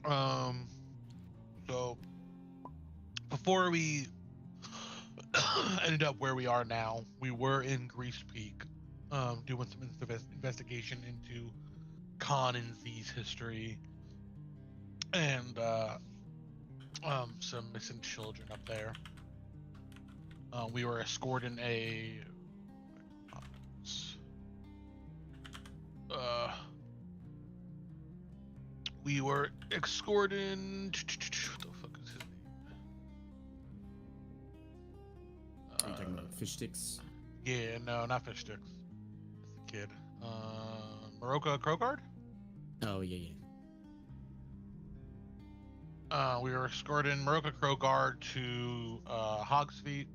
Um, so before we ended up where we are now, we were in Grease Peak, doing some investigation into Khan and Z's history and some missing children up there. We were escorting we were escorting. What the fuck is his name? Are you talking about fish sticks? Yeah, no, not fish sticks. It's the kid. Maroka Krogard? Oh, yeah. We were escorting Maroka Krogard to Hog's Feet.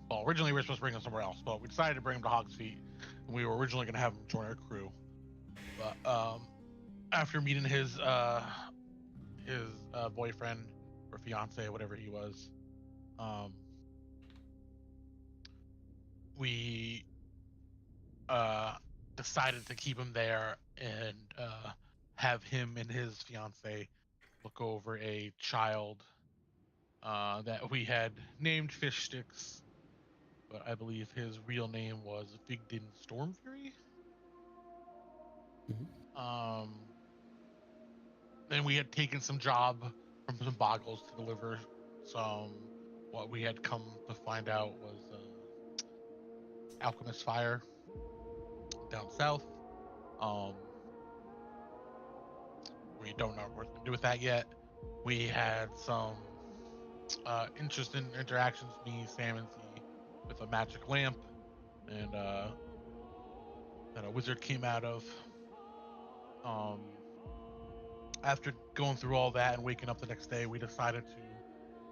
Well, originally we were supposed to bring him somewhere else, but we decided to bring him to Hog's Feet. And we were originally going to have him join our crew. But after meeting his boyfriend or fiance, whatever he was, we decided to keep him there and have him and his fiance look over a child that we had named Fish Sticks, but I believe his real name was Vigdin Stormfury. Mm-hmm. And we had taken some job from some boggles to deliver some, what we had come to find out was alchemist fire down south. We don't know what we're going to do with that yet. We had some interesting interactions, me, Sam, and Z, with a magic lamp, and that a wizard came out of. After going through all that and waking up the next day, we decided to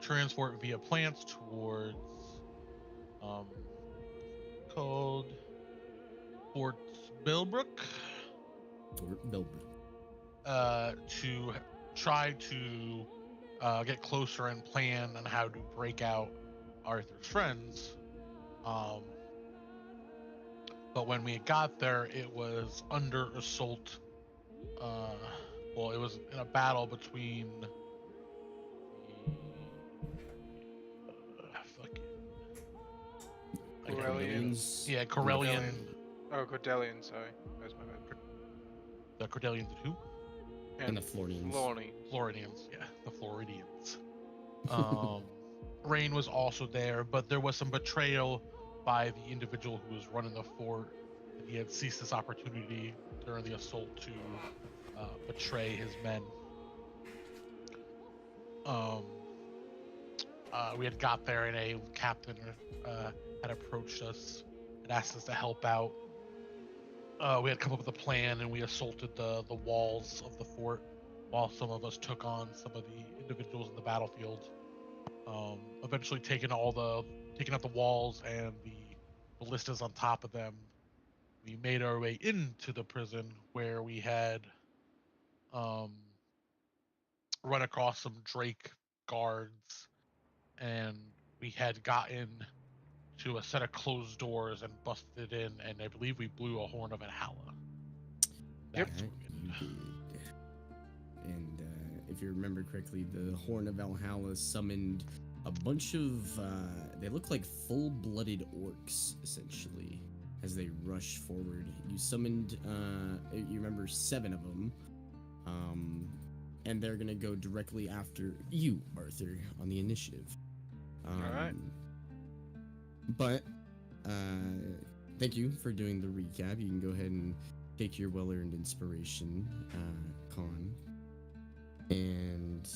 transport via plants towards called Fort Billbrook. To try to get closer and plan on how to break out Arthur's friends. But when we got there, it was under assault. Well, it was in a battle between the Corellians. Yeah, Corellian. Oh, Cordelian, sorry. That was my bad. The Cordelians and who? And the Floridians. Floridians, yeah, the Floridians. Rain was also there, but there was some betrayal by the individual who was running the fort. And he had seized this opportunity during the assault to betray his men. We had got there, and a captain had approached us and asked us to help out. We had come up with a plan, and we assaulted the walls of the fort, while some of us took on some of the individuals in the battlefield. Eventually, taking out the walls and the ballistas on top of them, we made our way into the prison, where we had run across some Drake guards, and we had gotten to a set of closed doors and busted in, and I believe we blew a horn of Valhalla. Yep, you did. And if you remember correctly, the Horn of Valhalla summoned a bunch of, they look like full-blooded orcs, essentially, as they rush forward. You summoned, you remember 7 of them, and they're gonna go directly after you, Arthur, on the initiative. Alright. But, thank you for doing the recap. You can go ahead and take your well-earned inspiration, Con. And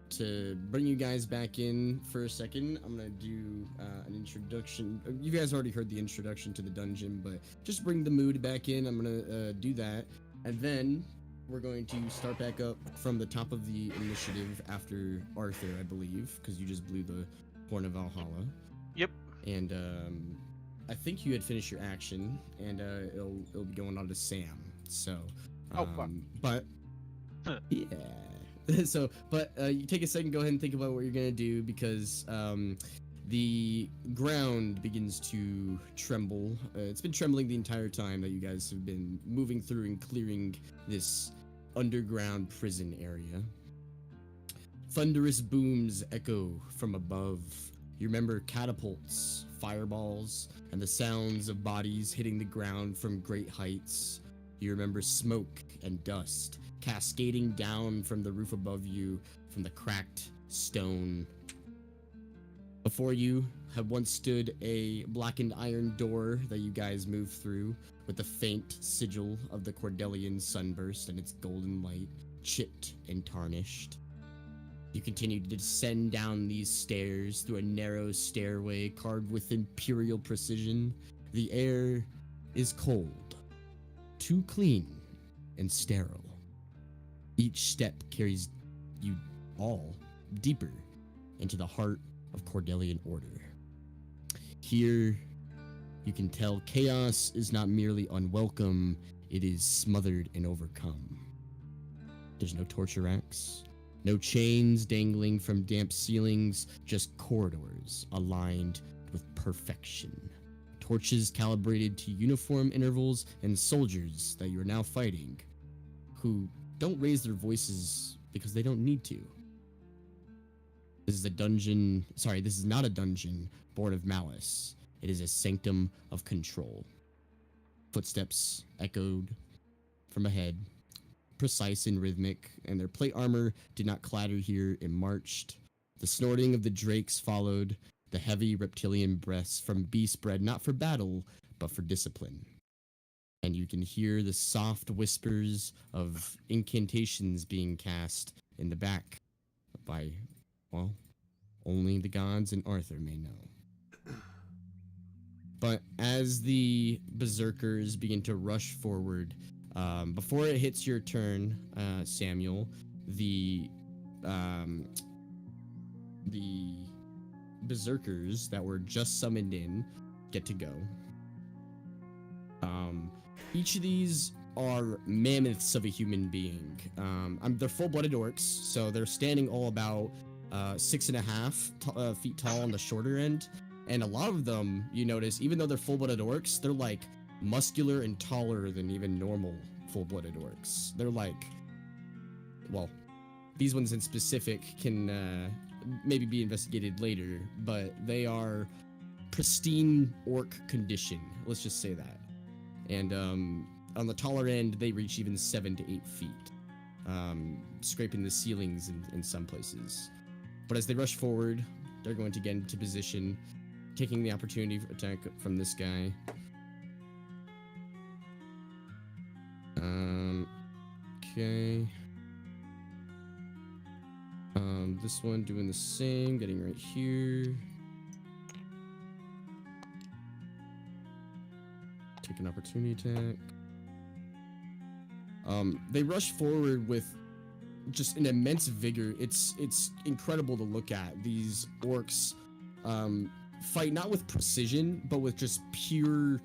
to bring you guys back in for a second, I'm gonna do an introduction. You guys already heard the introduction to the dungeon, but just bring the mood back in. I'm gonna do that, and then we're going to start back up from the top of the initiative after Arthur, I believe, because you just blew the Horn of Valhalla. Yep. And I think you had finished your action, and it'll be going on to Sam. So, fuck. But yeah. So, but you take a second, go ahead and think about what you're gonna do, because the ground begins to tremble. It's been trembling the entire time that you guys have been moving through and clearing this underground prison area. Thunderous booms echo from above. You remember catapults, fireballs, and the sounds of bodies hitting the ground from great heights. You remember smoke and dust cascading down from the roof above you from the cracked stone. Before you had once stood a blackened iron door that you guys moved through with the faint sigil of the Cordelian sunburst and its golden light, chipped and tarnished. You continue to descend down these stairs through a narrow stairway carved with imperial precision. The air is cold, too clean and sterile. Each step carries you all deeper into the heart of Cordelian order. Here, you can tell chaos is not merely unwelcome, it is smothered and overcome. There's no torture racks, no chains dangling from damp ceilings, just corridors aligned with perfection. Torches calibrated to uniform intervals, and soldiers that you are now fighting who don't raise their voices because they don't need to. This is not a dungeon born of malice. It is a sanctum of control. Footsteps echoed from ahead, precise and rhythmic, and their plate armor did not clatter here, it marched. The snorting of the drakes followed, the heavy reptilian breaths from beasts bred not for battle, but for discipline. And you can hear the soft whispers of incantations being cast in the back by, well, only the gods and Arthur may know. But as the berserkers begin to rush forward, before it hits your turn, Samuel, the berserkers that were just summoned in get to go. Each of these are mammoths of a human being. They're full-blooded orcs, so they're standing all about 6.5 feet tall on the shorter end. And a lot of them, you notice, even though they're full-blooded orcs, they're like muscular and taller than even normal full-blooded orcs. They're like, well, these ones in specific can maybe be investigated later, but they are pristine orc condition. Let's just say that. And on the taller end, they reach even 7 to 8 feet, scraping the ceilings in some places. But as they rush forward, they're going to get into position, taking the opportunity for attack from this guy. Okay. This one doing the same, getting right here. Take an opportunity attack. They rush forward with just an immense vigor. It's incredible to look at. These orcs fight not with precision, but with just pure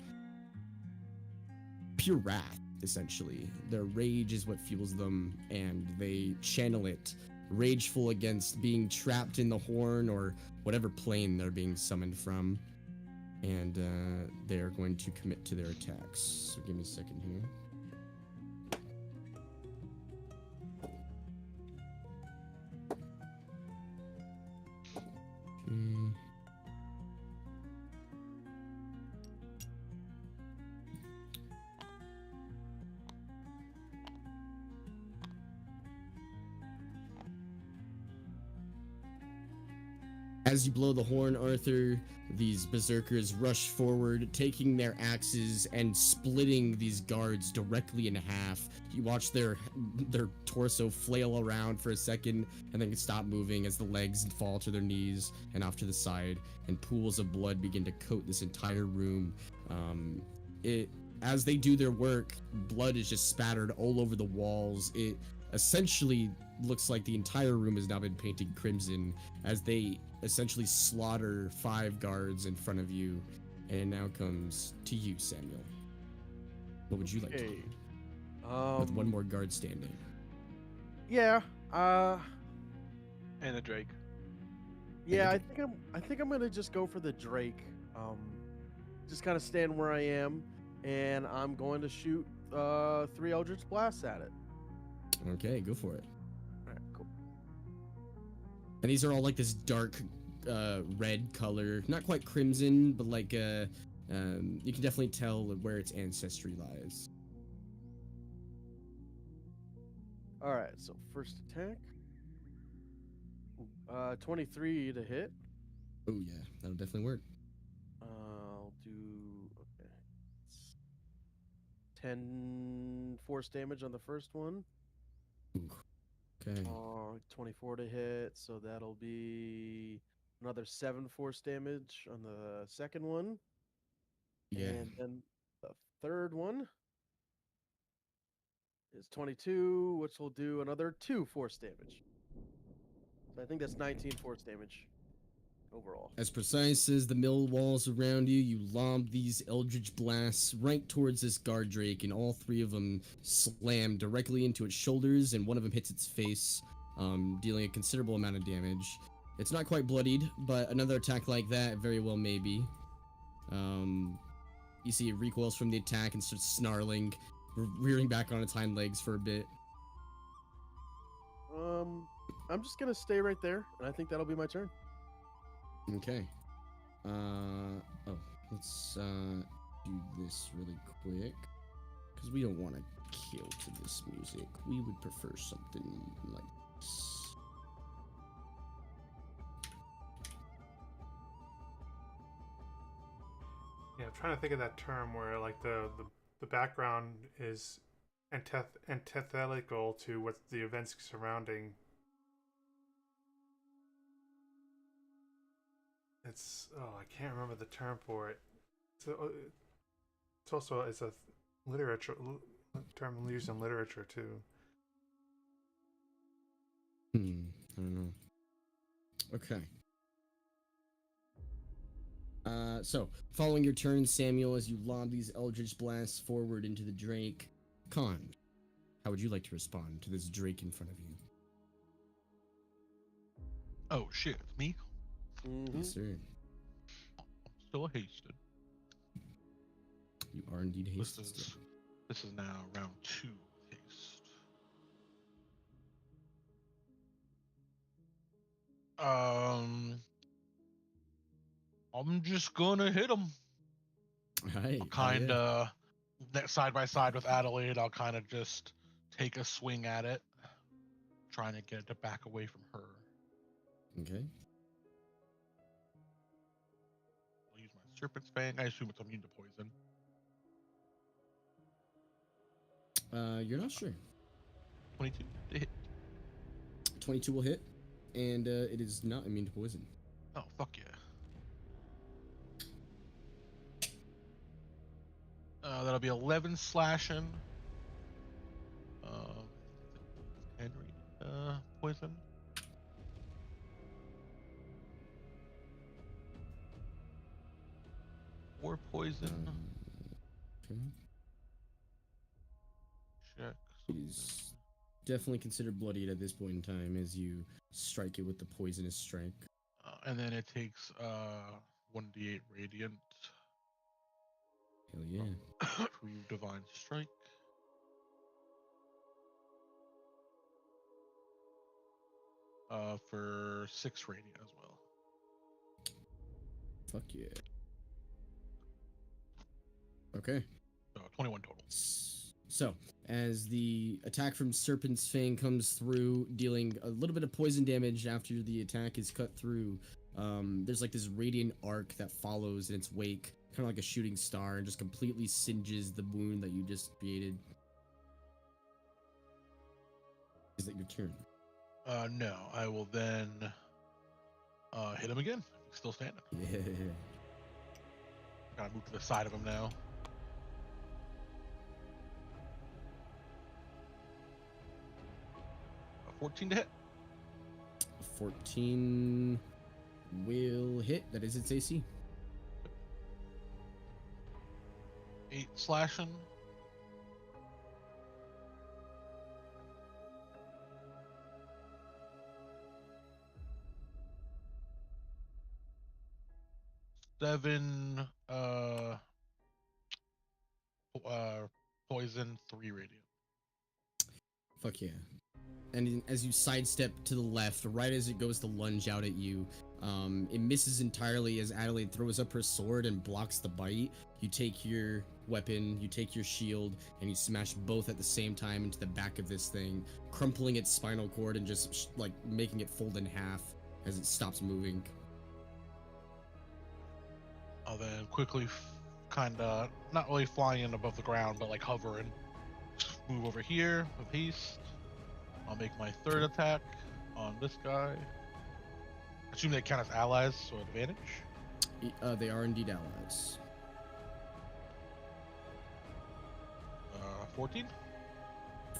wrath, essentially. Their rage is what fuels them, and they channel it, rageful against being trapped in the horn or whatever plane they're being summoned from. And they're going to commit to their attacks. So give me a second here. Okay. As you blow the horn, Arthur, these berserkers rush forward, taking their axes and splitting these guards directly in half. You watch their torso flail around for a second and then stop moving as the legs fall to their knees and off to the side, and pools of blood begin to coat this entire room. As they do their work, blood is just spattered all over the walls. It essentially looks like the entire room has now been painted crimson as they essentially slaughter 5 guards in front of you. And it now comes to you, Samuel. What would you like to do? With one more guard standing. Yeah. And a Drake. Yeah, I think I'm gonna just go for the Drake. Just kind of stand where I am, and I'm going to shoot 3 Eldritch Blasts at it. Okay, go for it. All right, cool. And these are all like this dark red color, not quite crimson, but like you can definitely tell where its ancestry lies. All right, so first attack. 23 to hit. Oh yeah, that'll definitely work. I'll do okay. It's 10 force damage on the first one. Ooh, okay. 24 to hit, so that'll be another 7 force damage on the second one. Yeah. And then the third one is 22, which will do another 2 force damage. So I think that's 19 force damage overall. As precise as the mill walls around you, you lob these eldritch blasts right towards this guard drake, and all three of them slam directly into its shoulders, and one of them hits its face, dealing a considerable amount of damage. It's not quite bloodied, but another attack like that very well may be. You see it recoils from the attack and starts snarling, rearing back on its hind legs for a bit. I'm just gonna stay right there, and I think that'll be my turn. Okay. Oh, let's do this really quick, because we don't want to kill to this music. We would prefer something like this. Yeah, I'm trying to think of that term where like the background is antithetical to what the events surrounding. I can't remember the term for it. It's also a literature term used in literature too. I don't know. Okay. So, following your turn, Samuel, as you lob these eldritch blasts forward into the drake, Khan, how would you like to respond to this drake in front of you? Oh shit, it's me. Mm-hmm. Yes, sir. I'm still hasted. You are indeed hasted. This is now round 2 haste. I'm just gonna hit him. Right. I'll kind of side by side with Adelaide. I'll kind of just take a swing at it, trying to get it to back away from her. Okay. I'll use my Serpent's Fang. I assume it's immune to poison. You're not sure. 22 to hit. 22 will hit, and it is not immune to poison. Oh, fuck yeah. That'll be 11 slashing. 10 poison. Or poison. Okay. Check. He's definitely considered bloodied at this point in time as you strike it with the poisonous strike. And then it takes 1d8 radiant. Hell yeah. True divine strike. For 6 radiant as well. Fuck yeah. Okay. So 21 total. So, as the attack from Serpent's Fang comes through, dealing a little bit of poison damage after the attack is cut through, there's like this radiant arc that follows in its wake, kind of like a shooting star, and just completely singes the wound that you just created. Is that your turn? No, I will then hit him again. He's still standing. Yeah. Gotta move to the side of him now. 14 to hit. 14 will hit. That is its AC. 8 slashing. Seven poison, 3 radiant. Fuck yeah. And as you sidestep to the left, right as it goes to lunge out at you, it misses entirely as Adelaide throws up her sword and blocks the bite. You take your weapon, you take your shield, and you smash both at the same time into the back of this thing, crumpling its spinal cord and just like making it fold in half as it stops moving. I'll then quickly, kind of not really flying in above the ground, but like hovering, move over here with haste. I'll make my third attack on this guy. Assume they count as allies, so advantage. They are indeed allies. 14.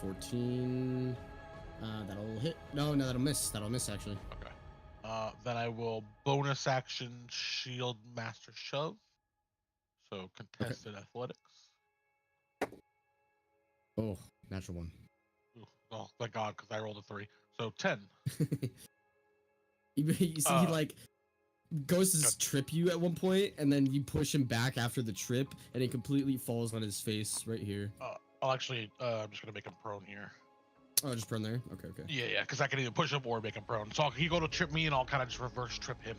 14. That'll hit. No, that'll miss. That'll miss actually. Okay. Then I will bonus action shield master shove. So contested athletics. Oh, natural one. Ooh, oh, thank God, because I rolled a 3. So 10. You see, he like goes to trip you at one point, and then you push him back after the trip, and he completely falls on his face right here. I'll actually, I'm just gonna make him prone here. Oh, just prone there. Okay, okay. Yeah, because I can either push him or make him prone. So he go to trip me, and I'll kind of just reverse trip him.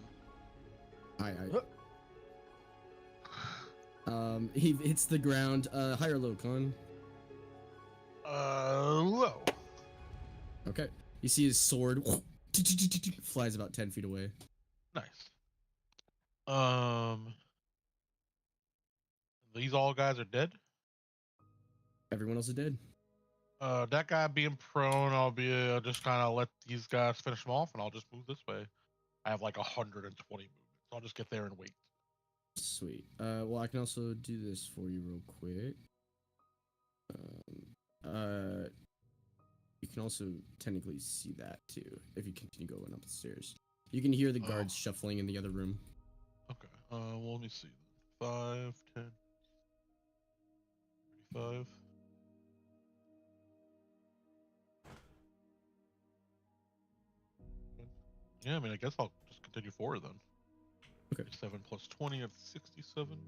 He hits the ground. High or low, Con? Low. Okay. You see his sword flies about 10 feet away. Nice. These all guys are dead. Everyone else is dead. That guy being prone, I'll just kind of let these guys finish him off, and I'll just move this way. I have like 120 movement, so I'll just get there and wait. Sweet. Well, I can also do this for you real quick. You can also technically see that too if you continue going up the stairs. You can hear the guards shuffling in the other room. Okay. Well, let me see. 5, 10, 35. Yeah, I mean, I guess I'll just continue forward then. Okay. 7 plus 20 of 67.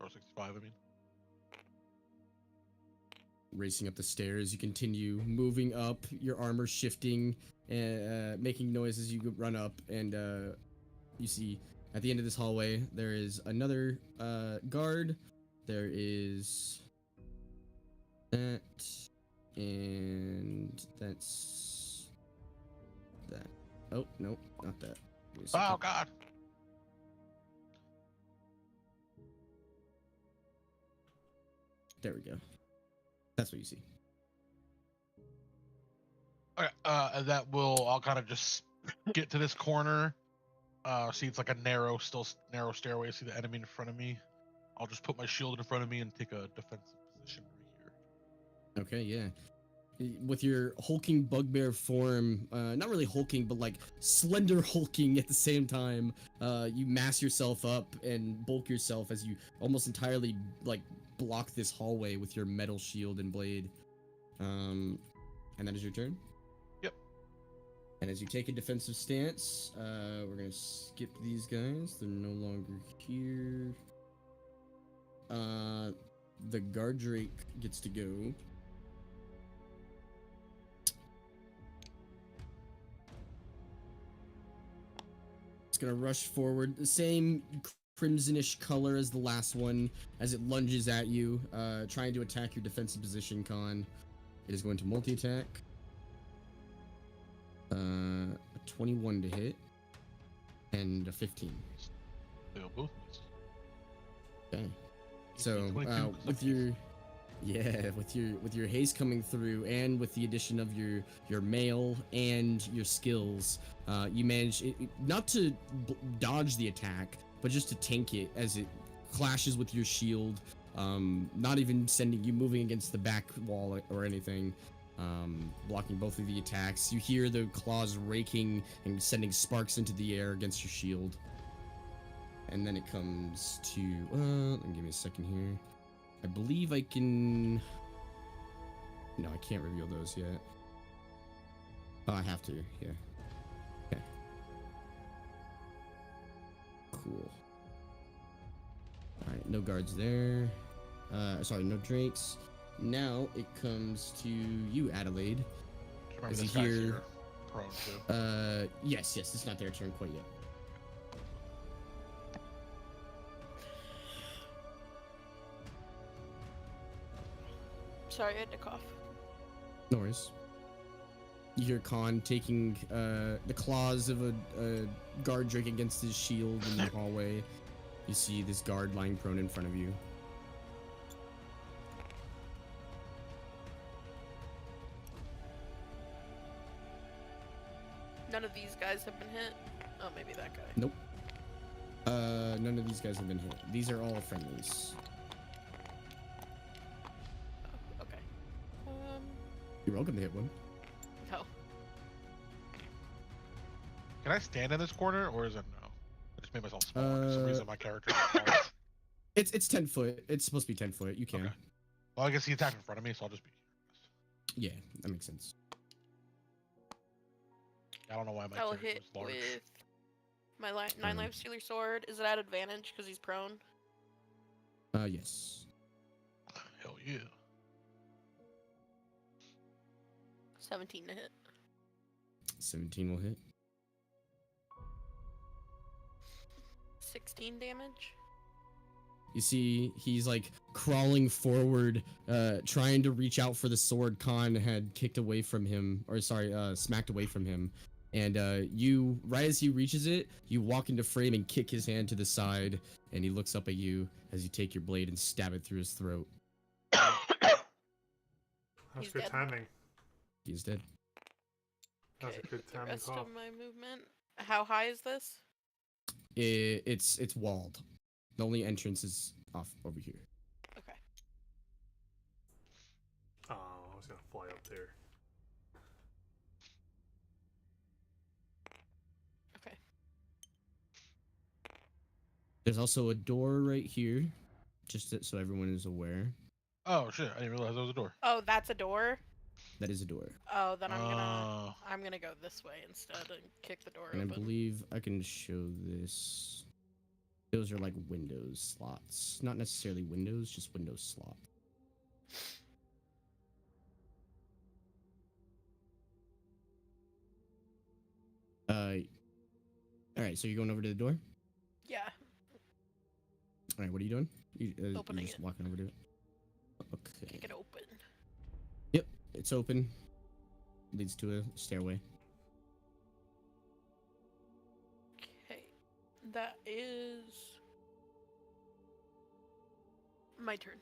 Or 65, I mean. Racing up the stairs, you continue moving up, your armor shifting, and making noise as you run up, and you see at the end of this hallway there is another guard. There is that, and that's that. Oh no, not that. Oh God! There we go. That's what you see. Okay, and that will, I'll kind of just get to this corner. See, it's like a narrow stairway. See the enemy in front of me. I'll just put my shield in front of me and take a defensive position right here. Okay, yeah. With your hulking bugbear form, not really hulking, but like slender hulking at the same time, you mass yourself up and bulk yourself as you almost entirely like block this hallway with your metal shield and blade. And that is your turn? Yep. And as you take a defensive stance, we're gonna skip these guys. They're no longer here. The guard drake gets to go. It's gonna rush forward, the same crimsonish color as the last one, as it lunges at you, trying to attack your defensive position, Con. It is going to multi-attack. A 21 to hit, and a 15. They'll both miss. Okay. So with your haste coming through, and with the addition of your mail and your skills, you manage not to dodge the attack, but just to tank it as it clashes with your shield. Not even sending you moving against the back wall or anything. Blocking both of the attacks. You hear the claws raking and sending sparks into the air against your shield. And then it comes to give me a second here. I believe I can. No, I can't reveal those yet. Oh, I have to. Yeah. Okay. Cool. All right, no guards there. Sorry, no drakes. now it comes to you, Adelaide. Remember As this you guy's hear- here, prone too. Yes, it's not their turn quite yet. Sorry, I had to cough. No worries. You hear Khan taking the claws of a guard drake against his shield in the hallway. You see this guard lying prone in front of you. None of these guys have been hit. Oh, maybe that guy. Nope. None of these guys have been hit. These are all friendlies. Oh, okay. You're welcome to hit one. No. Can I stand in this corner, or is it no? I just made myself smaller. For some reason, my character is smaller. It's 10 foot. It's supposed to be 10 foot. You can. Okay. Well, I guess he's attacking in front of me, so I'll just be. Yeah, that makes sense. I don't know why my I'll character hit is large. with my 9 life stealer sword. Is it at advantage because he's prone? Yes. Hell yeah. 17 to hit. 17 will hit. 16 damage. You see, he's like crawling forward, trying to reach out for the sword Khan had kicked away from him, or sorry, smacked away from him. And you, right as he reaches it, you walk into frame and kick his hand to the side, and he looks up at you as you take your blade and stab it through his throat. That's He's good dead. timing. He is dead. That's a Okay, good the timing rest call. of my movement. How high is this? It's walled. The only entrance is off over here. Okay. Oh, I was gonna fly up there. Okay. There's also a door right here, just so everyone is aware. Oh shit! I didn't realize there was a door. Oh, that's a door. That is a door. Oh, then Oh. I'm gonna go this way instead and kick the door And I open. believe I can show this. Those are like Windows slots. Not necessarily windows, just Windows slot. Alright, so you're going over to the door? Yeah. Alright, what are you doing? You're Opening just it. walking over to it? Okay. Kick it open. Yep, it's open. Leads to a stairway. Okay. That is my turn.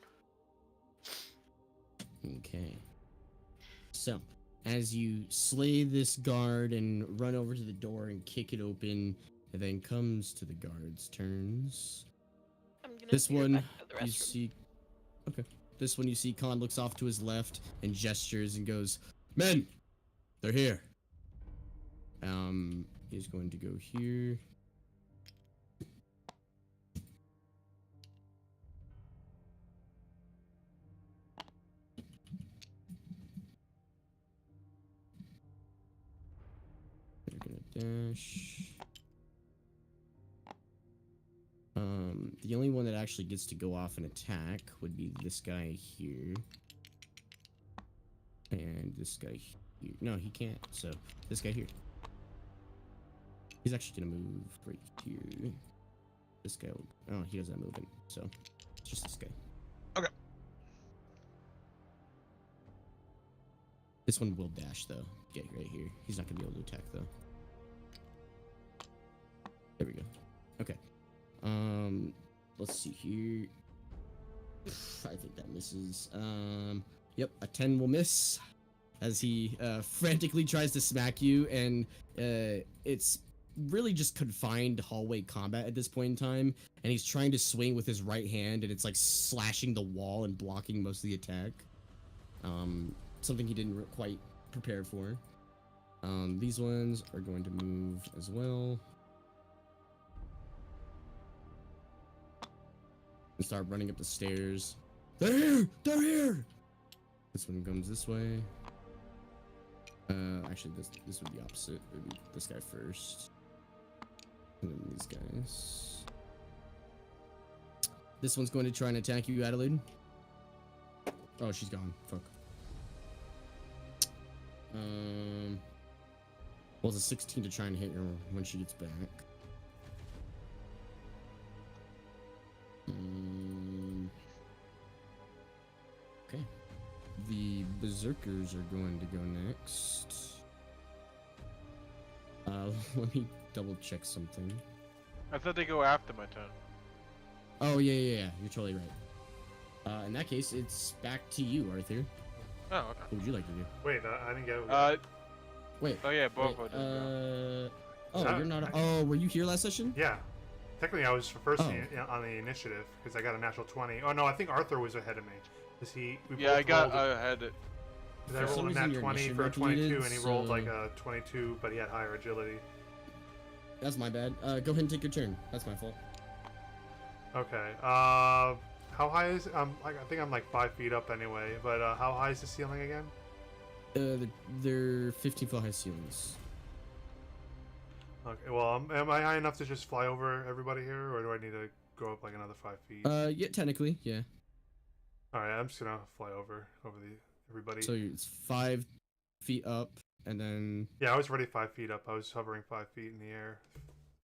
Okay. So, as you slay this guard and run over to the door and kick it open, it then comes to the guards' turns. I'm gonna This veer one, back to the you restroom. see. Okay. This one, you see Khan looks off to his left and gestures and goes, "Men, they're here." He's going to go here. They're gonna dash. The only one that actually gets to go off and attack would be this guy here. And this guy here. No, he can't. So, this guy here. He's actually gonna move right here. This guy will, oh, he doesn't move in. So, it's just this guy. Okay. This one will dash, though. Get right here. He's not gonna be able to attack, though. There we go. Okay. Let's see here. I think that misses. Yep, a 10 will miss as he frantically tries to smack you, and it's really just confined hallway combat at this point in time, and he's trying to swing with his right hand, and it's like slashing the wall and blocking most of the attack. Something he didn't quite prepare for. These ones are going to move as well. And start running up the stairs. They're here! They're here! This one comes this way. Actually, this would be opposite. It would be this guy first. And then these guys. This one's going to try and attack you, Adelaide. Oh, she's gone. Fuck. Well, it's a 16 to try and hit her when she gets back. Okay. The berserkers are going to go next. Let me double check something. I thought they go after my turn. Oh yeah. You're totally right. In that case, it's back to you, Arthur. Oh, okay. What would you like to do? Wait, I didn't get. Wait. Oh yeah, Wait, Bobo didn't go. Oh, you're not. Oh, were you here last session? Yeah. Technically, I was first Oh. on the initiative because I got a natural 20. Oh no, I think Arthur was ahead of me. Cause we Yeah, I both rolled- had it. Cause I For some rolled a reason nat your 20 initiative for a 22, deleted, and he rolled like so- a 22, but he had higher agility. That's my bad. Go ahead and take your turn. That's my fault. Okay. How high is I think I'm like 5 feet up anyway. But how high is the ceiling again? They're 15-foot high ceilings. Okay. Well, am I high enough to just fly over everybody here, or do I need to go up like another 5 feet? Yeah, technically, yeah. All right, I'm just gonna fly over everybody. So it's 5 feet up, and then Yeah, I was already 5 feet up. I was hovering 5 feet in the air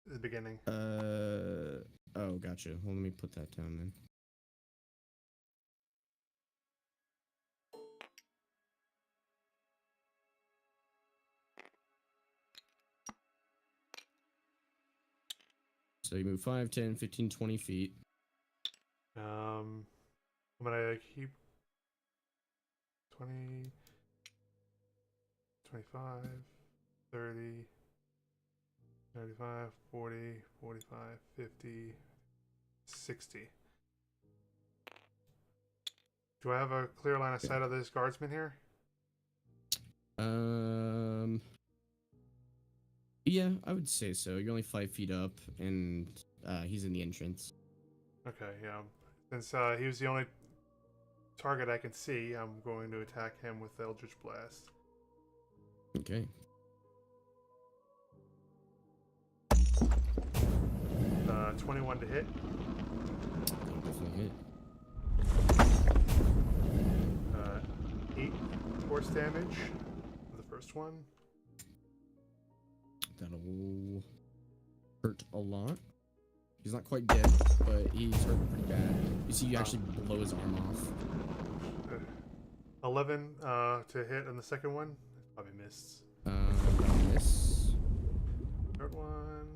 at the beginning. oh, gotcha. Well, let me put that down then. So you move 5, 10, 15, 20 feet. I'm gonna keep 20, 25, 30, 35, 40, 45, 50, 60. Do I have a clear line of sight of this guardsman here? Yeah, I would say so. You're only 5 feet up, and he's in the entrance. Okay, yeah. Since he was the only target I can see, I'm going to attack him with Eldritch Blast. Okay. 21 to hit. That'll definitely hit. 8 force damage for the first one. That'll hurt a lot. He's not quite dead, but he's hurt pretty bad. You see, you actually blow his arm off. 11 to hit on the second one. Probably missed. Miss. Third one.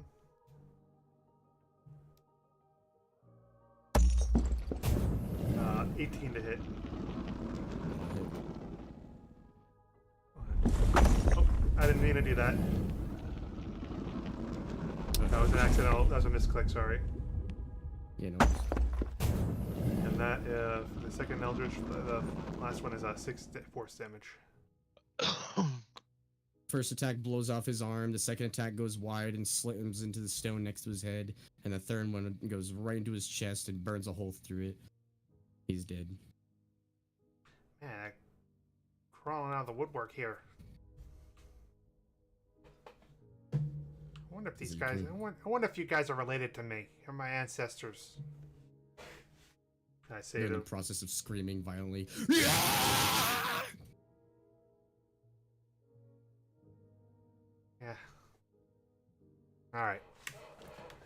Uh, 18 to hit. Oh, I didn't mean to do that. That was an accidental. That was a misclick. Sorry. Yeah, no worries. And that the second Eldritch, the last one is 6 force damage. First attack blows off his arm. The second attack goes wide and slams into the stone next to his head. And the third one goes right into his chest and burns a hole through it. He's dead. Man, crawling out of the woodwork here. I wonder if these guys. I wonder if you guys are related to me. You're my ancestors. I say You're in to the process of screaming violently. yeah. All right.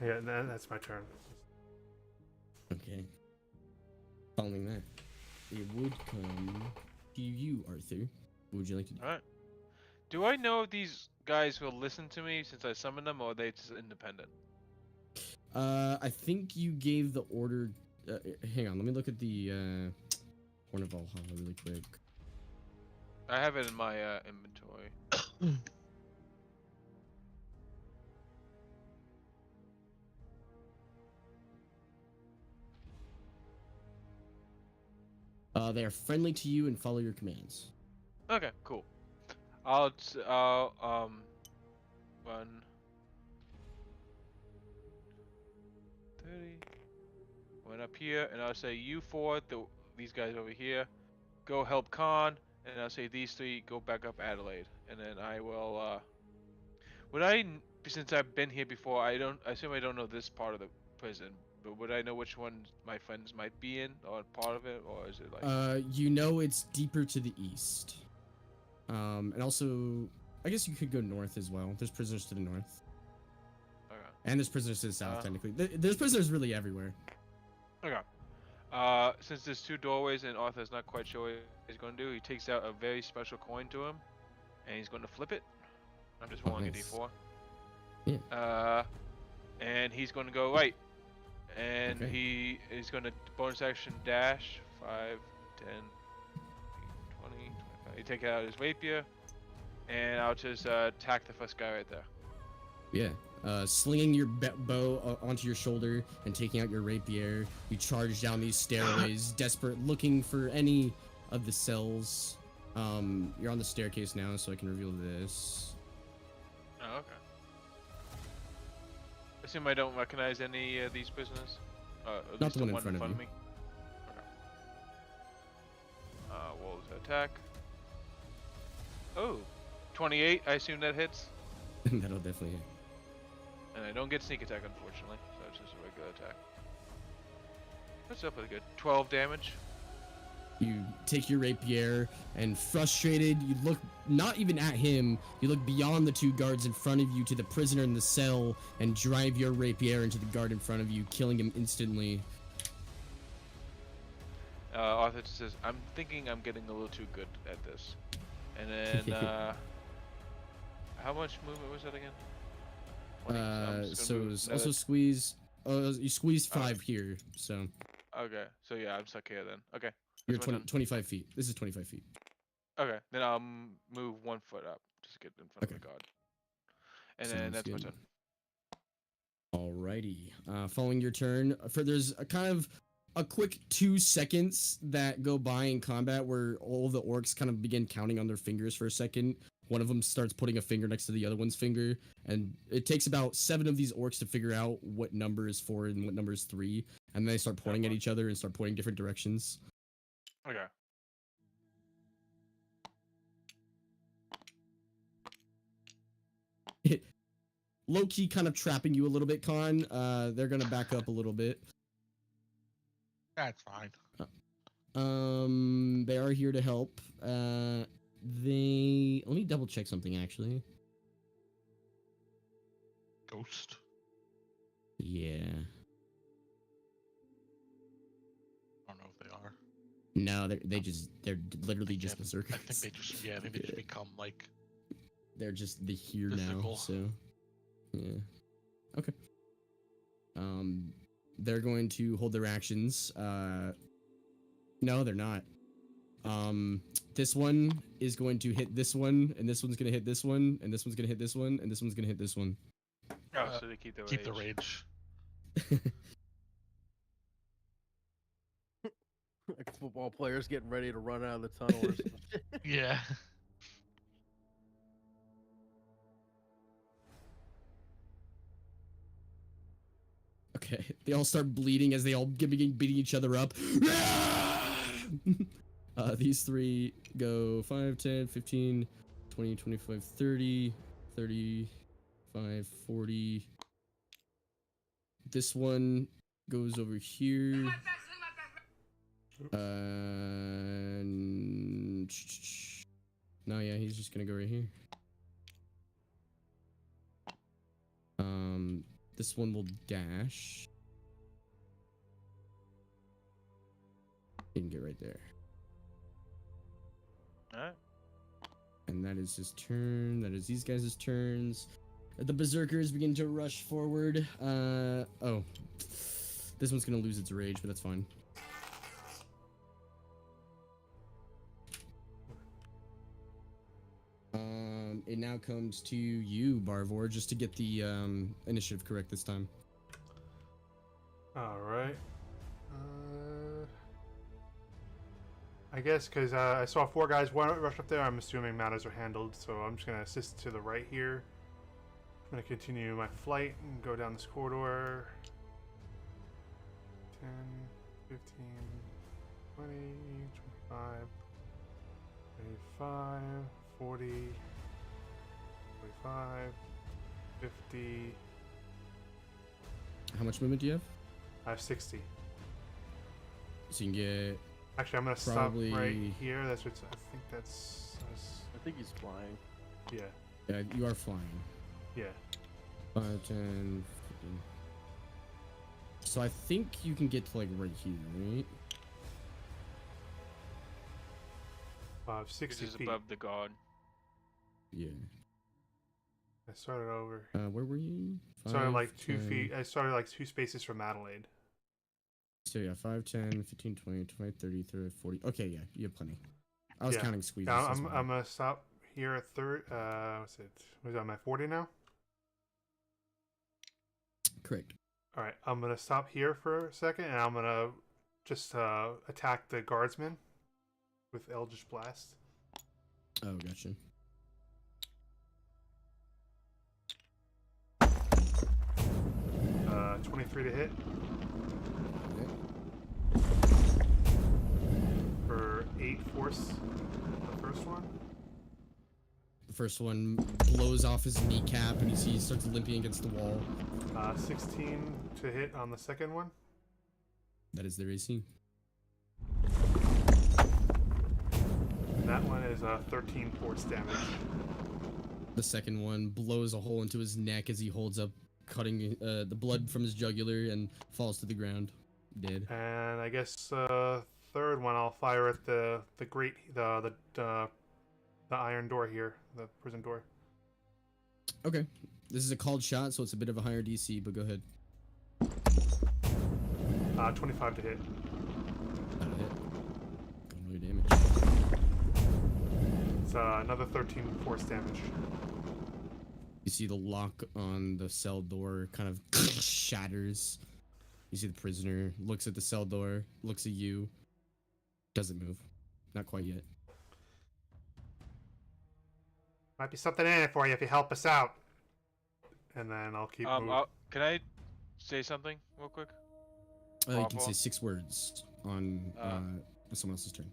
Yeah, that's my turn. Okay. Following that, it would come to you, Arthur. What would you like to do? Alright. Do I know if these guys will listen to me since I summoned them, or are they just independent? I think you gave the order. Hang on, let me look at the Horn of Valhalla really quick. I have it in my inventory. They are friendly to you and follow your commands. Okay, cool. Run 30. Went up here, and I'll say you four, these guys over here, go help Khan, and I'll say these three go back up Adelaide, and then I will. Since I've been here before, I assume I don't know this part of the prison, but would I know which ones my friends might be in or part of it, or is it like? You know it's deeper to the east. And also, I guess you could go north as well. There's prisoners to the north. Okay. And there's prisoners to the south, technically. There's prisoners really everywhere. Okay. Since there's 2 doorways and Arthur's not quite sure what he's going to do, he takes out a very special coin to him, and he's going to flip it. I'm just rolling nice. a d4. Yeah. And he's going to go right. And Okay. he is going to bonus action dash 5, 10, 20, 25. He take out his rapier, and I'll just attack the first guy right there. Yeah. Slinging your bow onto your shoulder and taking out your rapier, you charge down these stairways, desperate, looking for any of the cells. You're on the staircase now, so I can reveal this. Oh, okay. Assume I don't recognize any of these prisoners? At Not least the one in front of you. me? Okay. Wolves attack. Oh, 28, I assume that hits. That'll definitely hit. And I don't get sneak attack, unfortunately, so it's just a regular attack. That's up pretty good. 12 damage. You take your rapier and frustrated, you look not even at him, you look beyond the 2 guards in front of you to the prisoner in the cell and drive your rapier into the guard in front of you, killing him instantly. Arthur just says, I'm thinking I'm getting a little too good at this. And then, how much movement was that again? 20, so it was also squeeze, you squeezed 5 here, so. Okay, so yeah, I'm stuck here then. Okay. You're 25 feet. This is 25 feet. Okay, then I'll move 1 foot up just to get in front of the guard. And then Sounds that's my good. turn. Alrighty. Following your turn, there's a kind of a quick 2 seconds that go by in combat where all the orcs kind of begin counting on their fingers for a second. One of them starts putting a finger next to the other one's finger, and it takes about 7 of these orcs to figure out what number is 4 and what number is 3, and then they start pointing at each other and start pointing different directions. Okay. Low-key kind of trapping you a little bit, Khan. They're gonna back up a little bit. That's fine. They are here to help. Let me double check something actually. Ghost. Yeah. I don't know if they are. No, they're literally just Yeah, berserkers. I think they just just become like They're just the here physical. now. So yeah. Okay. They're going to hold their actions. No, they're not. This one is going to hit this one, and this one's gonna hit this one, and this one's gonna hit this one, and this one's gonna hit this one. Oh, so they keep the rage. Keep the rage. Like football players getting ready to run out of the tunnel or something. Yeah. Okay, they all start bleeding as they all begin beating each other up. These 3 go 5, 10, 15, 20, 25, 30, 35, 40. This one goes over here. No, yeah, he's just gonna go right here. This one will dash. He can get right there. Alright. And that is his turn. That is these guys' turns. The berserkers begin to rush forward. Oh. This one's gonna lose its rage, but that's fine. It now comes to you, Barvor, just to get the initiative correct this time. All right. I guess because I saw 4 guys rush up there, I'm assuming matters are handled, so I'm just going to assist to the right here. I'm going to continue my flight and go down this corridor. 10, 15, 20, 25, 35, 40, 45, 50. How much movement do you have? I have 60. So you can get Actually, I'm gonna Probably- stop right here. That's what I think that's. I think he's flying. Yeah, yeah, you are flying. yeah. 5, 10, 15. So I think you can get to like right here, right? 60 Which is feet. above the guard. Yeah. I started over. Where were you? Started like 5, 2 10. feet. I started like 2 spaces from Adelaide. So yeah, 5, 10, 15, 20, 25, 30, 30, 40. Okay, yeah, you have plenty. I was Yeah. counting squeezes. Yeah, that's I'm why. gonna stop here at third. What's it? Was I at 40 now? Correct. All right, I'm gonna stop here for a second, and I'm gonna just attack the guardsman with Eldritch Blast. Oh, gotcha. Uh, 23 to hit Okay. for 8 force. The first one. The first one blows off his kneecap, and he starts limping against the wall. 16 to hit on the second one. That is their AC. And that one is 13 force damage. The second one blows a hole into his neck as he holds up, cutting the blood from his jugular, and falls to the ground, dead. And I guess third one I'll fire at the iron door here, the prison door. Okay. This is a called shot, so it's a bit of a higher DC, but go ahead. 25 to hit. That'll hit. Go roll your damage. It's another 13 force damage. You see the lock on the cell door kind of shatters. You see the prisoner looks at the cell door, looks at you, doesn't move. Not quite yet. Might be something in it for you if you help us out. And then I'll keep moving. Can I say something real quick? You can say Bravo. 6 words on someone else's turn.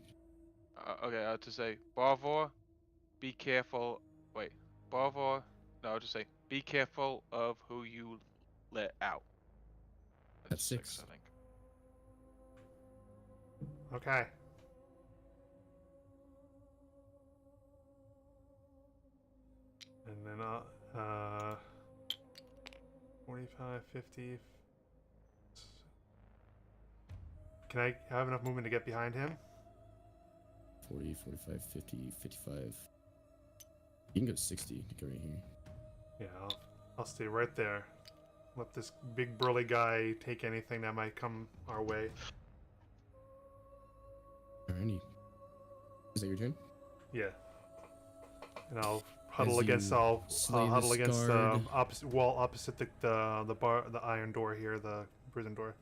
Okay, I'll just say, Barvor, be careful. Wait, Barvor. No, I'll just say, be careful of who you let out. That's 6. I think. Okay. And then 45, 50. Can I have enough movement to get behind him? 40, 45, 50, 55. You can go 60 to go right here. Yeah, I'll stay right there. Let this big burly guy take anything that might come our way. Alrighty. Is that your turn? Yeah. And I'll huddle As against you I'll slay huddle this against the guard. opposite wall opposite the iron door here, the prison door.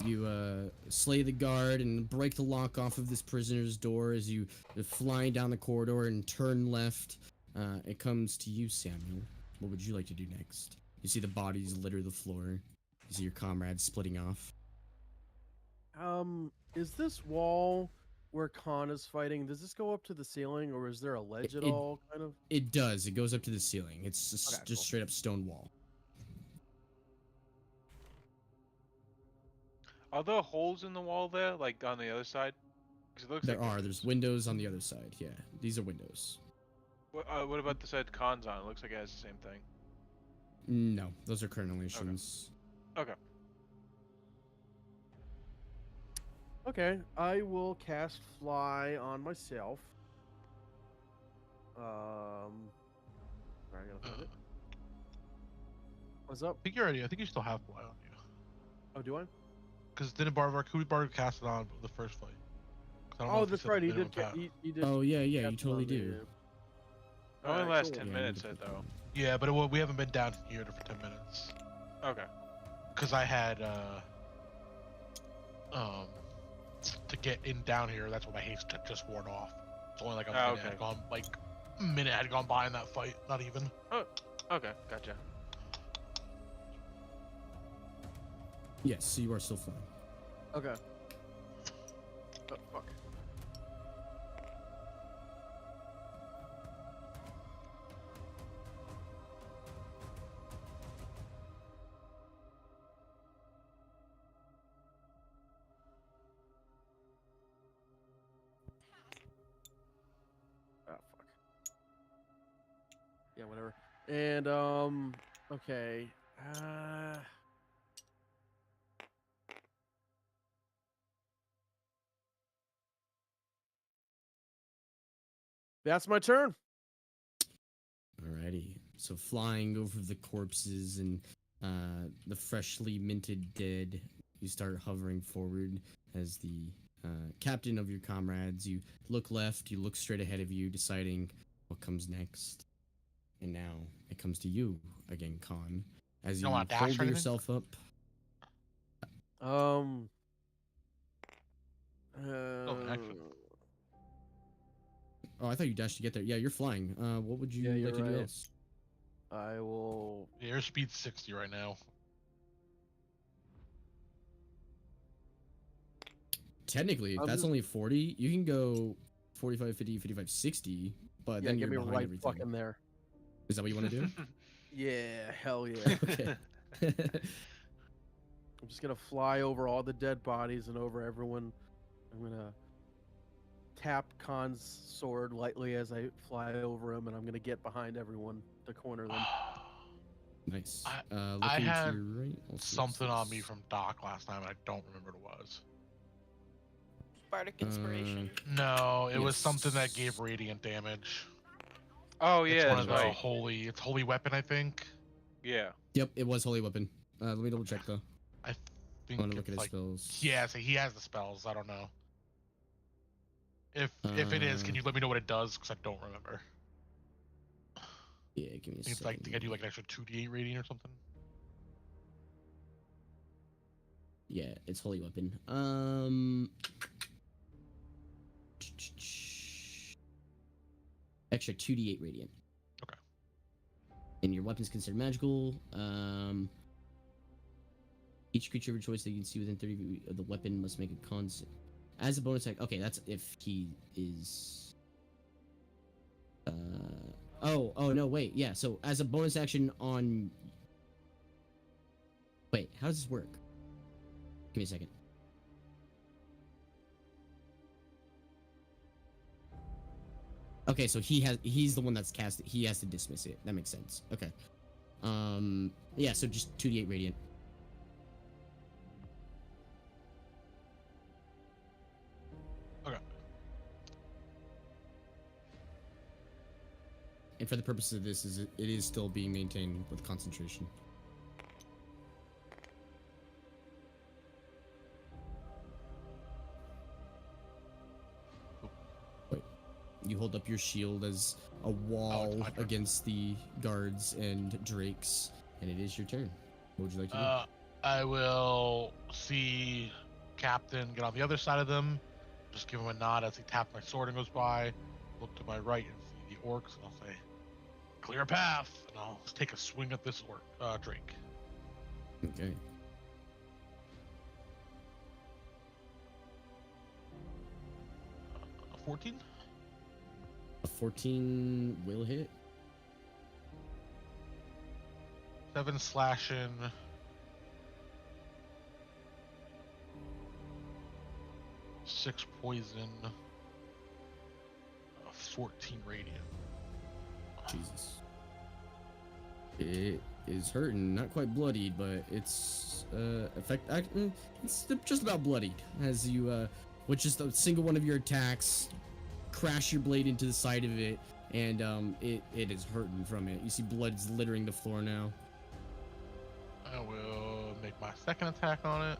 You slay the guard and break the lock off of this prisoner's door as you fly down the corridor and turn left. It comes to you, Samuel. What would you like to do next? You see the bodies litter the floor. You see your comrades splitting off. Is this wall where Khan is fighting? Does this go up to the ceiling, or is there a ledge at It- all? Kind of. It does. It goes up to the ceiling. It's just, Okay, just cool. straight up stone wall. Are there holes in the wall there, like on the other side? Because it looks There like are. There's windows on the other side. Yeah, these are windows. What about the side Khan's on? It looks like it has the same thing. No, those are crenellations. Okay. Okay, I will cast fly on myself. Sorry, I gotta find it. What's up? I think you still have fly on you. Oh, do I? Because didn't Barber cast it on the first fight? 'Cause I don't know Oh, if you that's said right. the He minimum did. cap. He did. Oh yeah, yeah, you cast it totally on me, do. It only Alright, lasts cool. 10 Yeah, minutes, you did though. Yeah, but we haven't been down here for 10 minutes. Okay. Because I had to get in down here. That's when my haste had just worn off. It's only like a minute had gone, like a minute had gone by in that fight. Not even. Okay, gotcha. Yes, so you are still flying. Okay. Oh, fuck. Yeah, whatever. And okay. Uh, that's my turn. Alrighty. So flying over the corpses and the freshly minted dead, you start hovering forward as the captain of your comrades. You look left, you look straight ahead of you, deciding what comes next. And now it comes to you again, Khan. As You you don't want to dash hold or anything? yourself up. Um. Oh, action. Oh, I thought you dashed to get there. Yeah, you're flying. What would you Yeah, you're like to do right. else? I will. Yeah, your speed's 60 right now. Technically, if I'm that's just- only 40, you can go 45, 50, 55, 60, but Yeah, then get you're me behind right everything. fucking there. Is that what you want to do? Yeah, hell yeah. Okay. I'm just gonna fly over all the dead bodies and over everyone. I'm gonna tap Khan's sword lightly as I fly over him, and I'm gonna get behind everyone to corner them. Nice. I Looking to had your right. I'll see what's something on me this. from Doc last time, and I don't remember what it was. Bardic inspiration. No, it was something that Yes. gave radiant damage. Oh It's yeah, one that's of the right. holy. It's holy weapon, I think. Yeah. Yep, it was holy weapon. Let me double check though. I I think want to look it's at his like spells. yeah. So he has the spells. I don't know. If it is, Uh, can you let me know what it does? Because I don't remember. Yeah, give me a I think it's second. like I think I do like an extra 2d8 radiant or something. Yeah, it's holy weapon. Extra 2d8 radiant. Okay. And your weapon's considered magical. Each creature of your choice that you can see within 30 feet of the weapon must make a con. As a bonus action. Okay, that's if he is. Oh no, wait. Yeah, so as a bonus action on. Wait, how does this work? Give me a second. Okay, so he's the one that's cast it. He has to dismiss it. That makes sense. Okay. Yeah, so just 2d8 radiant. Okay. And for the purpose of this, it is still being maintained with concentration. Wait, you hold up your shield as a wall my turn. against the guards and drakes, and it is your turn. What would you like to do? I will see Captain get on the other side of them. Just give him a nod as he taps my sword and goes by. Look to my right and see the orcs, and I'll say, "Clear path," and I'll take a swing at this orc drake. Okay. A 14. A 14 will hit. 7 slashing. 6 poison. 14 radiant. Jesus. It is hurting, not quite bloodied, but it's it's just about bloodied as you with just a single one of your attacks crash your blade into the side of it, and it is hurting from it. You see blood's littering the floor now. I will make my second attack on it.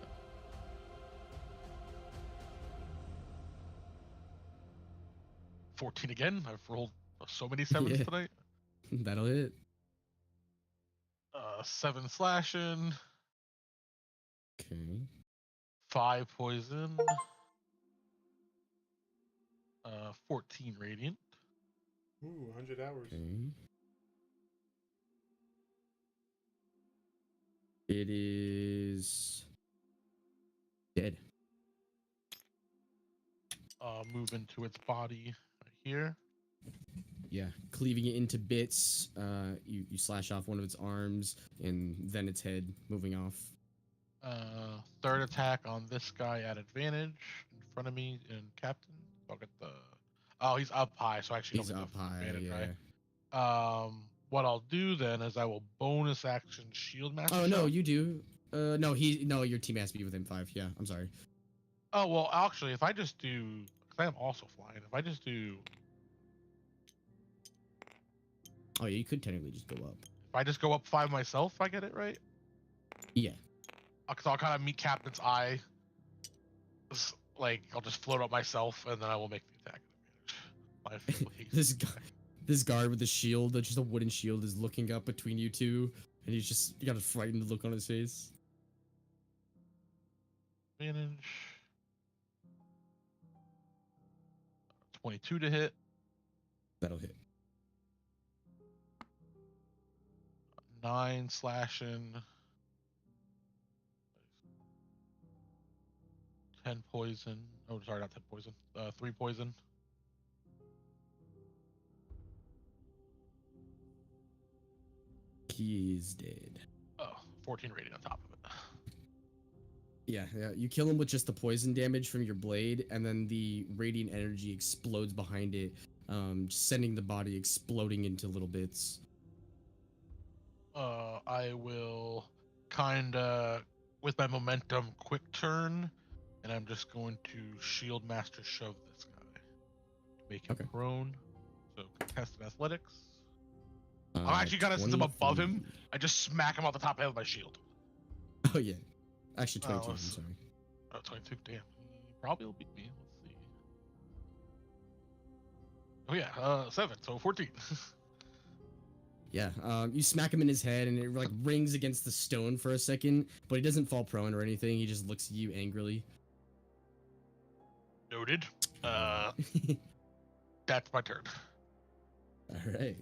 "14 again. I've rolled so many 7s Yeah. tonight. That'll hit. 7 slashing. Okay. 5 poison. 14 radiant. Ooh, 100 hours. Okay. It is dead. Move into its body right here. Yeah, cleaving it into bits. You slash off one of its arms and then its head, moving off. Third attack on this guy at advantage in front of me and Captain. I'll get the. Oh, he's up high, so I actually He's don't get up the high. advantage, Yeah. right? what I'll do then is I will bonus action shield master. Oh no, shove. you do. No, your team has to be within 5. Yeah, I'm sorry. Oh well, actually, if I just do, because I am also flying. If I just do, Oh yeah, you could technically just go up. if I just go up 5 myself, if I get it right. Yeah. Because I'll kind of meet Captain's eye. Like I'll just float up myself, and then I will make the attack advantage. My full haste. This guard with the shield, just a wooden shield, is looking up between you two, and you got a frightened look on his face. Advantage. 22 to hit. That'll hit. 9 slashing. 10 poison. Oh, sorry, not 10 poison. 3 poison. He's dead. Oh, 14 rating on top of it. Yeah. You kill him with just the poison damage from your blade, and then the radiant energy explodes behind it, sending the body exploding into little bits. I will kind of, with my momentum, quick turn, and I'm just going to shield master shove this guy. Make him prone. So contested athletics. I'm actually gonna, since I'm above him, I just smack him off the top head with my shield. Oh yeah. Actually 22, I'm sorry. Oh, 22, damn. He probably will beat me. Let's see. Oh yeah, 7, so 14. Yeah, you smack him in his head, and it like rings against the stone for a second, but he doesn't fall prone or anything. He just looks at you angrily. Noted. That's my turn. All right.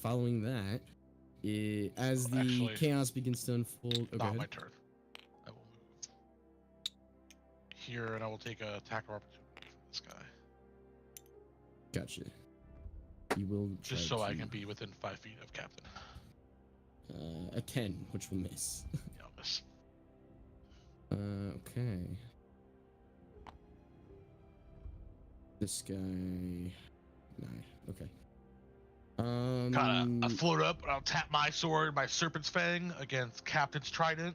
Following that, as the actually, chaos begins to unfold. Not my turn. I will move here, and I will take a attack of opportunity from this guy. Gotcha. You will just so I can be within 5 feet of Captain. A 10, which will miss. Yeah, I'll miss. Okay. This guy. 9. Okay. I float up and I'll tap my sword, my Serpent's Fang, against Captain's Trident,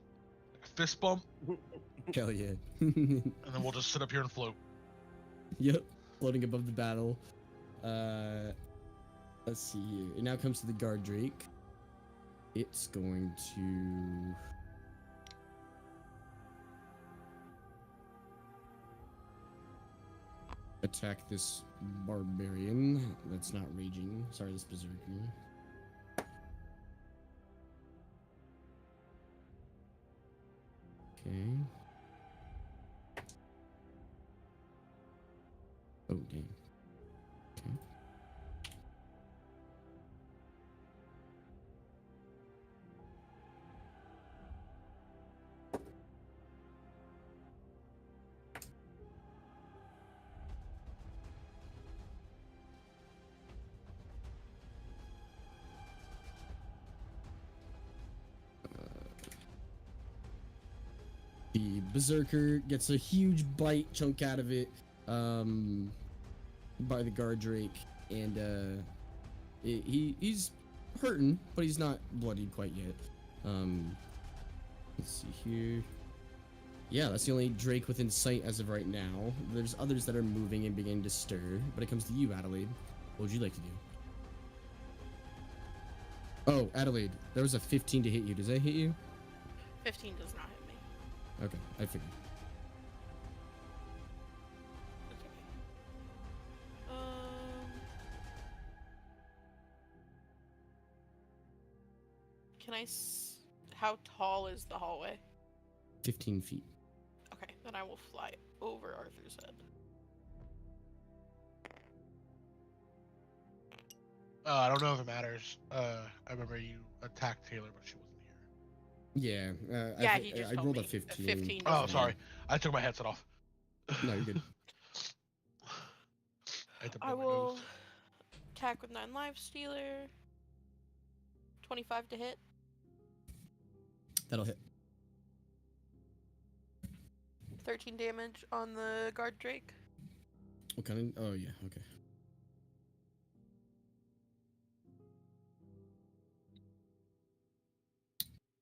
like a fist bump. Hell yeah. And then we'll just sit up here and float. Yep, floating above the battle. Let's see here. It now comes to the guard drake. It's going to attack this barbarian that's not raging. Sorry, this berserker. Okay. Oh, damn. Okay. The berserker gets a huge bite chunk out of it by the guard drake, and he's hurting, but he's not bloodied quite yet. Let's see here. Yeah, that's the only drake within sight as of right now. There's others that are moving and beginning to stir, but it comes to you, Adelaide. What would you like to do? Oh, Adelaide, there was a 15 to hit you. Does that hit you? 15 does not hit me. Okay, I figured. That's okay. Can I how tall is the hallway? 15 feet. Okay, then I will fly over Arthur's head. I don't know if it matters. I remember you attacked Taylor, but she wasn't here. Yeah. He just I told rolled me. a 15. 15 Oh, doesn't sorry. I took my headset off. No, you're good. I will attack with 9 life stealer. 25 to hit. That'll hit. 13 damage on the guard drake. What kind of? Oh yeah, okay.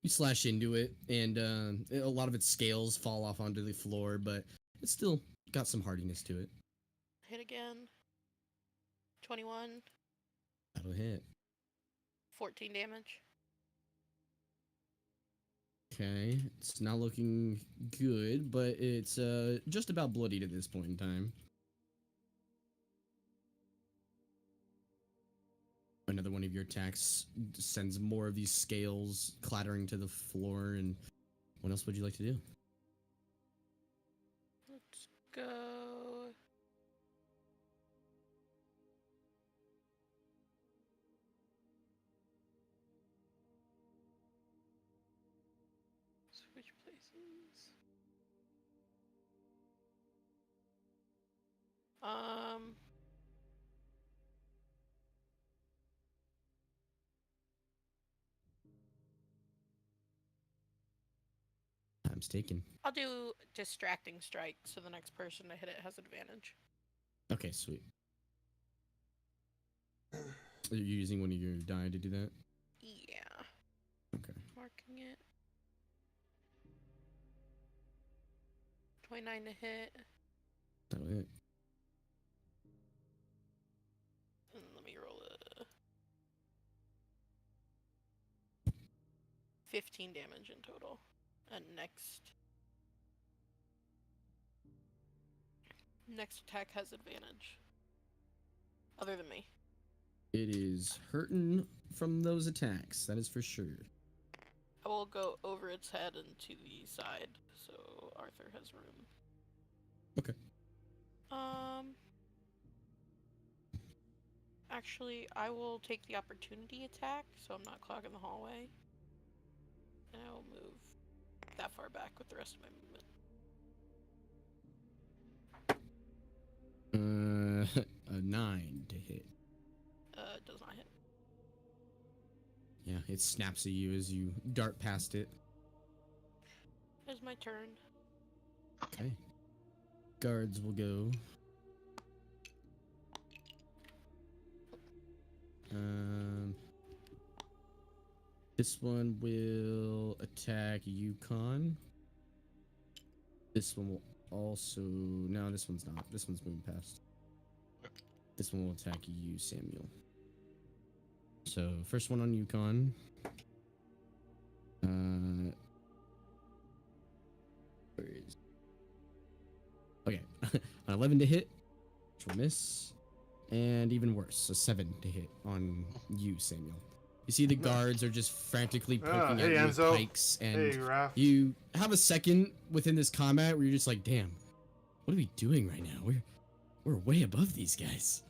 You slash into it, and a lot of its scales fall off onto the floor, but it's still got some hardiness to it. Hit again. 21. That'll hit. 14 damage. Okay, it's not looking good, but it's just about bloodied at this point in time. Another one of your attacks sends more of these scales clattering to the floor, and what else would you like to do? Let's go. Switch places. Time's taken. I'll do distracting strike, so the next person to hit it has advantage. Okay, sweet. Are you using one of your die to do that? Yeah. Okay. Marking it. 29 to hit. That'll hit. And let me roll a 15 damage in total. And next attack has advantage. Other than me. It is hurting from those attacks, that is for sure. I will go over its head and to the side, so Arthur has room. Okay. Actually, I will take the opportunity attack, so I'm not clogging the hallway. And I will move that far back with the rest of my movement. A 9 to hit. Does not hit. Yeah, it snaps at you as you dart past it. It's my turn. Okay. Guards will go. This one will attack Yukon. This one will also... No, this one's not. This one's moving past. This one will attack you, Samuel. So, first one on Yukon. Where is... Okay. An 11 to hit, which will miss. And even worse, a 7 to hit on you, Samuel. You see the guards are just frantically poking at you with Enzo. pikes, and Hey, Raph. you have a second within this combat where you're just like, damn, what are we doing right now? We're way above these guys.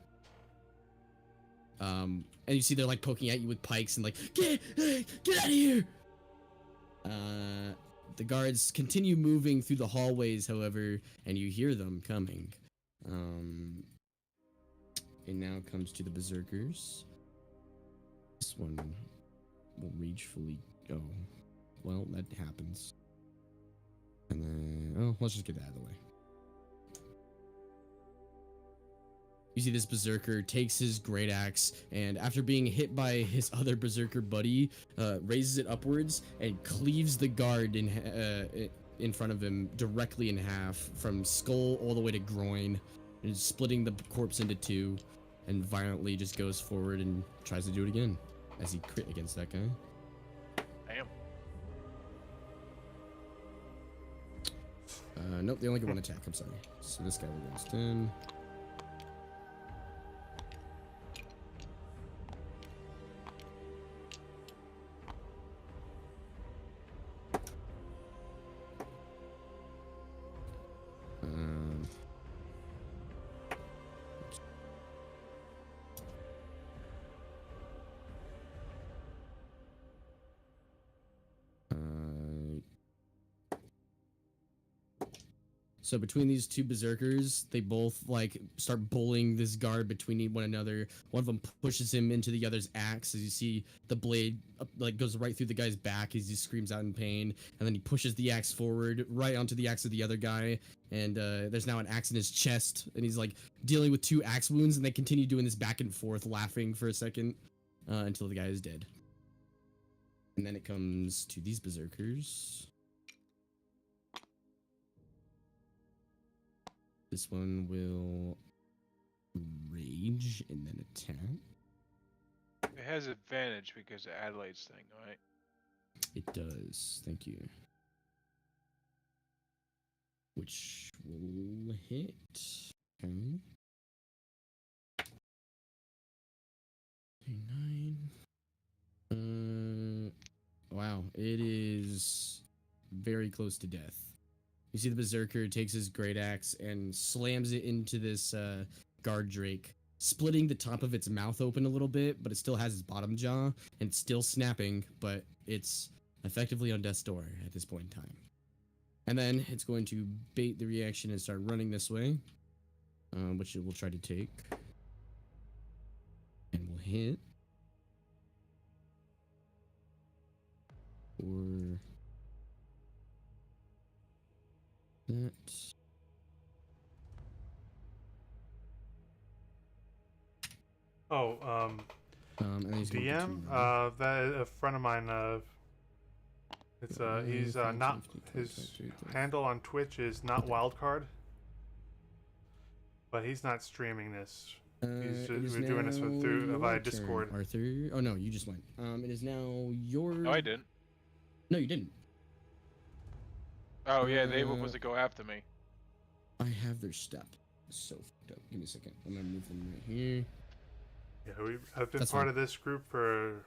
And you see they're like poking at you with pikes and like, get out of here. The guards continue moving through the hallways, however, and you hear them coming. It now comes to the berserkers. This one will ragefully go. Well, that happens. And then, let's just get that out of the way. You see this berserker takes his great axe, and after being hit by his other berserker buddy, raises it upwards and cleaves the guard in front of him directly in half, from skull all the way to groin, and splitting the corpse into two, and violently just goes forward and tries to do it again as he crit against that guy. Damn. Nope, they only get one attack. I'm sorry. So this guy will go stun. So between these two berserkers, they both like start bullying this guard between one another. One of them pushes him into the other's axe as you see the blade like goes right through the guy's back as he screams out in pain, and then he pushes the axe forward right onto the axe of the other guy, and there's now an axe in his chest, and he's like dealing with two axe wounds, and they continue doing this back and forth, laughing for a second until the guy is dead. And then it comes to these berserkers. This one will rage and then attack. It has advantage because of Adelaide's thing, right? It does. Thank you. Which will hit. Okay. 9. Wow. It is very close to death. You see the berserker takes his great axe and slams it into this guard drake, splitting the top of its mouth open a little bit, but it still has its bottom jaw and it's still snapping, but it's effectively on death's door at this point in time. And then it's going to bait the reaction and start running this way, which it will try to take. And will hit. Or that. Oh, And he's going to DM, continue. that a friend of mine. It's he's not his handle on Twitch is not wildcard, but he's not streaming this. We're doing this through via Discord. Arthur. Oh no, you just went. It is now your. No, I didn't. No, you didn't. Oh yeah, they were supposed to go after me. I have their step. So fucked up. Give me a second. I'm gonna move them right here. Yeah, I've been That's part fine. of this group for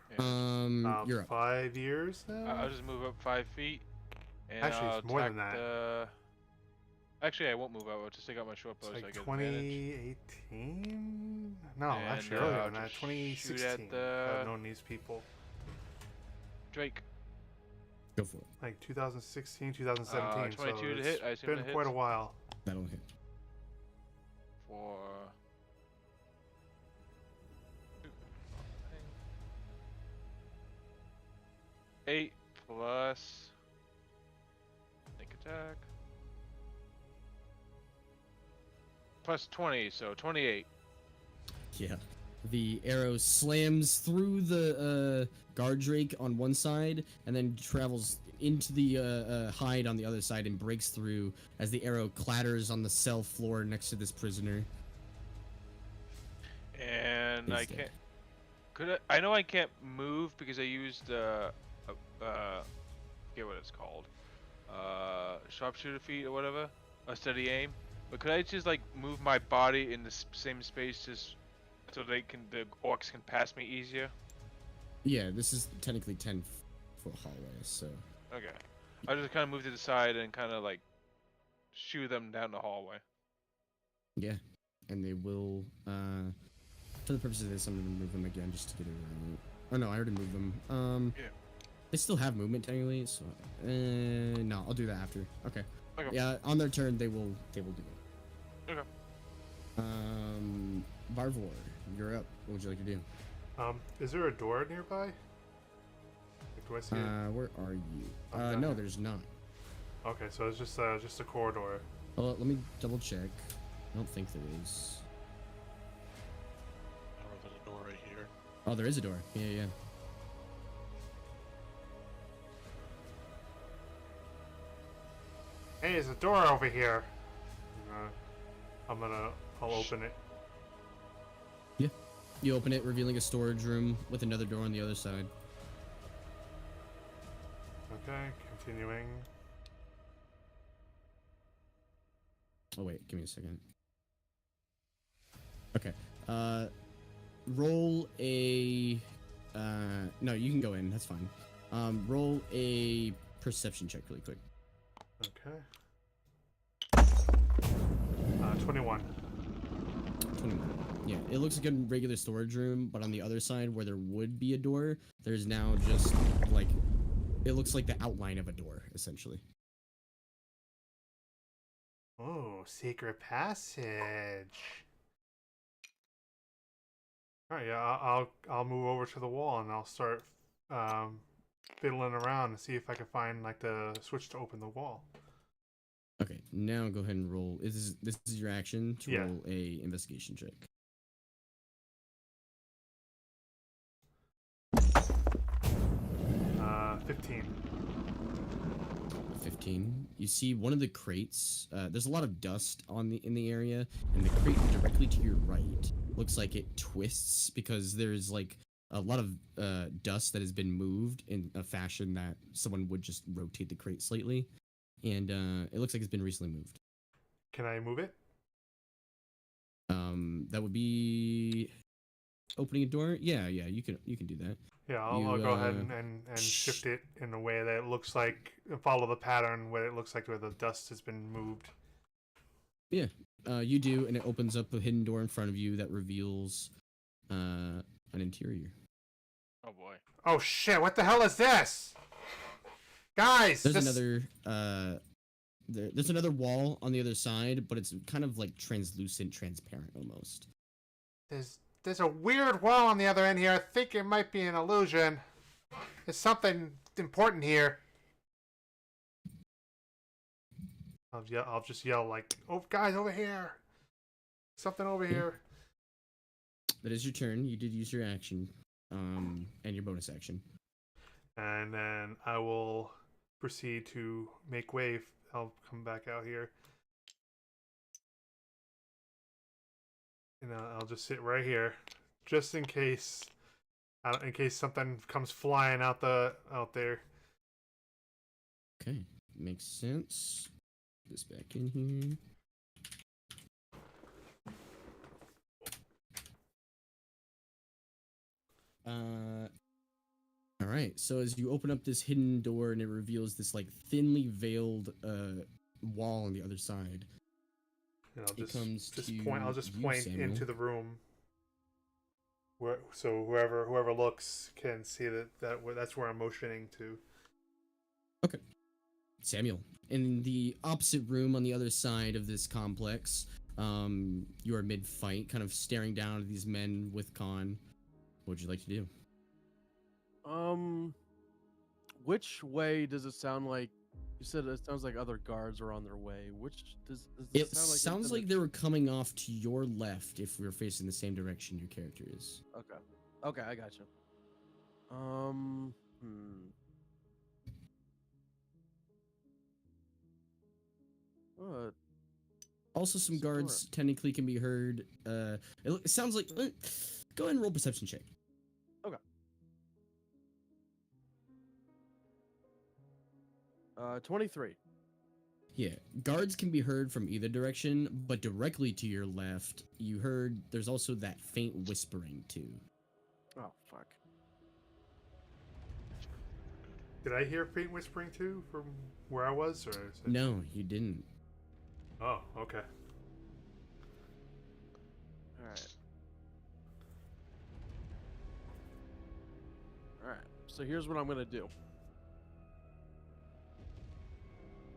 You're up. 5 years now. I'll just move up 5 feet. And Actually, I'll it's more than attack that. Actually, I won't move up. I'll just take out my short bow It's so I like get advantage. 2018. No, And, actually earlier I'll than that. just shoot 2016. at I've the- known these people. Drake. Go for it. Like 2016, 2017. 22 so to it's hit, I assume been that quite a hits. while. That'll hit. For 8 plus sneak attack plus 20, so 28. Yeah. The arrow slams through the guard drake on one side and then travels into the hide on the other side and breaks through as the arrow clatters on the cell floor next to this prisoner. And He's I dead. can't. I know I can't move because I used forget what it's called, sharpshooter feet or whatever, a steady aim. But could I just like move my body in the same space just so the orcs can pass me easier? Yeah, this is technically 10-foot hallway, so. Okay. I'll just kind of move to the side and kind of like shoo them down the hallway. Yeah. And they will, for the purpose of this, I'm gonna move them again just to get it right. Oh no, I already moved them. Yeah. They still have movement technically, so no, I'll do that after. Okay. Okay. Yeah, on their turn they will do it. Okay. Varvor, you're up. What would you like to do? Is there a door nearby? Like, do I see it? Where are you? down No, here. there's not. Okay, so it's just a corridor. Oh, let me double check. I don't think there is. I don't know if there's a door right here. Oh, there is a door. Yeah. Hey, there's a door over here. I'll open it. You open it, revealing a storage room with another door on the other side. Okay, continuing. Oh wait, give me a second. Okay. Roll a. No, you can go in. That's fine. Roll a perception check really quick. Okay. 21. 21. Yeah, it looks like a regular storage room, but on the other side where there would be a door, there's now just like, it looks like the outline of a door, essentially. Oh, secret passage. All right, yeah, I'll move over to the wall and I'll start fiddling around and see if I can find like the switch to open the wall. Okay, now go ahead and roll. This is your action to Yeah. roll a investigation check. 15. 15. You see one of the crates. There's a lot of dust in the area, and the crate directly to your right looks like it twists because there's like a lot of dust that has been moved in a fashion that someone would just rotate the crate slightly, and it looks like it's been recently moved. Can I move it? That would be opening a door. Yeah, you can do that. Yeah, I'll You, go ahead and shift it in a way that it looks like, follow the pattern where it looks like where the dust has been moved. Yeah, you do, and it opens up a hidden door in front of you that reveals an interior. Oh boy. Oh shit, what the hell is this? Guys! There's another there's another wall on the other side, but it's kind of like translucent, transparent almost. There's a weird wall on the other end here. I think it might be an illusion. There's something important here. I'll just yell like, "Oh, guys, over here! Something over here!" That is your turn. You did use your action, and your bonus action. And then I will proceed to make way. I'll come back out here. And I'll just sit right here, just in case something comes flying out there. Okay, makes sense. Put this back in here. All right. So as you open up this hidden door, and it reveals this like thinly veiled wall on the other side. And I'll I'll just point Samuel. into the room. So whoever looks can see that's where I'm motioning to. Okay. Samuel, in the opposite room on the other side of this complex, you are mid-fight, kind of staring down at these men with Khan. What would you like to do? Which way does it sound like? You said it sounds like other guards are on their way. Which does It sounds like they were coming off to your left if we're facing the same direction your character is. Okay, I got you. Also, some guards technically can be heard. It sounds like. Go ahead and roll perception check. Okay. 23. Yeah, guards can be heard from either direction, but directly to your left, you heard there's also that faint whispering too. Oh, fuck. Did I hear faint whispering too from where I was, or is it... No, you didn't. Oh, okay. Alright. Alright, so here's what I'm gonna do.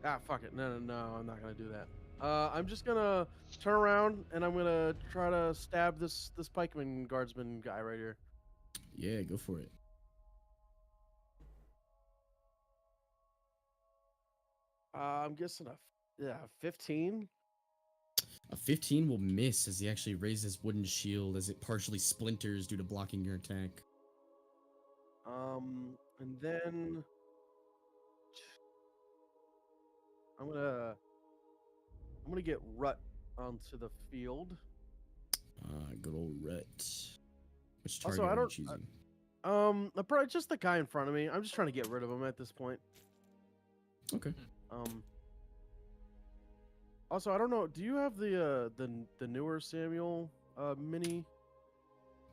Ah, fuck it. No, I'm not gonna do that. I'm just gonna turn around and I'm gonna try to stab this pikeman guardsman guy right here. Yeah, go for it. I'm guessing a 15. A 15 will miss as he actually raises his wooden shield as it partially splinters due to blocking your attack. And then I'm gonna get Rut onto the field. Good old Rut. Which Also, target are you choosing? Probably just the guy in front of me. I'm just trying to get rid of him at this point. Okay. Also, I don't know. Do you have the newer Samuel mini?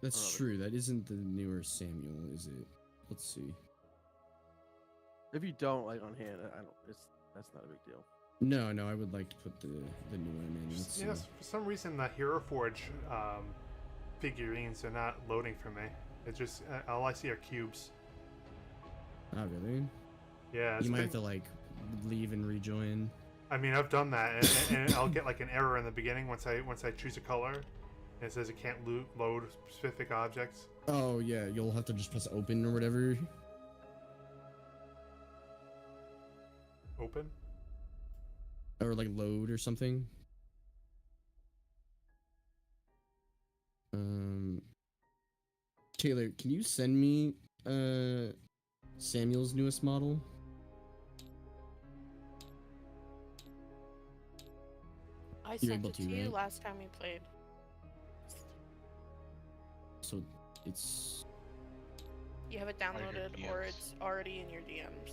That's true. That isn't the newer Samuel, is it? Let's see. If you don't like on hand, I don't. That's not a big deal. No, I would like to put the newer one in. Yes, for some reason the Hero Forge figurines are not loading for me. It just all I see are cubes. Oh really? Yeah. You might have to like leave and rejoin. I mean, I've done that, and I'll get like an error in the beginning once I choose a color. And it says it can't load specific objects. Oh yeah, you'll have to just press open or whatever. Open? Or like load or something. Taylor, can you send me Samuel's newest model. I You're sent able it to, to you right? last time we played. So it's You have it your downloaded, or DMs. it's already in your DMs.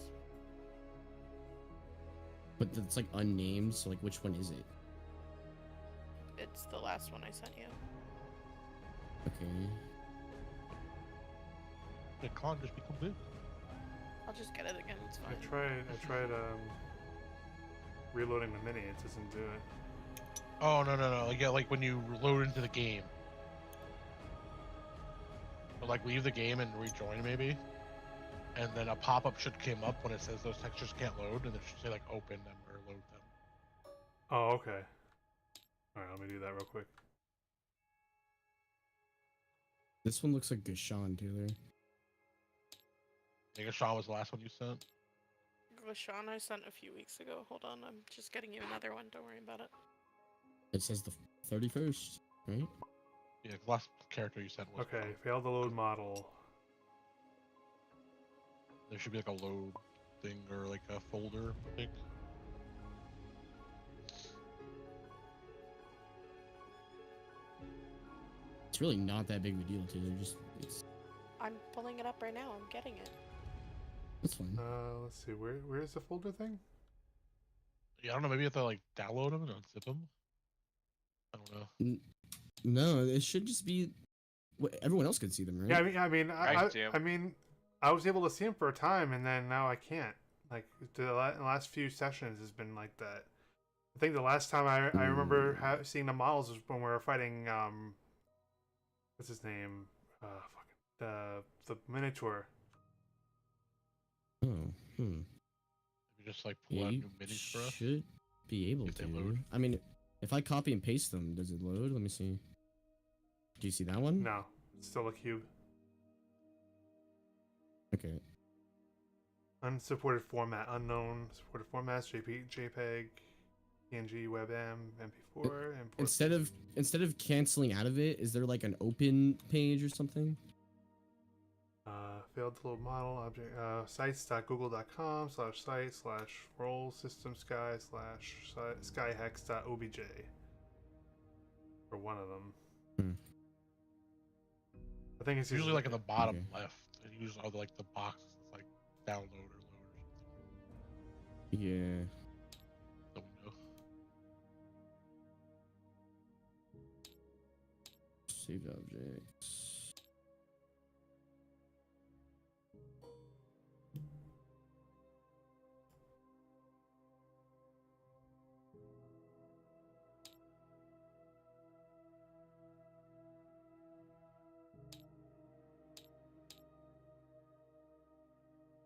but it's like unnamed. So like, which one is it? It's the last one I sent you. Okay. It can't just become big. I'll just get it again. It's fine. I tried reloading the mini. It doesn't do it. Oh no. Like, yeah, like when you load into the game. Or like leave the game and rejoin maybe. And then a pop-up should come up when it says those textures can't load, and it should say like open them or load them. Oh, okay. All right, let me do that real quick. This one looks like Gashan, Taylor. I think Sean was the last one you sent. Glashan I sent a few weeks ago. Hold on, I'm just getting you another one. Don't worry about it. It says the 31st, right? Yeah, the last character you sent was. Okay, failed to load model. There should be like a load thing or like a folder, I think. It's really not that big of a deal, Taylor. Just it's I'm pulling it up right now. I'm getting it. that's fine. Let's see. Where's the folder thing? Yeah, I don't know. Maybe you have to like download them and unzip them. I don't know. No, it should just be. Everyone else could see them, right? Yeah, I do. I mean, I was able to see him for a time, and then now I can't. Like the last few sessions has been like that. I think the last time I remember seeing the models was when we were fighting what's his name? The Minotaur. Oh, Maybe just like pull Yeah, out you new minis for us. should be able If they to. load. I mean, if I copy and paste them, does it load? Let me see. Do you see that one? No, it's still a cube. Okay. Unsupported format, unknown supported formats: JPEG, PNG, WebM, MP4, import. Instead of canceling out of it, is there like an open page or something? Failed to load model object sites.google.com/site/roll system sky/skyhex.obj for one of them. I think it's Usually like in the bottom Okay. left. It usually are like the box that's like download or load or something. Yeah. So we know. Saved objects.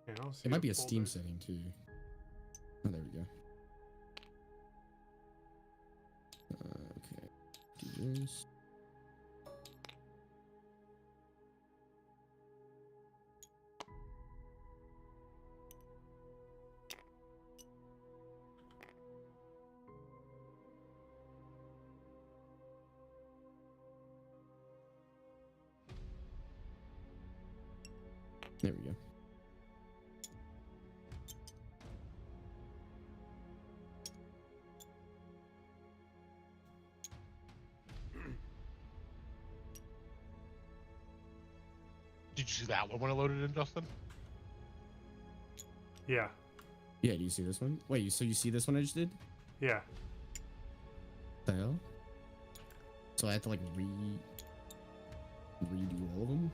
Yeah, I don't see It might the be a Steam folders. setting too. Oh, there we go. Okay. Do this. There we go. Did you see that one when I loaded in, Justin? Yeah, Yeah, do you see this one? Wait, so you see this one I just did? yeah. The hell? So I have to like redo all of them?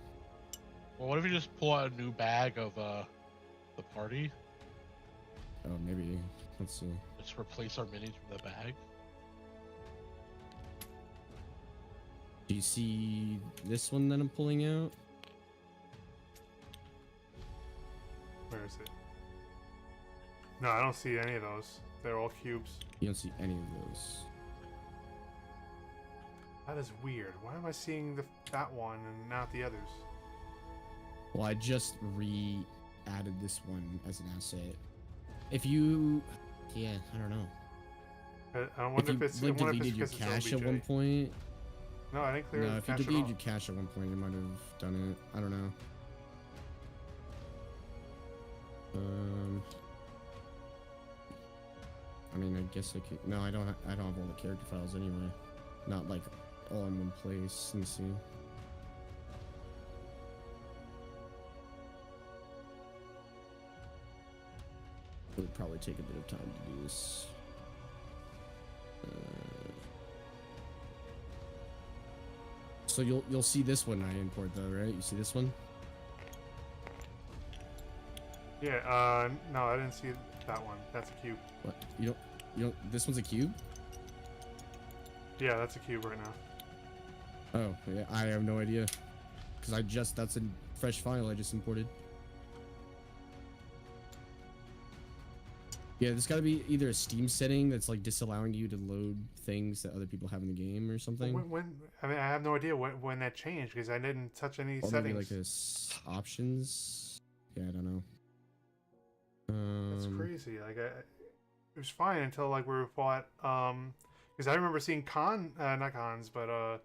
Well, what if you just pull out a new bag of the party? Oh, maybe. Let's see. Just replace our minis from the bag. Do you see this one that I'm pulling out? Where is it? No, I don't see any of those. They're all cubes. You don't see any of those. That is weird. Why am I seeing that one and not the others? Well, I just re-added this one as an asset. If you... Yeah, I don't know. I wonder if you it's. I like wonder if it's deleted your because cache it's at OBJ. one point... No, I didn't clear No, the if you cache at deleted all. your cache at one point, you might have done it. I don't know. I mean, I guess I could. No, I don't. I don't have all the character files anyway. Not like all in one place. Let me see. It would probably take a bit of time to do this. So you'll see this one I import though, right? You see this one? Yeah. No, I didn't see that one. That's a cube. What? You don't. This one's a cube? Yeah, that's a cube right now. Oh, yeah, I have no idea. Because that's a fresh file I just imported. Yeah, there's gotta be either a Steam setting that's like disallowing you to load things that other people have in the game or something. When I mean, I have no idea when that changed because I didn't touch any Or settings. maybe like options. Yeah, I don't know. That's crazy. Like, it was fine until like we fought. Because I remember seeing not Khan's, but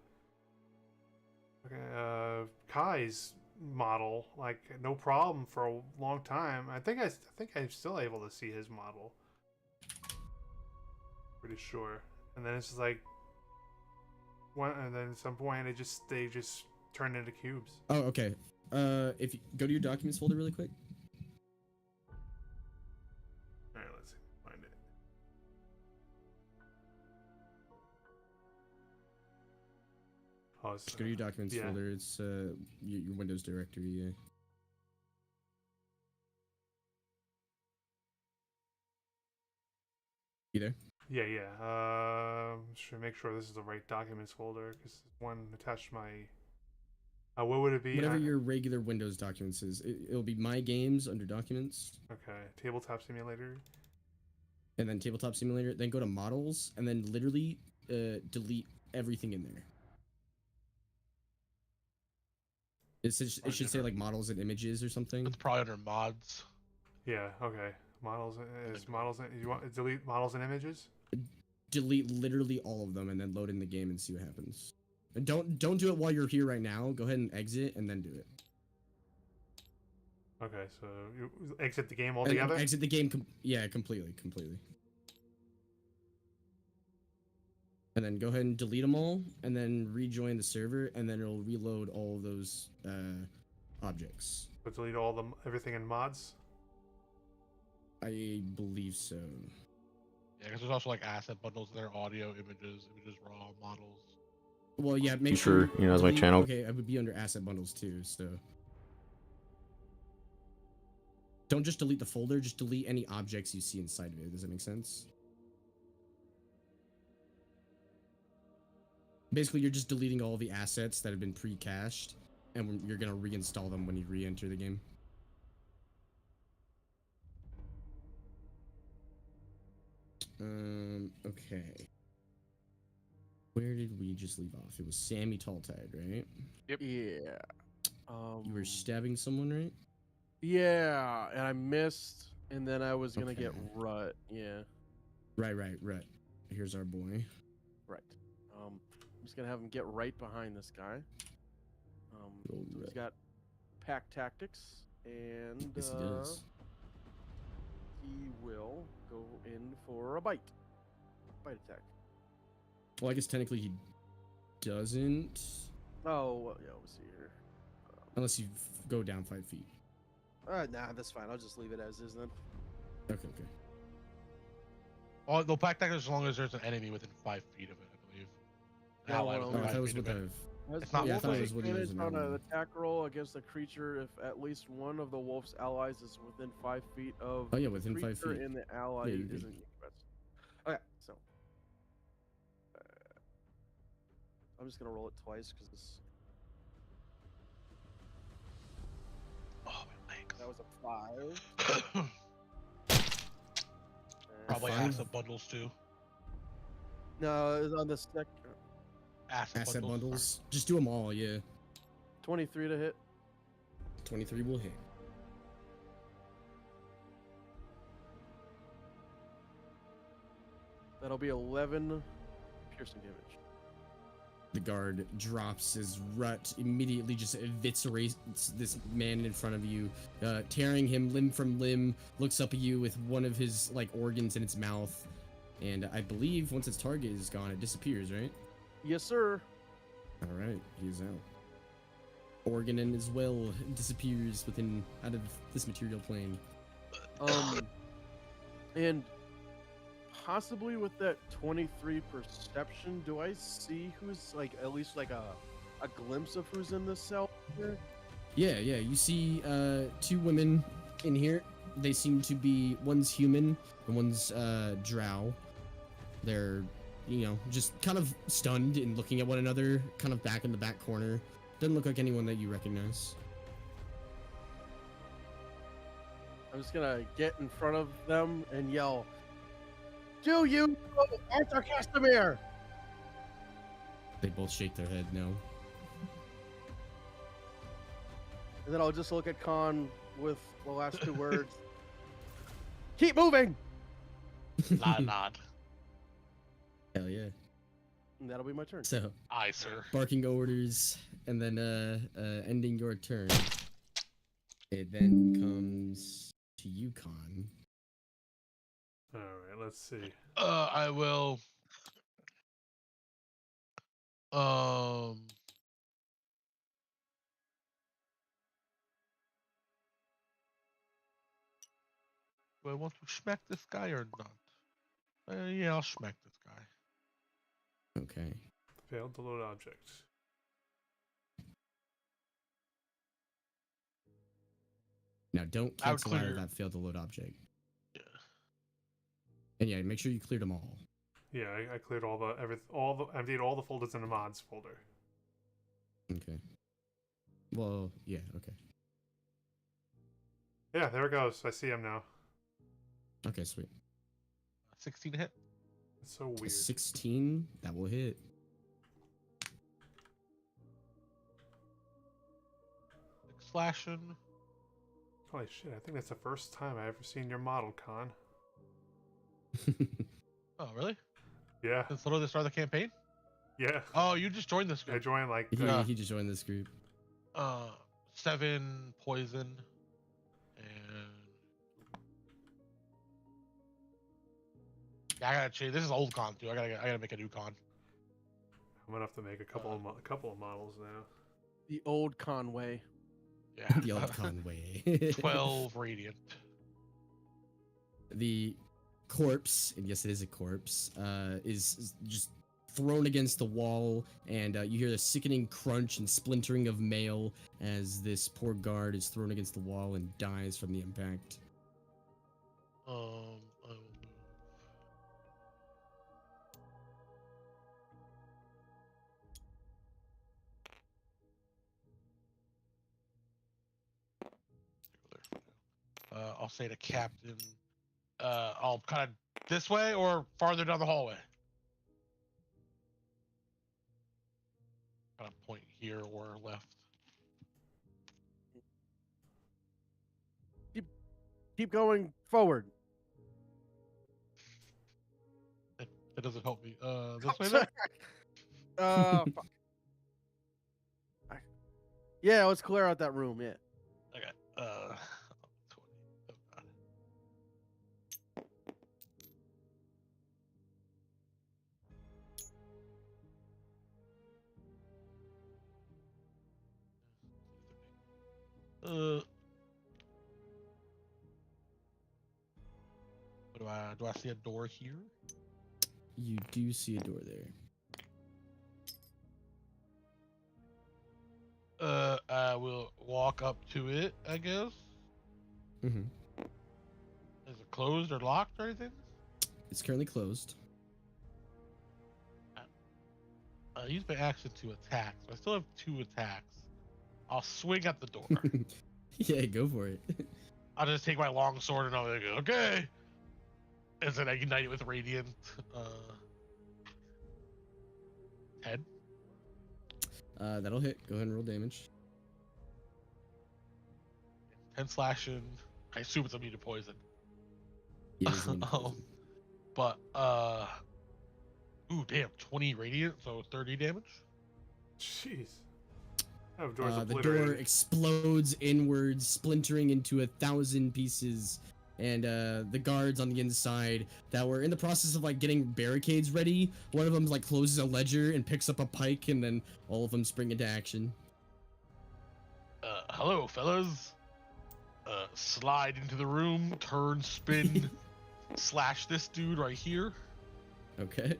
Kai's model like no problem for a long time. I think I'm still able to see his model. Pretty sure. And then it's just like and then at some point they just turn into cubes. Oh, okay. If you go to your documents folder really quick. All right, let's find it. Oh, Just go to your documents folder. It's your Windows directory. Yeah. You there? Yeah. Should make sure this is the right documents folder because one attached to my. What would it be? Whatever your regular Windows documents is, it'll be My Games under Documents. Okay, Tabletop Simulator. And then Tabletop Simulator. Then go to Models, and then literally delete everything in there. It should say like Models and Images or something. It's probably under mods. Yeah. Okay. Models is models. You want to delete models and images? Delete literally all of them, and then load in the game and see what happens. And don't do it while you're here right now. Go ahead and exit, and then do it. Okay, so you exit the game altogether? Exit the game, completely. And then go ahead and delete them all, and then rejoin the server, and then it'll reload all of those objects. But delete everything in mods? I believe so. Yeah, because there's also like asset bundles there, audio, images, raw, models. Well, yeah, make sure you know as my channel. Okay, I would be under asset bundles too, so. Don't just delete the folder, just delete any objects you see inside of it. Does that make sense? Basically, you're just deleting all the assets that have been pre-cached, and you're gonna reinstall them when you re-enter the game. Okay. Where did we just leave off? It was Sammy Talltide, right? Yep. Yeah. You were stabbing someone, right? Yeah, and I missed, and then I was gonna get Okay. rut. Yeah. Right. Here's our boy. Right. I'm just gonna have him get right behind this guy. So he's got pack tactics, and Yes, he does. he will go in for a bite attack. Well, I guess technically he doesn't, Oh, well, yeah, we'll see here. unless you go down 5 feet. Nah, that's fine. I'll just leave it as is then. Okay. Oh, they'll back that as long as there's an enemy within 5 feet of it, I believe. Yeah, Ally well, within Oh, I 5 thought it was feet of with it. the. It's not Yeah, I thought it was wolf what he was advantage on in an attack roll against a creature if at least one of the wolf's allies is within 5 feet of Oh yeah, within the 5 creature feet. and the ally Yeah, you're good. isn't incubus. Okay, so I'm just gonna roll it twice because this Oh, my legs. that was a 5. Probably Five? asset bundles too. No, it was on the second. Asset bundles. Just do them all, yeah. 23 to hit. 23 will hit. That'll be 11 piercing damage. The guard drops his rut, immediately just eviscerates this man in front of you, tearing him limb from limb, looks up at you with one of his like organs in its mouth, and I believe once its target is gone, it disappears, right? Yes, sir. All right, he's out. Organon as well disappears out of this material plane. And possibly with that 23 perception, do I see who's like at least like a glimpse of who's in this cell here? Yeah, you see two women in here. They seem to be, one's human and one's drow. They're, just kind of stunned and looking at one another, kind of back in the back corner. Doesn't look like anyone that you recognize. I'm just gonna get in front of them and yell, "Do you know Arthur Castamere?" They both shake their head no. And then I'll just look at Khan with the last two words. Keep moving! Nod. Hell yeah. And that'll be my turn. So, Aye, sir. barking orders, and then ending your turn. It then comes to you, Khan. All right, let's see. I will. Do I want to smack this guy or not? Yeah, I'll smack this guy. Okay. Failed to load object. Now don't I would cancel out of clear- that failed to load object. Yeah. And yeah, make sure you cleared them all. Yeah, I cleared emptied all the folders in the mods folder. Okay. Well, yeah, okay. Yeah, there it goes. I see him now. Okay, sweet. 16 to hit. It's so weird. 16, that will hit. Six slashing. Holy shit, I think that's the first time I ever seen your model, Con. Oh, really? Yeah, Since literally the start of the campaign? yeah. Oh, you just joined this I group. joined like He just joined this group. 7 poison and yeah, I gotta change. This is old con too. I gotta make a new con. I'm gonna have to make a couple of models now. The old Conway. Yeah. The old Conway. 12 radiant. The corpse, and yes, it is a corpse, is just thrown against the wall, and you hear the sickening crunch and splintering of mail as this poor guard is thrown against the wall and dies from the impact. I will move. I'll say to captain. I'll kind of this way or farther down the hallway. Kind of point here or left. Keep going forward. It doesn't help me. This way then? Fuck. Yeah, let's clear out that room. Yeah. Okay. 20. Oh, God. What do I see a door here? You do see a door there. I will walk up to it, I guess. Mm-hmm. Is it closed or locked or anything? It's currently closed. I used my action to attack, so I still have 2 attacks. I'll swing at the door. Yeah, go for it. I'll just take my long sword and I'll be like, okay. And then I ignite it with radiant. 10. That'll hit. Go ahead and roll damage. 10 slashing. I assume it's immune to poison. Yeah, it's immune to poison. But ooh, damn, 20 radiant, so 30 damage. Jeez. Oh, door's The obliterated. door explodes inwards, splintering into 1,000 pieces. And the guards on the inside that were in the process of like getting barricades ready, one of them like closes a ledger and picks up a pike, and then all of them spring into action. Hello, fellas. Slide into the room, turn, spin, slash this dude right here. Okay.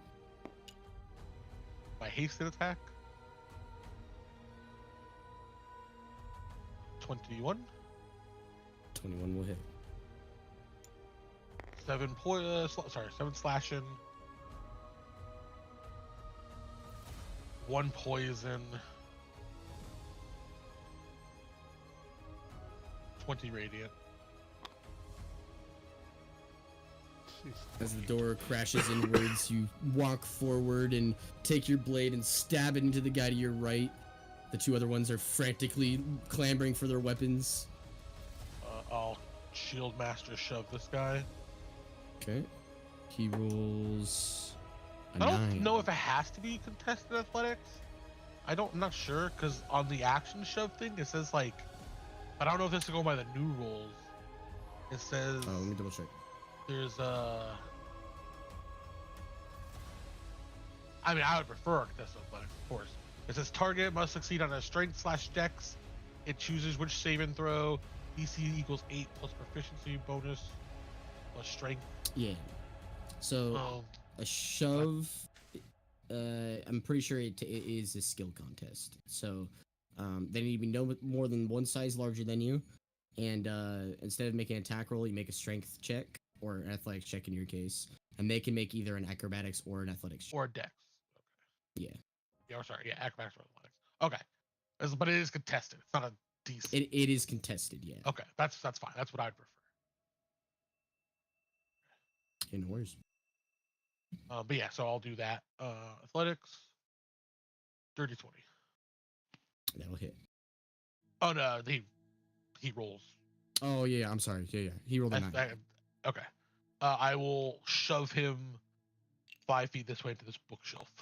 My hasted attack. 21. 21 will hit. 7 slashing. 1 poison. 20 radiant. Jeez. As the door crashes inwards, you walk forward and take your blade and stab it into the guy to your right. The 2 other ones are frantically clambering for their weapons. I'll shield master shove this guy. Okay. He rolls a I don't 9. know if it has to be contested athletics. I'm not sure, because on the action shove thing it says like, but I don't know if this is going by the new rules. It says Oh, let me double check. there's I mean, I would prefer contested athletics, of course. It says target must succeed on a strength/dex. It chooses which save and throw. DC equals 8 plus proficiency bonus plus strength. Yeah. So a shove, I'm pretty sure it is a skill contest. So they need to be no more than 1 size larger than you, and instead of making an attack roll, you make a strength check or an athletics check in your case, and they can make either an acrobatics or an athletics check. Or dex. Yeah. Yeah, sorry, yeah, acrobatics or athletics. Okay. But it is contested. It's not a DC. It is contested, yeah. Okay, that's fine. That's what I'd prefer. Okay, no worries. But yeah, so I'll do that. Athletics, dirty 20. That'll hit. Oh no, he rolls. Oh yeah, I'm sorry. Yeah. He rolled a 9. Okay. I will shove him 5 feet this way into this bookshelf.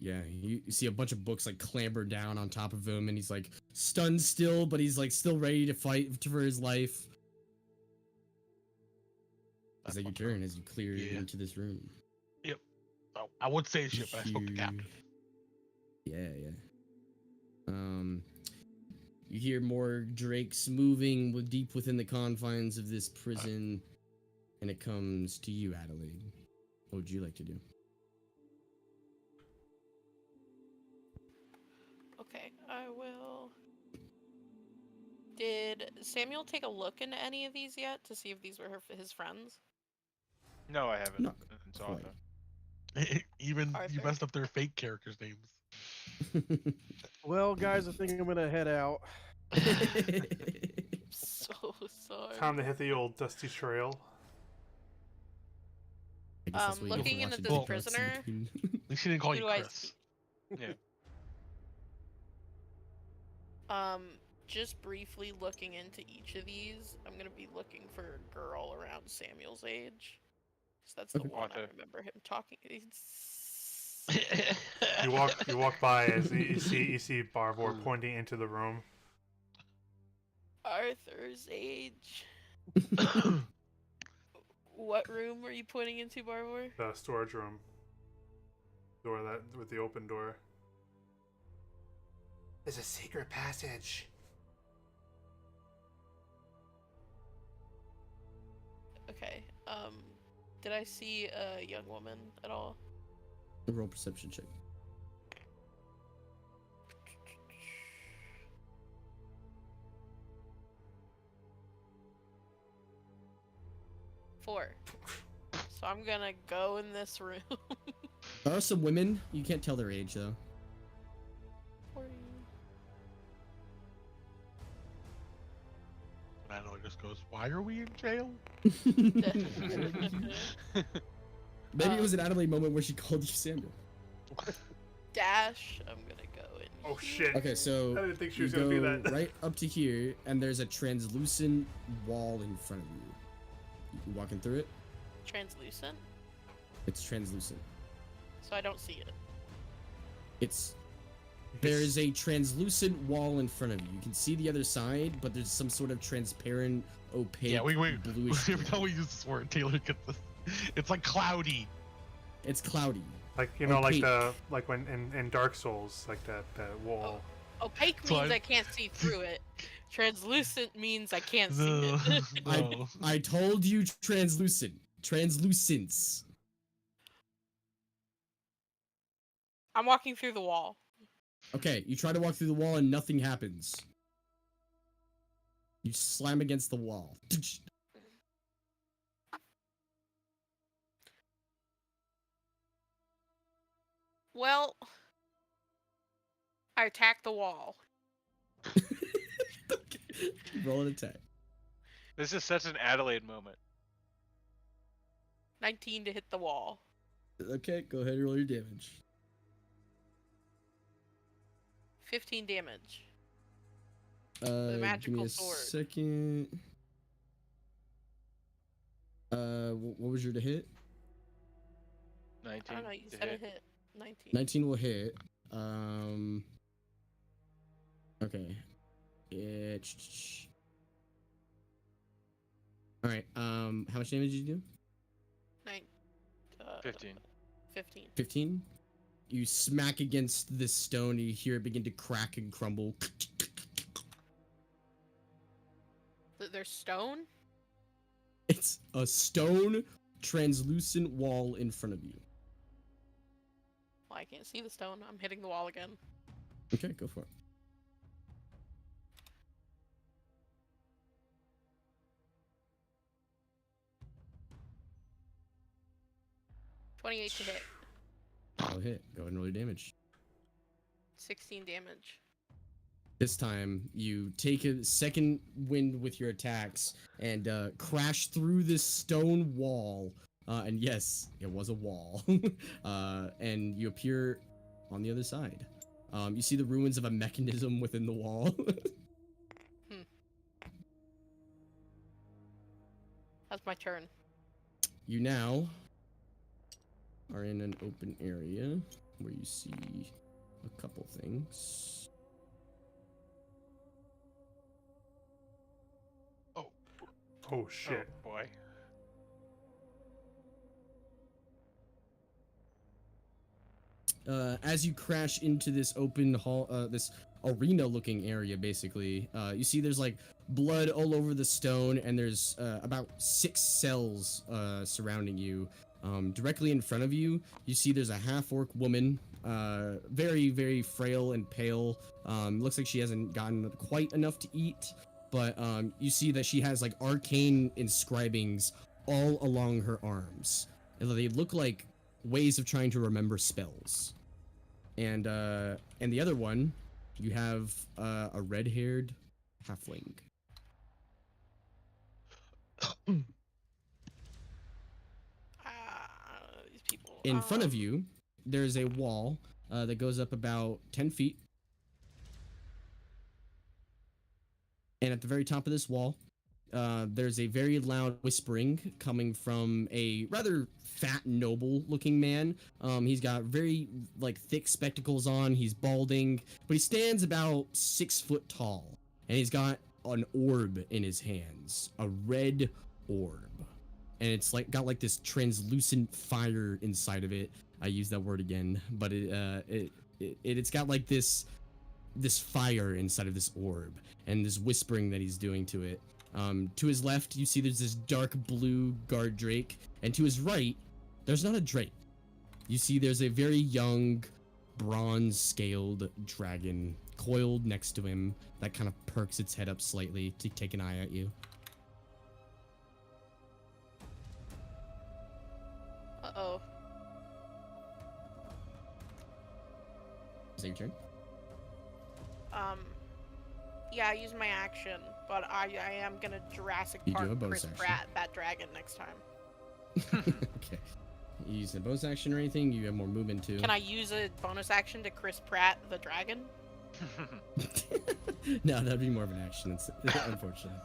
Yeah, you see a bunch of books like clamber down on top of him, and he's like stunned still, but he's like still ready to fight for his life. Is that your turn as you clear into this room? Yep. Oh, I would say shit, but I spoke to captain. Yeah. You hear more drakes moving deep within the confines of this prison, and it comes to you, Adelaide. What would you like to do? Okay, I will. Did Samuel take a look into any of these yet to see if these were his friends? No, I haven't. Not It's quite. awesome. Even Arthur? you messed up their fake characters' names. Well, guys, I think I'm gonna head out. So sorry. Time to hit the old dusty trail. I guess that's what you get for Looking into watching this TikToks in prisoner, between. At least he didn't call Who you do I Chris. see? Yeah. Just briefly looking into each of these, I'm gonna be looking for a girl around Samuel's age. So that's the Okay. one I Arthur. remember him talking. You walk by as you see Barvor pointing into the room. Arthur's age. What room were you pointing into, Barbor? The storage room. Door that with the open door. There's a secret passage. Okay. Did I see a young woman at all? Roll perception check. Four. So I'm gonna go in this room. There are some women. You can't tell their age though. 40. I know, it just goes, why are we in jail? Maybe it was an Adelaide moment where she called you Samuel. Dash. I'm gonna go in. Oh here. shit. Okay, so I didn't think she you was gonna do go that. right up to here, and there's a translucent wall in front of you. You walking through it? Translucent. It's translucent. So I don't see it. It's There's a translucent wall in front of you. You can see the other side, but there's some sort of transparent, opaque, Yeah, we bluish. every time we use this word, Taylor gets this. It's like cloudy. It's cloudy. Like you know, Opaque. like when in Dark Souls, like that wall. Opaque So means I- I can't see through it. Translucent means I can't see No, it. no. I told you translucent. Translucence. I'm walking through the wall. Okay, you try to walk through the wall and nothing happens. You slam against the wall. Well, I attack the wall. Roll an attack. This is such an Adelaide moment. 19 to hit the wall. Okay, go ahead and roll your damage. 15 damage. Give magical me a sword. second. What was your to hit? 19. I don't know, you to said hit. it hit. 19. 19 will hit. Okay. All right. How much damage did you do? 15. 15. 15. You smack against this stone. You hear it begin to crack and crumble. There's stone? It's a stone translucent wall in front of you. Well, I can't see the stone. I'm hitting the wall again. Okay, go for it. $28 to hit. I'll hit. Go ahead and roll your damage. 16 damage. This time, you take a second wind with your attacks and crash through this stone wall. And yes, it was a wall. And you appear on the other side. You see the ruins of a mechanism within the wall. That's my turn. You now are in an open area where you see a couple things. Oh shit! Oh boy. As you crash into this open hall, this arena-looking area, basically, you see there's like blood all over the stone, and there's about 6 cells surrounding you. Directly in front of you, you see there's a half-orc woman, very, very frail and pale. Looks like she hasn't gotten quite enough to eat, but you see that she has like arcane inscribings all along her arms. And they look like ways of trying to remember spells. And the other one, you have a red-haired halfling. These people. In front of you, there's a wall that goes up about 10 feet. And at the very top of this wall, there's a very loud whispering coming from a rather fat, noble-looking man. He's got very, like, thick spectacles on. He's balding, but he stands about 6 foot tall. And he's got an orb in his hands, a red orb. And it's like got like this translucent fire inside of it. I use that word again, but it's got like this fire inside of this orb, and this whispering that he's doing to it. To his left, you see there's this dark blue guard drake, and to his right, there's not a drake. You see there's a very young, bronze-scaled dragon coiled next to him that kind of perks its head up slightly to take an eye at you. Uh-oh. Is that your turn? Yeah, I use my action, but I am gonna Jurassic You do Park a bonus Chris action. Pratt that dragon next time. Okay. You use a bonus action or anything? You have more movement too. Can I use a bonus action to Chris Pratt the dragon? No, that'd be more of an action, unfortunately.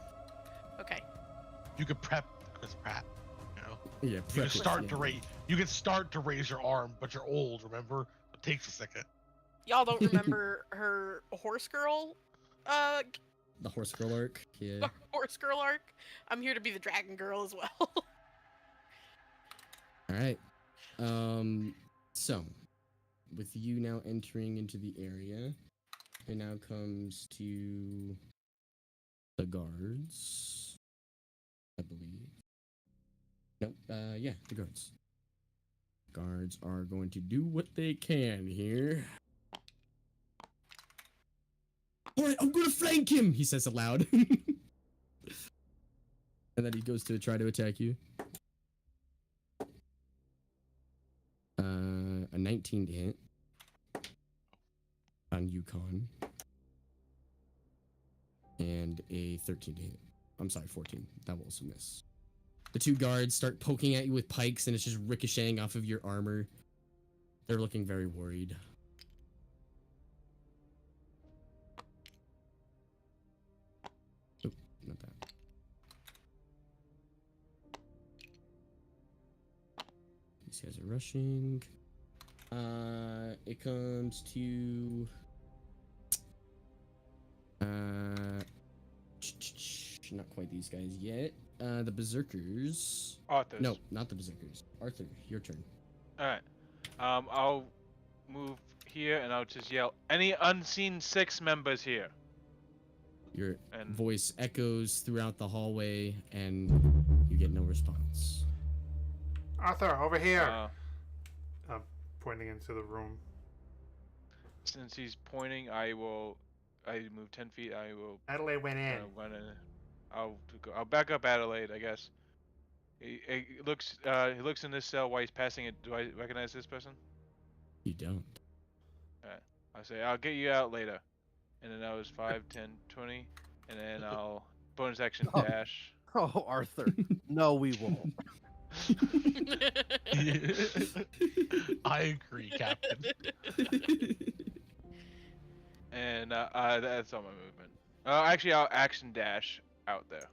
Okay. You could prep Chris Pratt. You know, Yeah, you prep can it, start yeah. to raise. You can start to raise your arm, but you're old. Remember, it takes a second. Y'all don't remember her horse girl, uh, The horse girl arc. Yeah. horse girl arc? I'm here to be the dragon girl as well. All right. So, with you now entering into the area, it now comes to the guards, I believe. Nope. Yeah, the guards. Guards are going to do what they can here. All right, I'm gonna flank him, he says aloud. And then he goes to try to attack you. A 19 to hit on Yukon. And a 13 to hit. I'm sorry, 14. That will also miss. The two guards start poking at you with pikes, and it's just ricocheting off of your armor. They're looking very worried. Oh, not that. These guys are rushing. It comes to not quite these guys yet. The berserkers. Arthur's. No, not the berserkers. Arthur, your turn. Alright. I'll move here and I'll just yell, any unseen 6 members here. Your And voice echoes throughout the hallway, and you get no response. Arthur, over here. Pointing into the room. since he's pointing, I move 10 feet. I will Adelaide went in. run in. I'll back up Adelaide, I guess. He looks in this cell while he's passing it. Do I recognize this person? You don't. I say, I'll get you out later. And then that was 5, 10, 20. And then I'll bonus action dash. Oh, Arthur. No, we won't. I agree, Captain. And that's all my movement. Actually, I'll action dash out there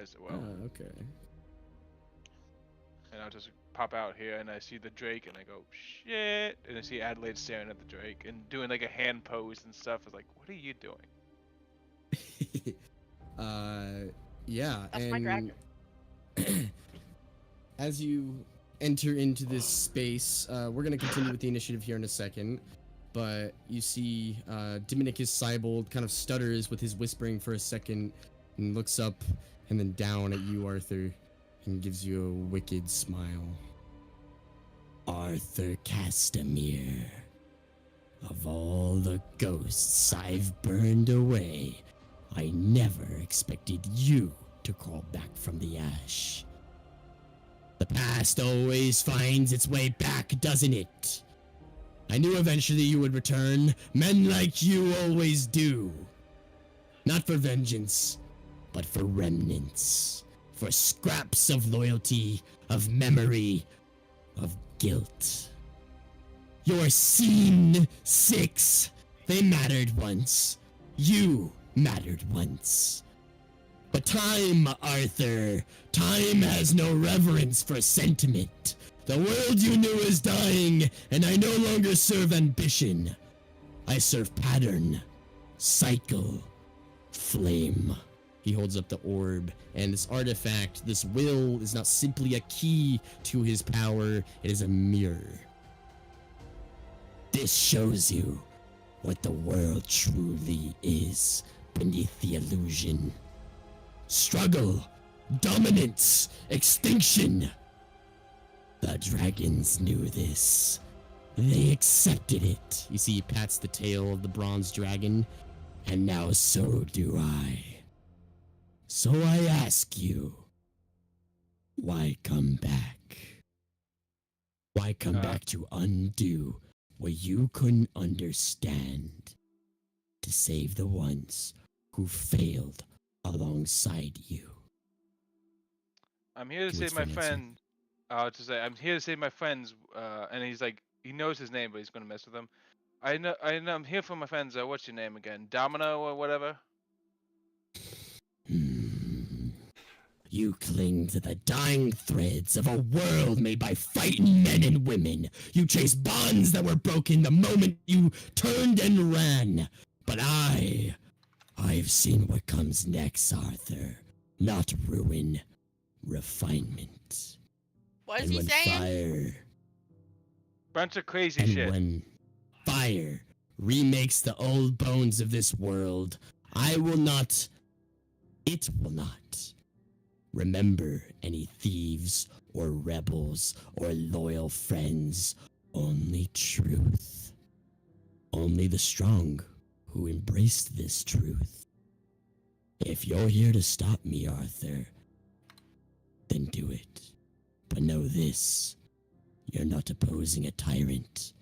as well. Okay. And I'll just pop out here and I see the Drake and I go, shit. And I see Adelaide staring at the Drake and doing like a hand pose and stuff. It's like, what are you doing? Yeah. That's and my dragon. As you enter into this space, we're going to continue with the initiative here in a second. But you see Dominicus Seibold kind of stutters with his whispering for a second and looks up and then down at you, Arthur, and gives you a wicked smile. Arthur Castamere, of all the ghosts I've burned away, I never expected you to crawl back from the ash. The past always finds its way back, doesn't it? I knew eventually you would return. Men like you always do. Not for vengeance, but for remnants. For scraps of loyalty, of memory, of guilt. Your scene 6. They mattered once. You mattered once. But time, Arthur, time has no reverence for sentiment. The world you knew is dying, and I no longer serve ambition. I serve pattern, cycle, flame. He holds up the orb, and this artifact, this will, is not simply a key to his power, it is a mirror. This shows you what the world truly is beneath the illusion. Struggle, dominance, extinction. The dragons knew this. They accepted it. You see, he pats the tail of the bronze dragon, and now so do I. So I ask you, why come back? Why come back to undo what you couldn't understand? To save the ones who failed alongside you. I'm here to He save waits my for an answer. friend. To say, I'm here to save my friends. And he's like, he knows his name, but he's gonna mess with him. I know. I'm here for my friends. What's your name again? Domino or whatever? You cling to the dying threads of a world made by fighting men and women. You chase bonds that were broken the moment you turned and ran. But I've seen what comes next, Arthur. Not ruin, refinement. What is And he when saying? Bunch of crazy And shit. when fire remakes the old bones of this world, it will not remember any thieves or rebels or loyal friends. Only truth. Only the strong who embraced this truth. If you're here to stop me, Arthur, then do it. But know this. You're not opposing a tyrant.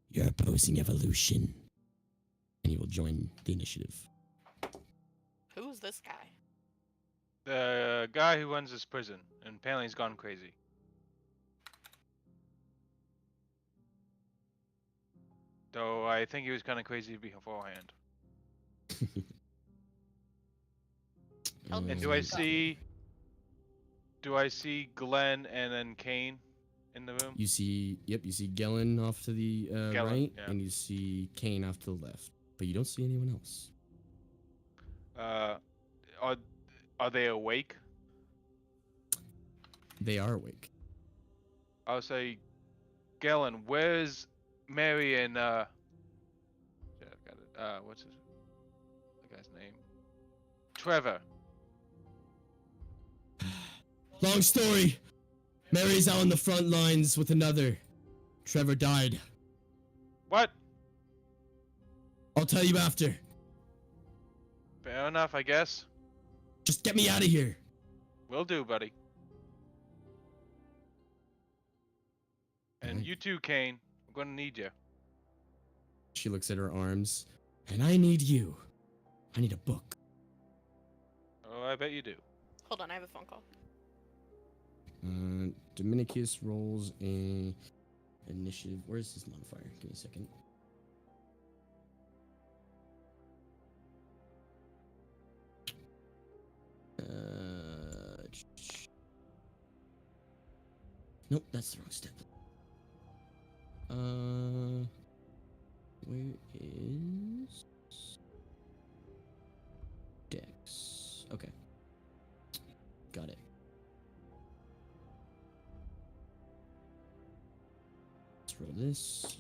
You're opposing evolution. And you will join the initiative. Who's this guy? The guy who runs this prison, and apparently he's gone crazy. Though I think he was kind of crazy beforehand. And do I see Glenn and then Kane in the room? You see Gellin off to the Gellin, right, yeah. and you see Kane off to the left. But you don't see anyone else. Are they awake? They are awake. I'll say, Gellin, where's Mary and yeah, I've got it. What's the guy's name? Trevor. Long story. Mary's out on the front lines with another. Trevor died. What? I'll tell you after. Fair enough, I guess. Just get me out of here. Will do, buddy. And Alright. you too, Kane. We're gonna need you. She looks at her arms. And I need you. I need a book. Oh, I bet you do. Hold on, I have a phone call. Dominicus rolls a initiative. Where's his modifier? Give me a second. Nope, that's the wrong step. Where is Dex? Okay, got it. Let's roll this.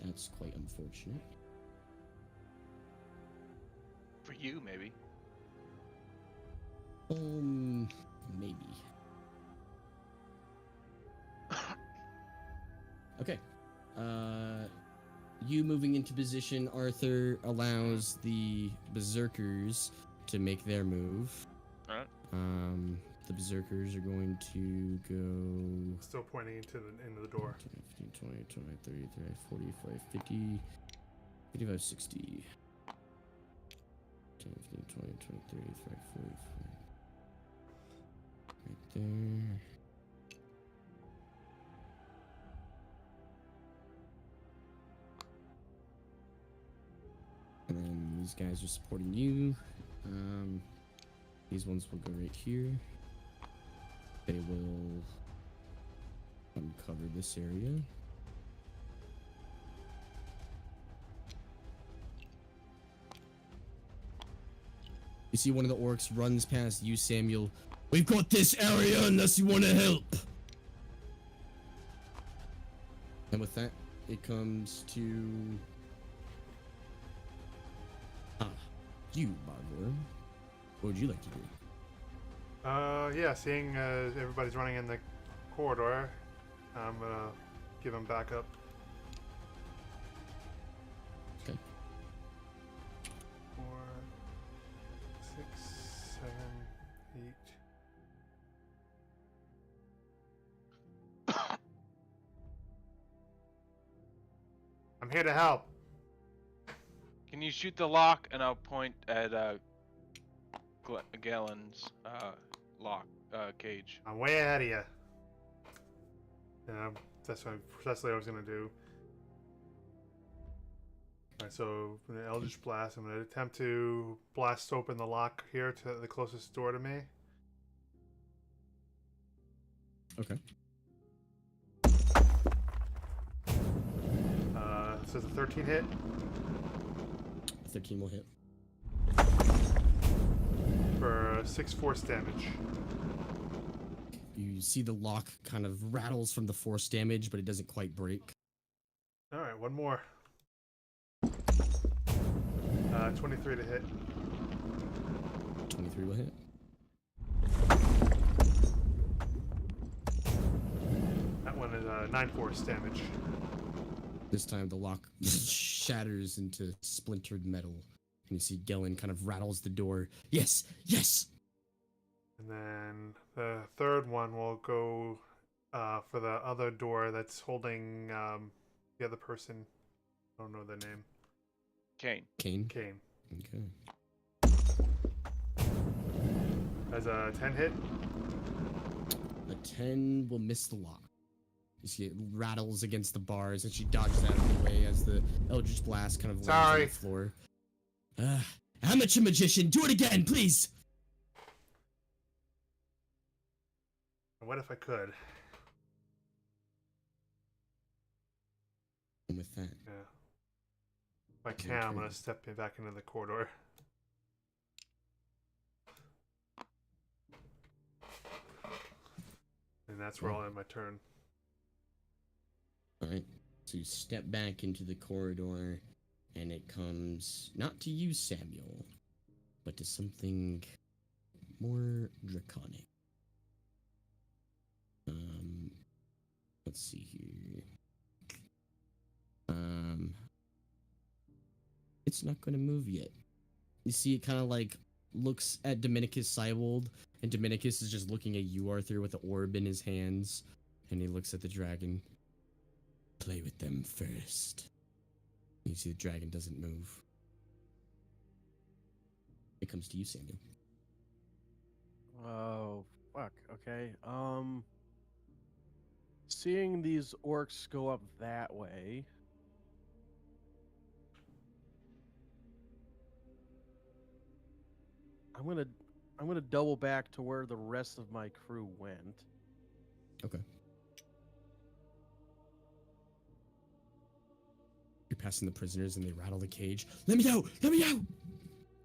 That's quite unfortunate. For you, maybe. Maybe. Okay. You moving into position, Arthur, allows the berserkers to make their move. Alright. The berserkers are going to go Still pointing into the end of the door. 15, 20, 20, 30, 35, 45, 50, 55, 60. 10, 15, 20, 20, 30, 35, 45. Right there. And then these guys are supporting you. These ones will go right here. They will uncover this area. You see one of the orcs runs past you, Samuel. We've got this area unless you want to help. And with that, it comes to you, Barbour. What would you like to do? Yeah, seeing everybody's running in the corridor, I'm gonna give him backup. Okay. 4, 6, 7, 8. I'm here to help. Can you shoot the lock, and I'll point at Gallen's lock cage. I'm way ahead of you. Yeah, that's precisely what I was gonna do. Alright, so for the Eldritch Blast, I'm going to attempt to blast open the lock here to the closest door to me. Okay. This is a 13 hit. 13 will hit. For 6 force damage. You see the lock kind of rattles from the force damage, but it doesn't quite break. Alright, one more. 23 to hit. 23 will hit. That one is 9 force damage. This time the lock shatters into splintered metal. And you see Gellin kind of rattles the door. Yes! Yes! And then the third one will go for the other door that's holding the other person. I don't know their name. Kane. Kane. Kane. Okay. Has a 10 hit. A 10 will miss the lock. You see it rattles against the bars, and she dodges out of the way as the Eldritch Blast kind of lands on Sorry. the floor. Amateur magician, do it again, please! What if I could? And with that, Yeah. If I can, I'm going to step back into the corridor. And that's where I'll end my turn. alright. So you step back into the corridor, and it comes not to you, Samuel, but to something more draconic. Let's see here. It's not going to move yet. You see it kind of like looks at Dominicus Cybold, and Dominicus is just looking at you, Arthur, with the orb in his hands, and he looks at the dragon. Play with them first. You see the dragon doesn't move. It comes to you, Samuel. Oh, fuck. Okay. Seeing these orcs go up that way. I'm gonna double back to where the rest of my crew went. Okay. You're passing the prisoners and they rattle the cage. Let me out! Let me out!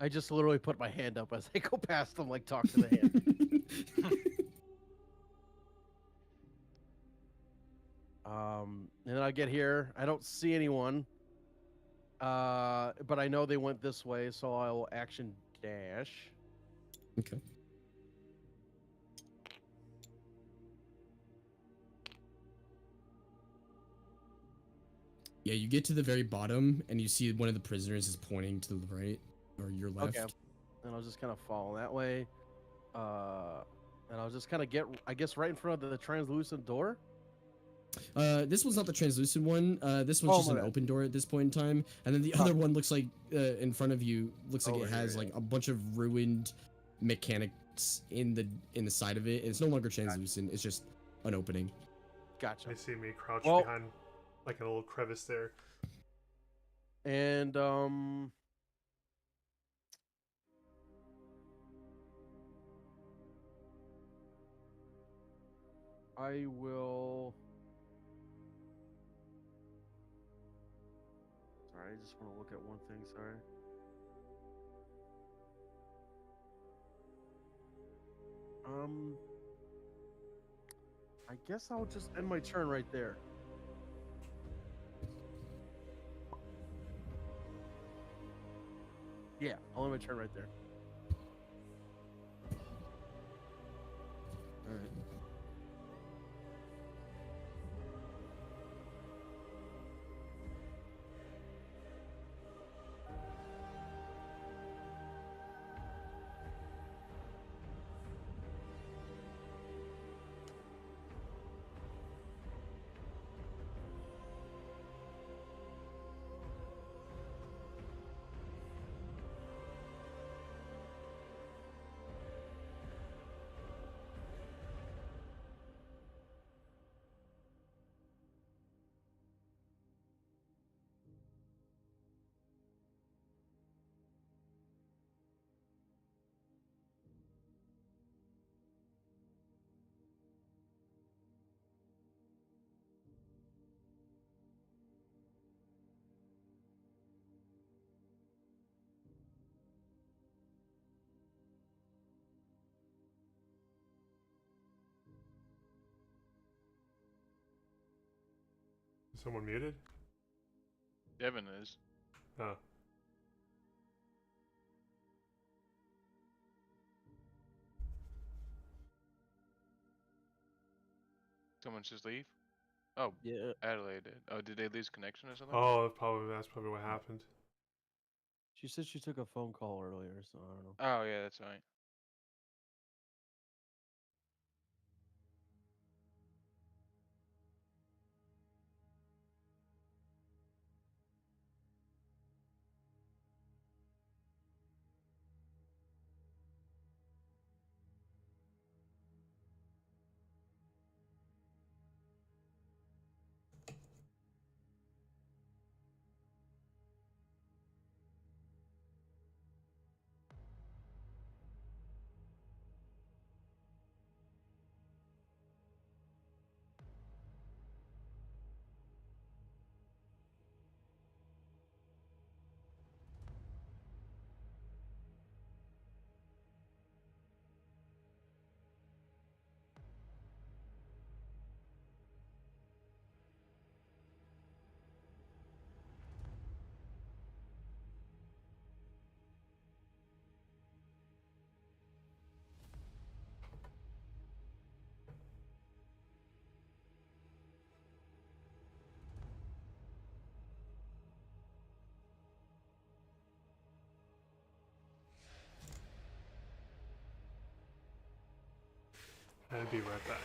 I just literally put my hand up as I go past them, like talk to the hand. And then I get here. I don't see anyone. But I know they went this way, so I will action dash. Okay. Yeah, you get to the very bottom and you see one of the prisoners is pointing to the right or your left. Okay. And I'll just kind of follow that way. And I'll just kind of get, I guess, right in front of the translucent door. This one's not the translucent one. This one's just my an bad. open door at this point in time. And then the other one looks like, in front of you, looks like Oh, it right, has right, like a bunch of ruined mechanics in the side of it. It's no longer translucent. It's just an opening. Gotcha. They see me crouched Well- behind like a little crevice there. And I will. Sorry, I just want to look at one thing. Sorry. I guess I'll just end my turn right there. Yeah, I'll end my turn right there. All right. Is someone muted? Devin is. Oh. Someone just leave? Oh, Yeah. Adelaide did. Oh, did they lose connection or something? Oh, that's probably what happened. She said she took a phone call earlier, so I don't know. Oh, yeah, that's right. I'll be right back.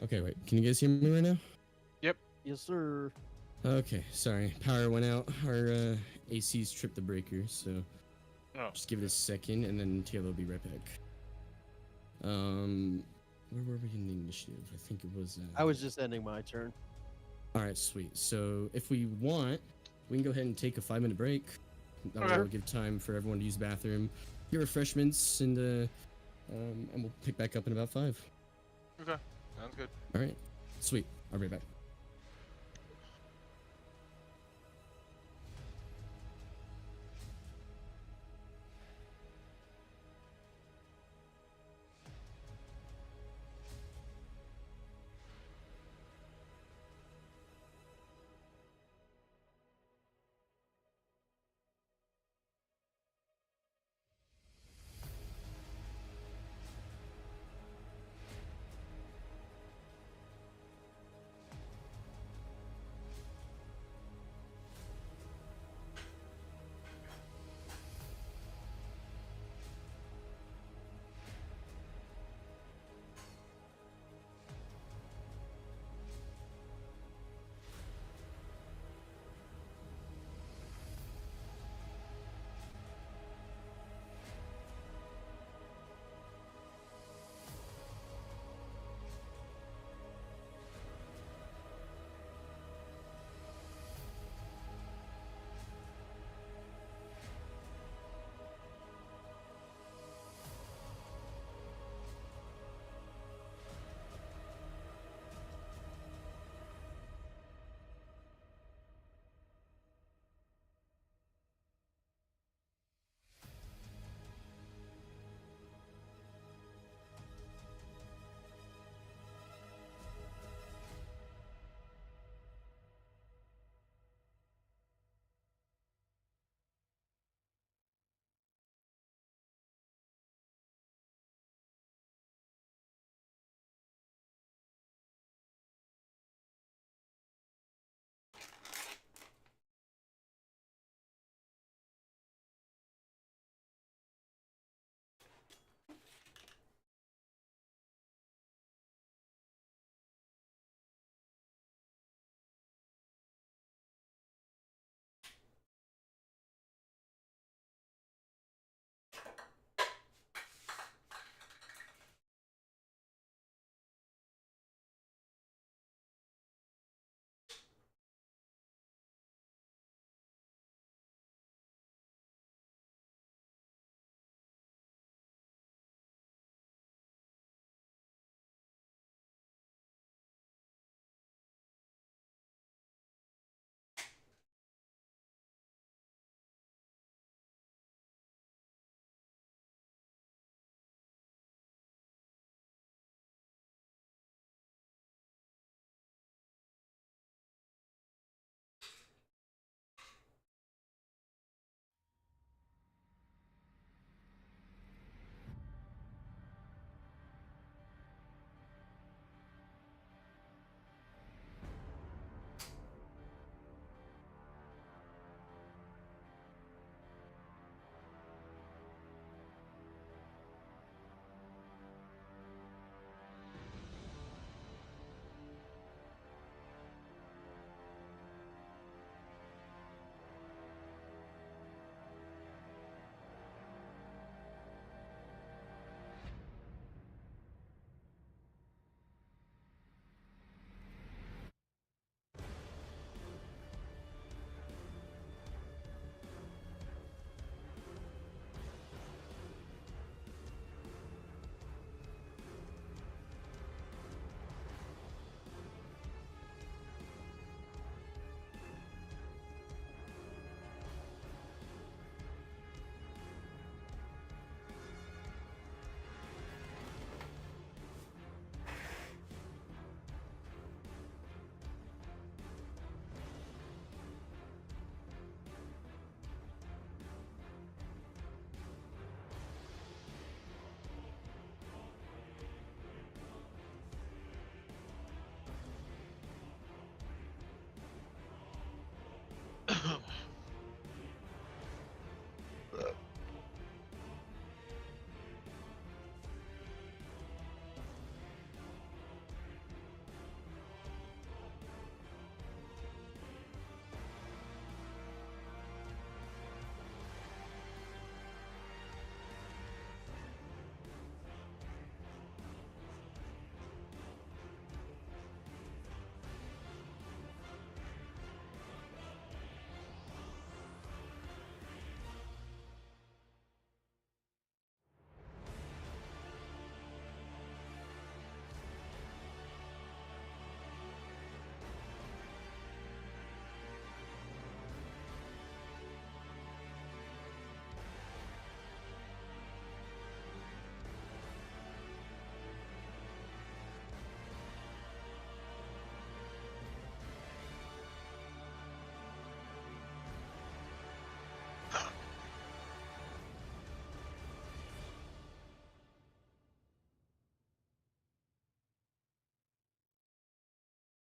Okay, wait. Can you guys hear me right now? Yes, sir. Okay, sorry. Power went out. Our AC's tripped the breaker, so Oh. just give it a second, and then Taylor will be right back. Where were we in the initiative? I think it was. I was just ending my turn. All right, sweet. So if we want, we can go ahead and take a 5-minute break. That Okay. will give time for everyone to use the bathroom, get refreshments, and we'll pick back up in about 5. Okay. Sounds good. All right, sweet. I'll be right back.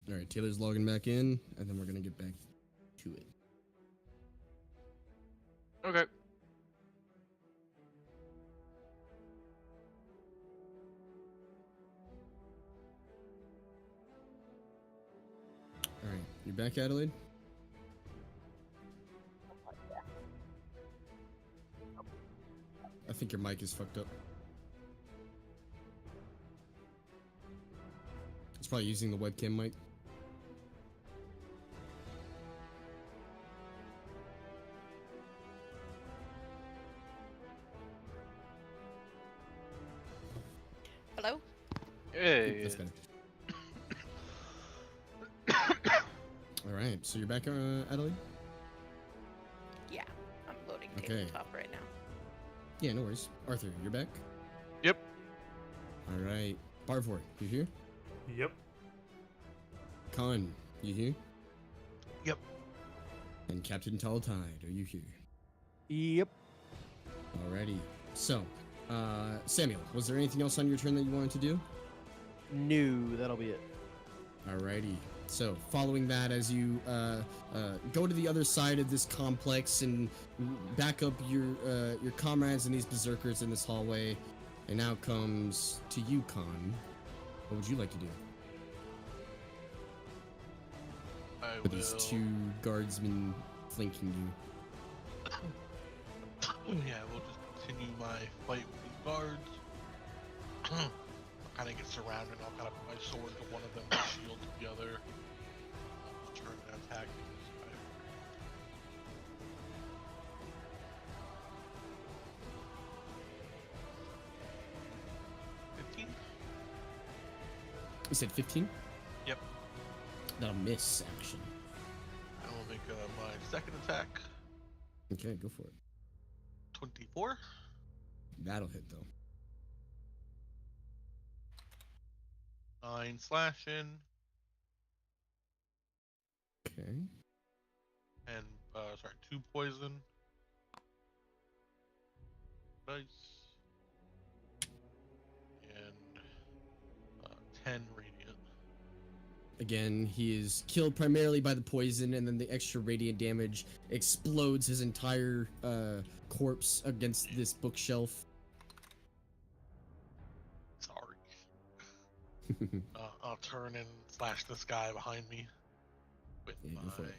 All right, Taylor's logging back in, and then we're gonna get back to it. Okay. All right, you're back, Adelaide. I think your mic is fucked up. It's probably using the webcam mic. Hello? Hey. That's better. All right, so you're back, Adelaide? Yeah, I'm loading Okay. tabletop right now. Yeah, no worries. Arthur, you're back? Yep. All right. Barvor, you here? Yep. Khan, you here? Yep. And Captain Tall-Tide, are you here? Yep. Alrighty. So, Samuel, was there anything else on your turn that you wanted to do? No, that'll be it. Alrighty. So, following that, as you go to the other side of this complex and back up your comrades and these berserkers in this hallway, it now comes to you, Khan. What would you like to do I with these two guardsmen flanking you? Yeah, we'll just continue my fight with these guards. I'll kind of get surrounded. I'll kind of put my sword to one of them, my shield to the other. I'll just turn and attack this guy. You said 15? Yep. That'll miss, action. I will make my second attack. Okay, go for it. 24. That'll hit, though. 9 slashing. Okay. And, 2 poison. Nice. And, 10 radiant. Again, he is killed primarily by the poison, and then the extra radiant damage explodes his entire corpse against this bookshelf. Sorry. I'll turn and slash this guy behind me with Yeah, go for my it.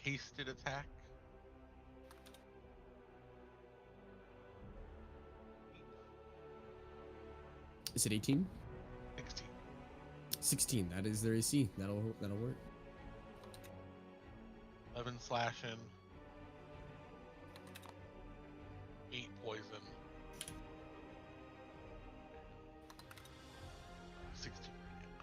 hasted attack. Is it 18? 16. 16. That is their AC. That'll work. 11 slashing. 8 poison. 16 radiant.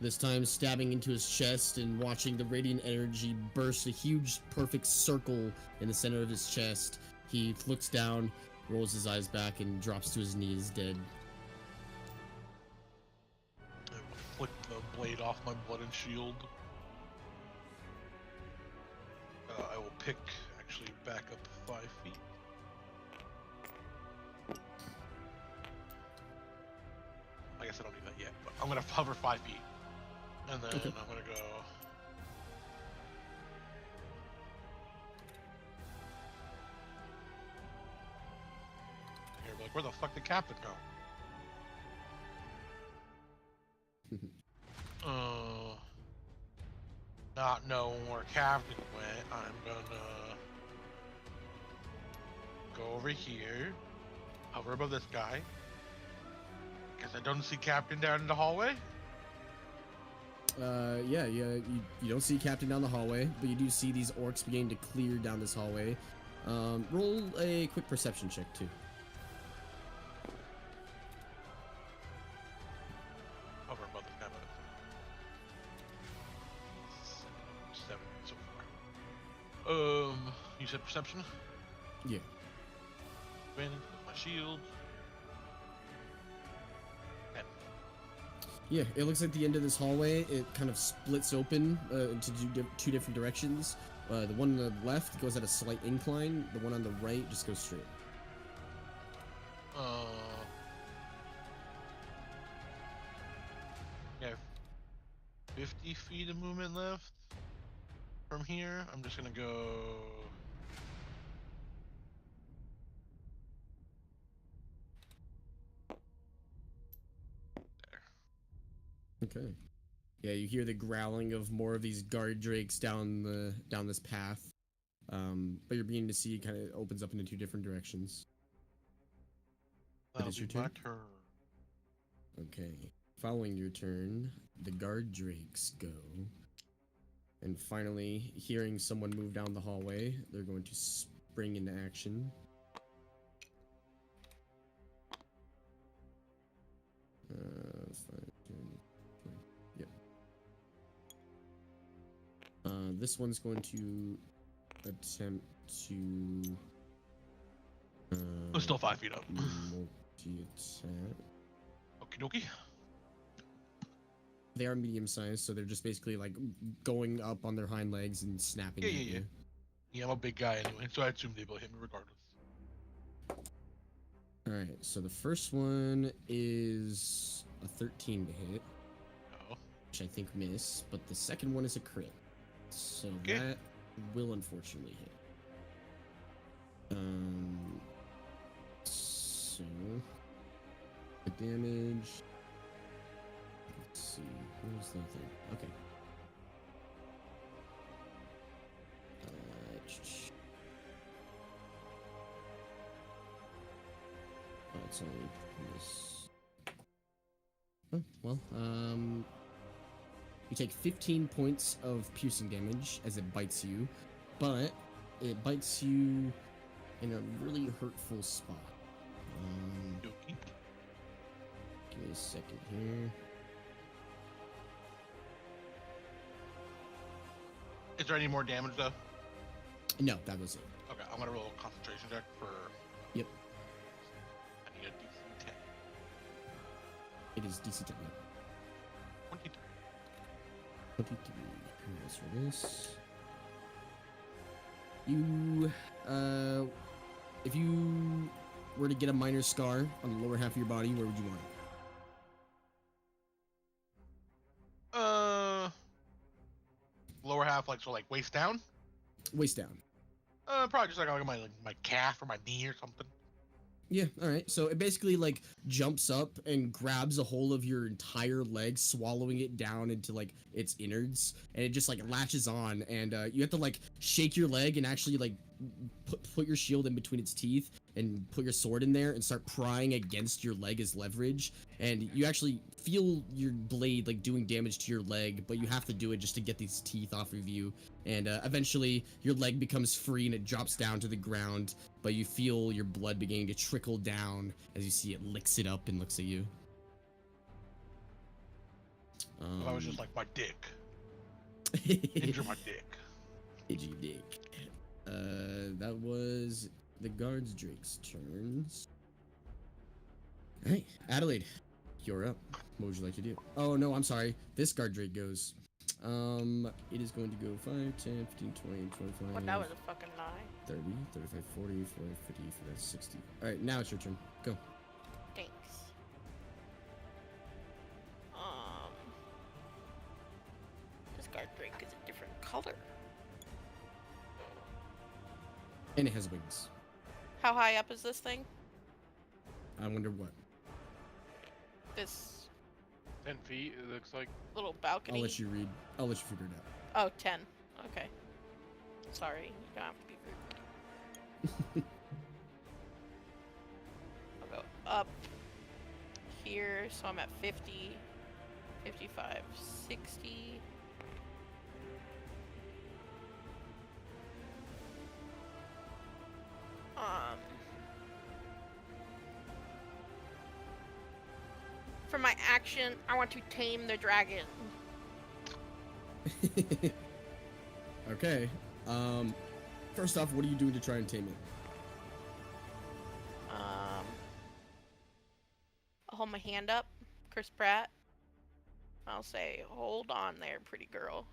This time, stabbing into his chest and watching the radiant energy burst a huge, perfect circle in the center of his chest. He looks down, rolls his eyes back, and drops to his knees, dead. I will flick the blade off my blood and shield. I will pick, actually, back up 5 feet. I guess I don't need that yet, but I'm gonna hover 5 feet. And then Okay. I'm gonna go. Here, like, where the fuck did Captain go? Not knowing where Captain went, I'm gonna go over here, hover above this guy. Guess I don't see Captain down in the hallway. Yeah, you don't see Captain down the hallway, but you do see these orcs beginning to clear down this hallway. Roll a quick perception check, too. Hover above this guy, but 7 so far. You said perception? Yeah. Advantage with my shield. 10. Yeah, it looks like the end of this hallway, it kind of splits open into two different directions. The one on the left goes at a slight incline. The one on the right just goes straight. Yeah, 50 feet of movement left from here. I'm just gonna go. Okay. Yeah, you hear the growling of more of these guard drakes down this path. But you're beginning to see it kind of opens up into two different directions. It That'll is be your my turn? turn. Okay. Following your turn, the guard drakes go. And finally, hearing someone move down the hallway, they're going to spring into action. Five, 10, 20, yep. This one's going to attempt to. We're still 5 feet up. Multi-attack. Okie dokie. They are medium sized, so they're just basically like going up on their hind legs and snapping at you. Yeah, I'm a big guy anyway, so I assume they will hit me regardless. Alright, so the first one is a 13 to hit, Oh. which I think miss, but the second one is a crit. So Okay. that will unfortunately hit. So the damage. Let's see. Where's that thing? Okay. Oh, it's only this. Oh, well, you take 15 points of piercing damage as it bites you, but it bites you in a really hurtful spot. Dokie. Give me a second here. Is there any more damage though? No, that was it. Okay, I'm gonna roll a concentration check for. Yep. I need a DC 10. It is DC 10. 23. 23. As for this, you, if you were to get a minor scar on the lower half of your body, where would you want it? Lower half, like so, like waist down. Waist down. Probably just like on my calf or my knee or something. Yeah, alright. So it basically like jumps up and grabs a hold of your entire leg, swallowing it down into like its innards, and it just like latches on, and you have to like shake your leg and actually like put your shield in between its teeth and put your sword in there and start prying against your leg as leverage, and you actually feel your blade like doing damage to your leg, but you have to do it just to get these teeth off of you, and eventually your leg becomes free and it drops down to the ground, but you feel your blood beginning to trickle down as you see it licks it up and looks at you. I was just like my dick. Injure my dick. Itchy dick. That was the guards Drake's turns. Alright, Adelaide, you're up. What would you like to do? Oh no, I'm sorry. This guard Drake goes. It is going to go 5, 10, 15, 20, 25. Well, that was a fucking lie. 30, 35, 40, 45, 50, 55, 60. Alright, now it's your turn. Go. Thanks. This guard drink is a different color. And it has wings. How high up is this thing? I wonder what. This 10 feet, it looks like. little balcony? I'll let you read. I'll let you figure it out. Oh, 10. Okay. Sorry, you don't have to be rude. I'll go up here, so I'm at 50, 55, 60. For my action, I want to tame the dragon. Okay. First off, what are you doing to try and tame it? I'll hold my hand up, Chris Pratt. I'll say, hold on there, pretty girl.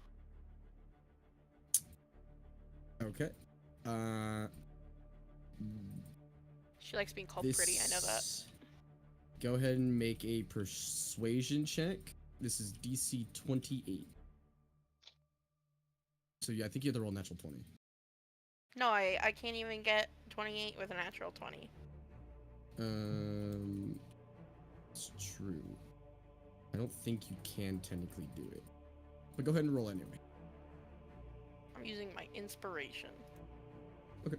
Okay. She likes being called pretty, I know that. Go ahead and make a persuasion check. This is DC 28. So I think you have to roll natural 20. No, I can't even get 28 with a natural 20. It's true. I don't think you can technically do it. But go ahead and roll anyway. I'm using my inspiration. Okay.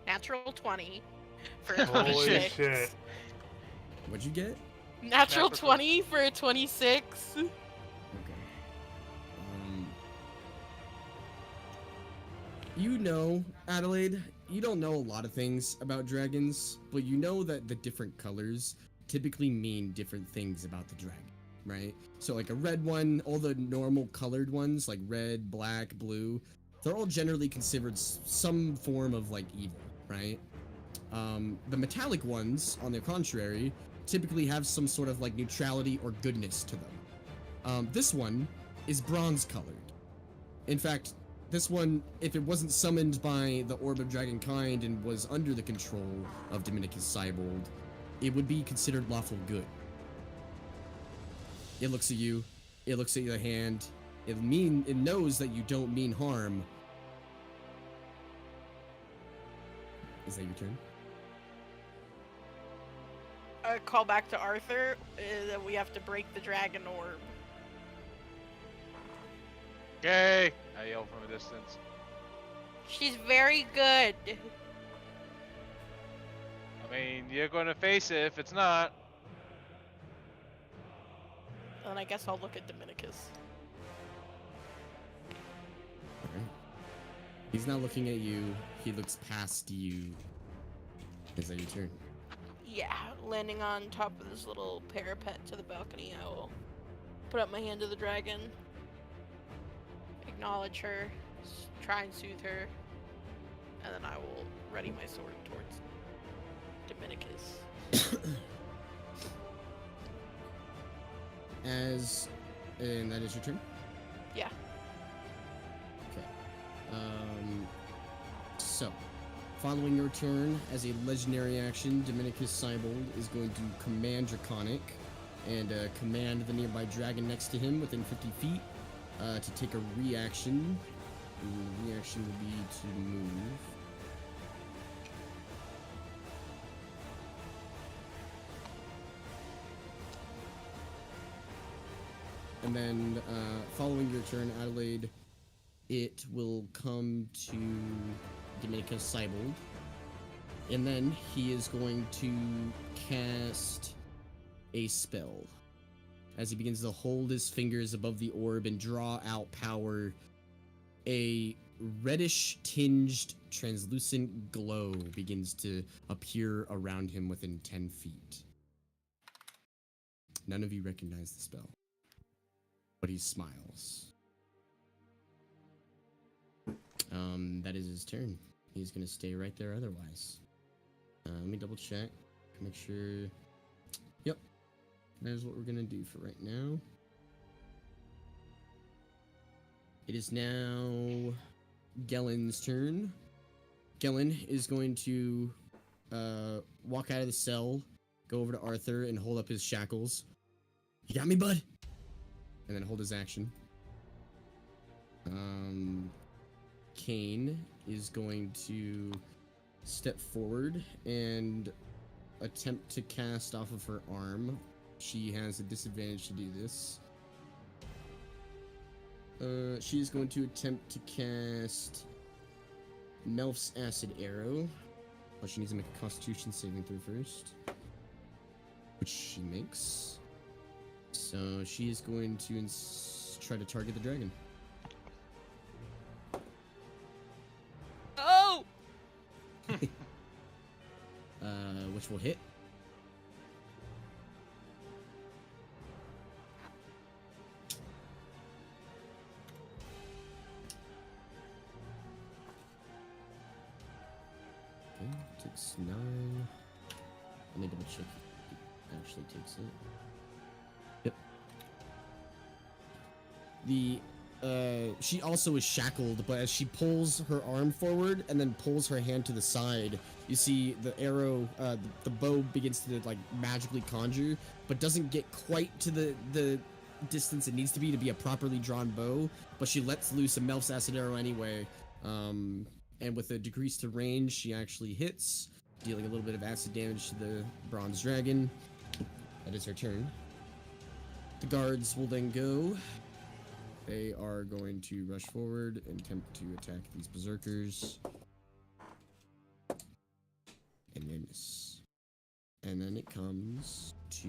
Natural 20 for a Holy 26. shit. What'd you get? Natural Natural 20 for a 26. Okay. You know, Adelaide, you don't know a lot of things about dragons, but you know that the different colors typically mean different things about the dragon, right? So like a red one, all the normal colored ones, like red, black, blue, they're all generally considered some form of like evil, right? The metallic ones, on the contrary, typically have some sort of like neutrality or goodness to them. This one is bronze colored. In fact, this one, if it wasn't summoned by the Orb of Dragonkind and was under the control of Dominicus Cybold, it would be considered lawful good. It looks at you, it looks at your hand, it knows that you don't mean harm. Is that your turn? Call back to Arthur that we have to break the dragon orb. Yay! I yell from a distance. She's very good. I mean, you're gonna face it if it's not. And I guess I'll look at Dominicus. Alright. He's not looking at you, he looks past you. Is that your turn? Yeah, landing on top of this little parapet to the balcony, I will put up my hand to the dragon, acknowledge her, try and soothe her, and then I will ready my sword towards Dominicus. And that is your turn? Yeah. Okay. So, following your turn, as a legendary action, Dominicus Cybold is going to command Draconic and command the nearby dragon next to him within 50 feet to take a reaction. And the reaction will be to move. And then, following your turn, Adelaide, it will come to Dominicus Cybold. And then he is going to cast a spell. As he begins to hold his fingers above the orb and draw out power, a reddish tinged translucent glow begins to appear around him within 10 feet. None of you recognize the spell, but he smiles. That is his turn. He's gonna stay right there otherwise. Let me double check, make sure. Yep, that is what we're gonna do for right now. It is now Gellen's turn. Gellen is going to walk out of the cell, go over to Arthur and hold up his shackles. You got me, bud? And then hold his action. Kane is going to step forward and attempt to cast off of her arm. She has a disadvantage to do this. She is going to attempt to cast Melf's Acid Arrow. But she needs to make a Constitution saving throw first, which she makes. So she is going to try to target the dragon. Oh! Which will hit. Okay, takes 9. Let me double check. It actually takes it. Yep. She also is shackled, but as she pulls her arm forward and then pulls her hand to the side, you see the arrow, the bow begins to like magically conjure, but doesn't get quite to the distance it needs to be a properly drawn bow, but she lets loose a Melf's acid arrow anyway. And with a decrease to range, she actually hits, dealing a little bit of acid damage to the bronze dragon. That is her turn. The guards will then go. They are going to rush forward and attempt to attack these berserkers. And they miss. And then it comes to...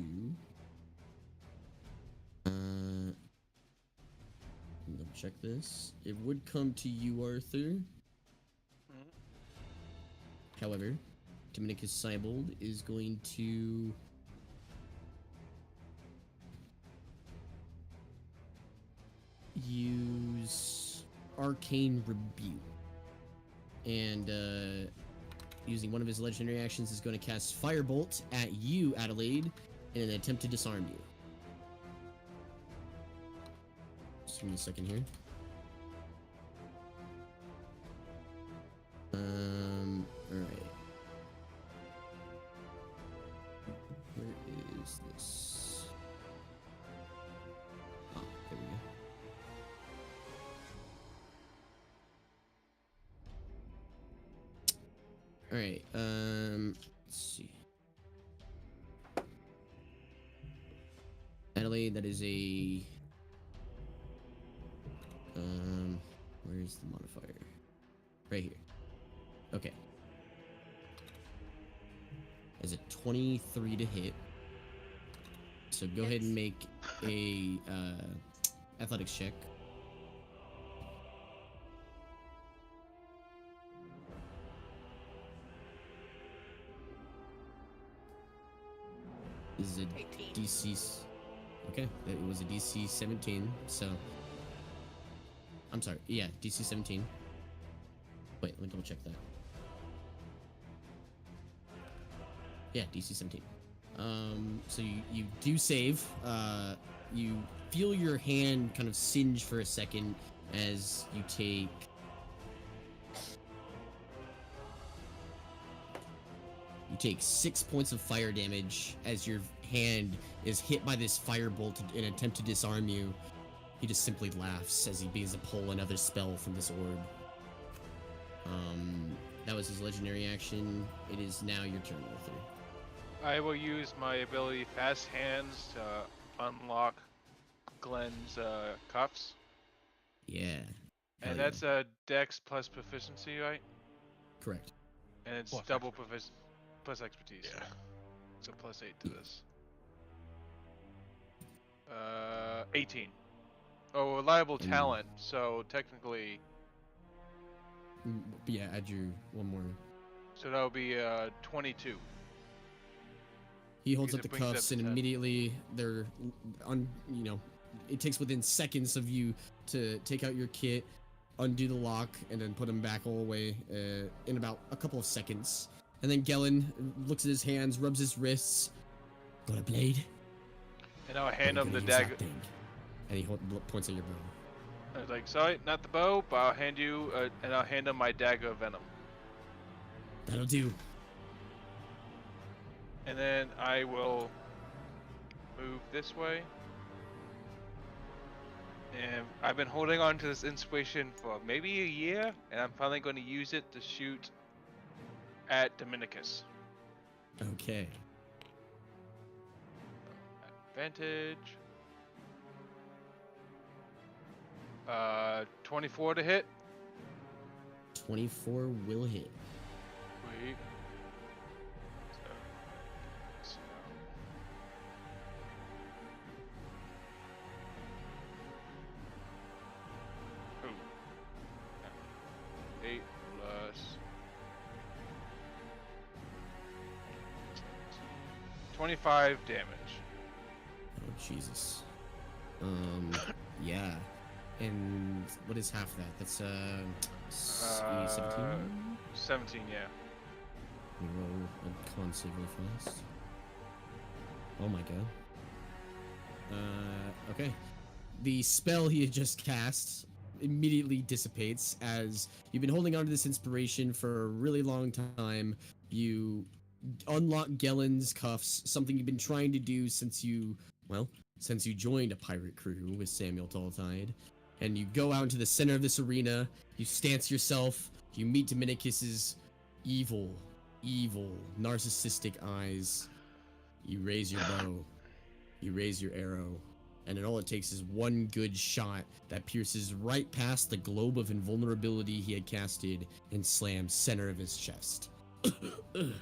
double check this. It would come to you, Arthur. However, Dominicus Seibold is going to... use Arcane Rebuke. And, using one of his legendary actions, is going to cast Firebolt at you, Adelaide, in an attempt to disarm you. Just give me a second here. Alright. Where is this? Oh, there we go. Alright, let's see. Adelaide, that is a... where's the modifier? Right here. Okay. Is it 23 to hit? So go ahead and make a athletics check. This is a 18. DC. Okay, it was a DC 17. So I'm sorry. Yeah, DC 17. Wait, let me double check that. Yeah, DC 17. So you do save. You feel your hand kind of singe for a second as you take... You take 6 points of fire damage as your hand is hit by this firebolt in an attempt to disarm you. He just simply laughs as he begins to pull another spell from this orb. That was his legendary action. It is now your turn, Arthur. I will use my ability Fast Hands to unlock Glenn's cuffs. Yeah. Hell And yeah. that's a Dex plus proficiency, right? Correct. And it's Plus double plus expertise. Yeah. So plus 8 to this. 18. Oh, reliable And- talent. So technically, Yeah, add your one more. so that would be 22. He holds Because up the it brings it up cuffs to and 10. immediately they're it takes within seconds of you to take out your kit, undo the lock, and then put them back all the way in about a couple of seconds. And then Gellin looks at his hands, rubs his wrists. Got a blade? And I'll hand What are him you the gonna use that dagger. thing? And he points at your bow. I was like, sorry, not the bow, but I'll hand you, and I'll hand him my dagger of venom. That'll do. And then I will move this way. And I've been holding on to this inspiration for maybe a year, and I'm finally going to use it to shoot at Dominicus. Okay. Advantage. 24 to hit. 24 will hit. Wait. So, ooh. 8 plus 25 damage. Oh, Jesus. Yeah. And what is half that? That's, 17? 17, yeah. Let me roll a con save real fast. Oh my god. Okay. The spell he had just cast immediately dissipates as you've been holding on to this inspiration for a really long time. You unlock Gellen's cuffs, something you've been trying to do since you, well, since you joined a pirate crew with Samuel Talltide, and you go out into the center of this arena, you stance yourself, you meet Dominicus's evil, narcissistic eyes. You raise your bow, you raise your arrow, and then all it takes is one good shot that pierces right past the globe of invulnerability he had casted and slams center of his chest. I'm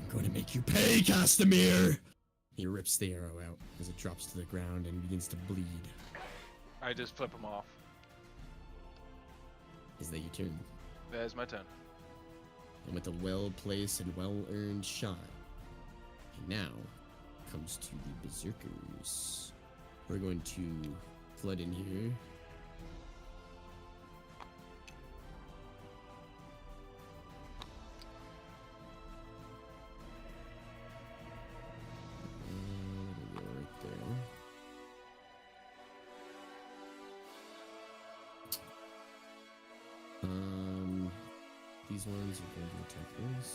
going to make you pay, Castamere! He rips the arrow out as it drops to the ground and begins to bleed. I just flip him off. Is that your turn? That is my turn. And with a well-placed and well-earned shot, and now comes to the Berserkers. We're going to flood in here. There we go, right there. These ones are going to attack this.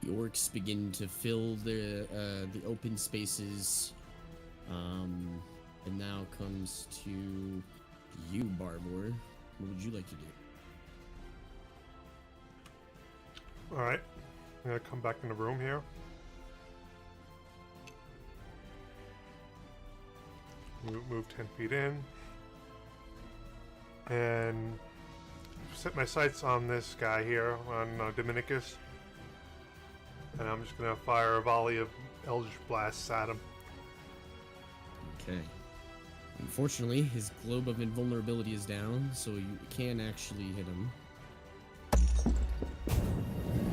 The orcs begin to fill the open spaces, and now comes to you, Barbor. What would you like to do? All right, I'm gonna come back in the room here. Move 10 feet in, and set my sights on this guy here, on Dominicus. And I'm just gonna fire a volley of Eldritch Blasts at him. Okay. Unfortunately, his globe of invulnerability is down, so you can actually hit him.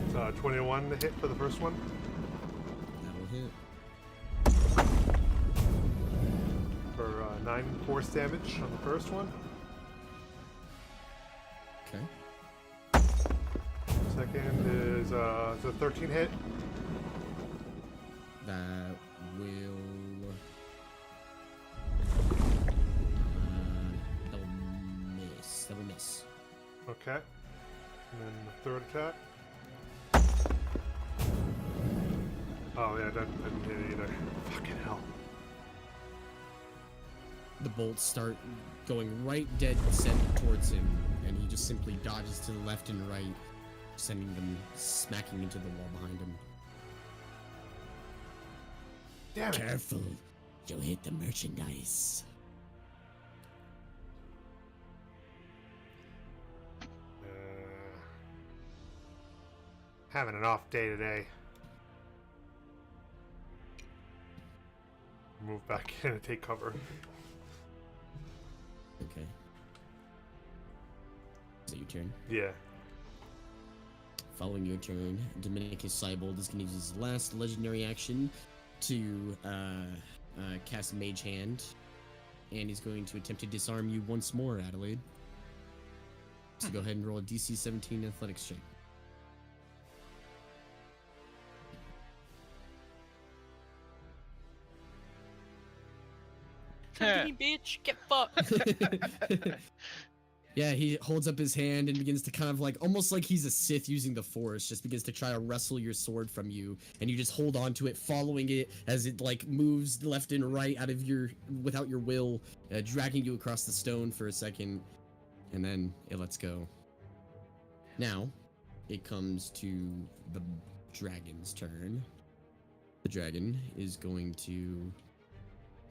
It's 21 to hit for the first one. That'll hit. For 9 force damage on the first one. Okay. Second is a 13 hit. That will... that'll miss. That will miss. Okay. And then the third attack. Oh yeah, that didn't hit either. Fucking hell. The bolts start going right dead center towards him, and he just simply dodges to the left and right, sending them smacking into the wall behind him. Damn it. Careful, you'll hit the merchandise. Having an off day today. Move back in and take cover. Okay. Is that your turn? Yeah. Following your turn, Dominicus Seibold is going to use his last legendary action to cast Mage Hand, and he's going to attempt to disarm you once more, Adelaide. So go ahead and roll a DC 17 athletics check. Come to me, bitch. Get fucked. Yeah, he holds up his hand and begins to kind of like, almost like he's a Sith using the Force, just begins to try to wrestle your sword from you, and you just hold on to it, following it as it like moves left and right out of your, without your will, dragging you across the stone for a second, and then it lets go. Now, it comes to the dragon's turn. The dragon is going to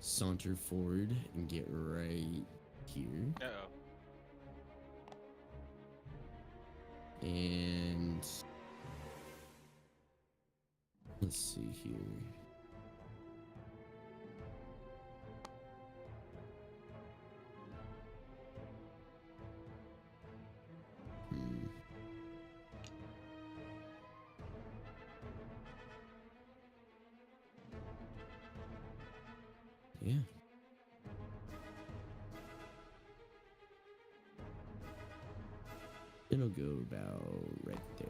saunter forward and get right here. Uh-oh. And let's see here. It'll go about right there.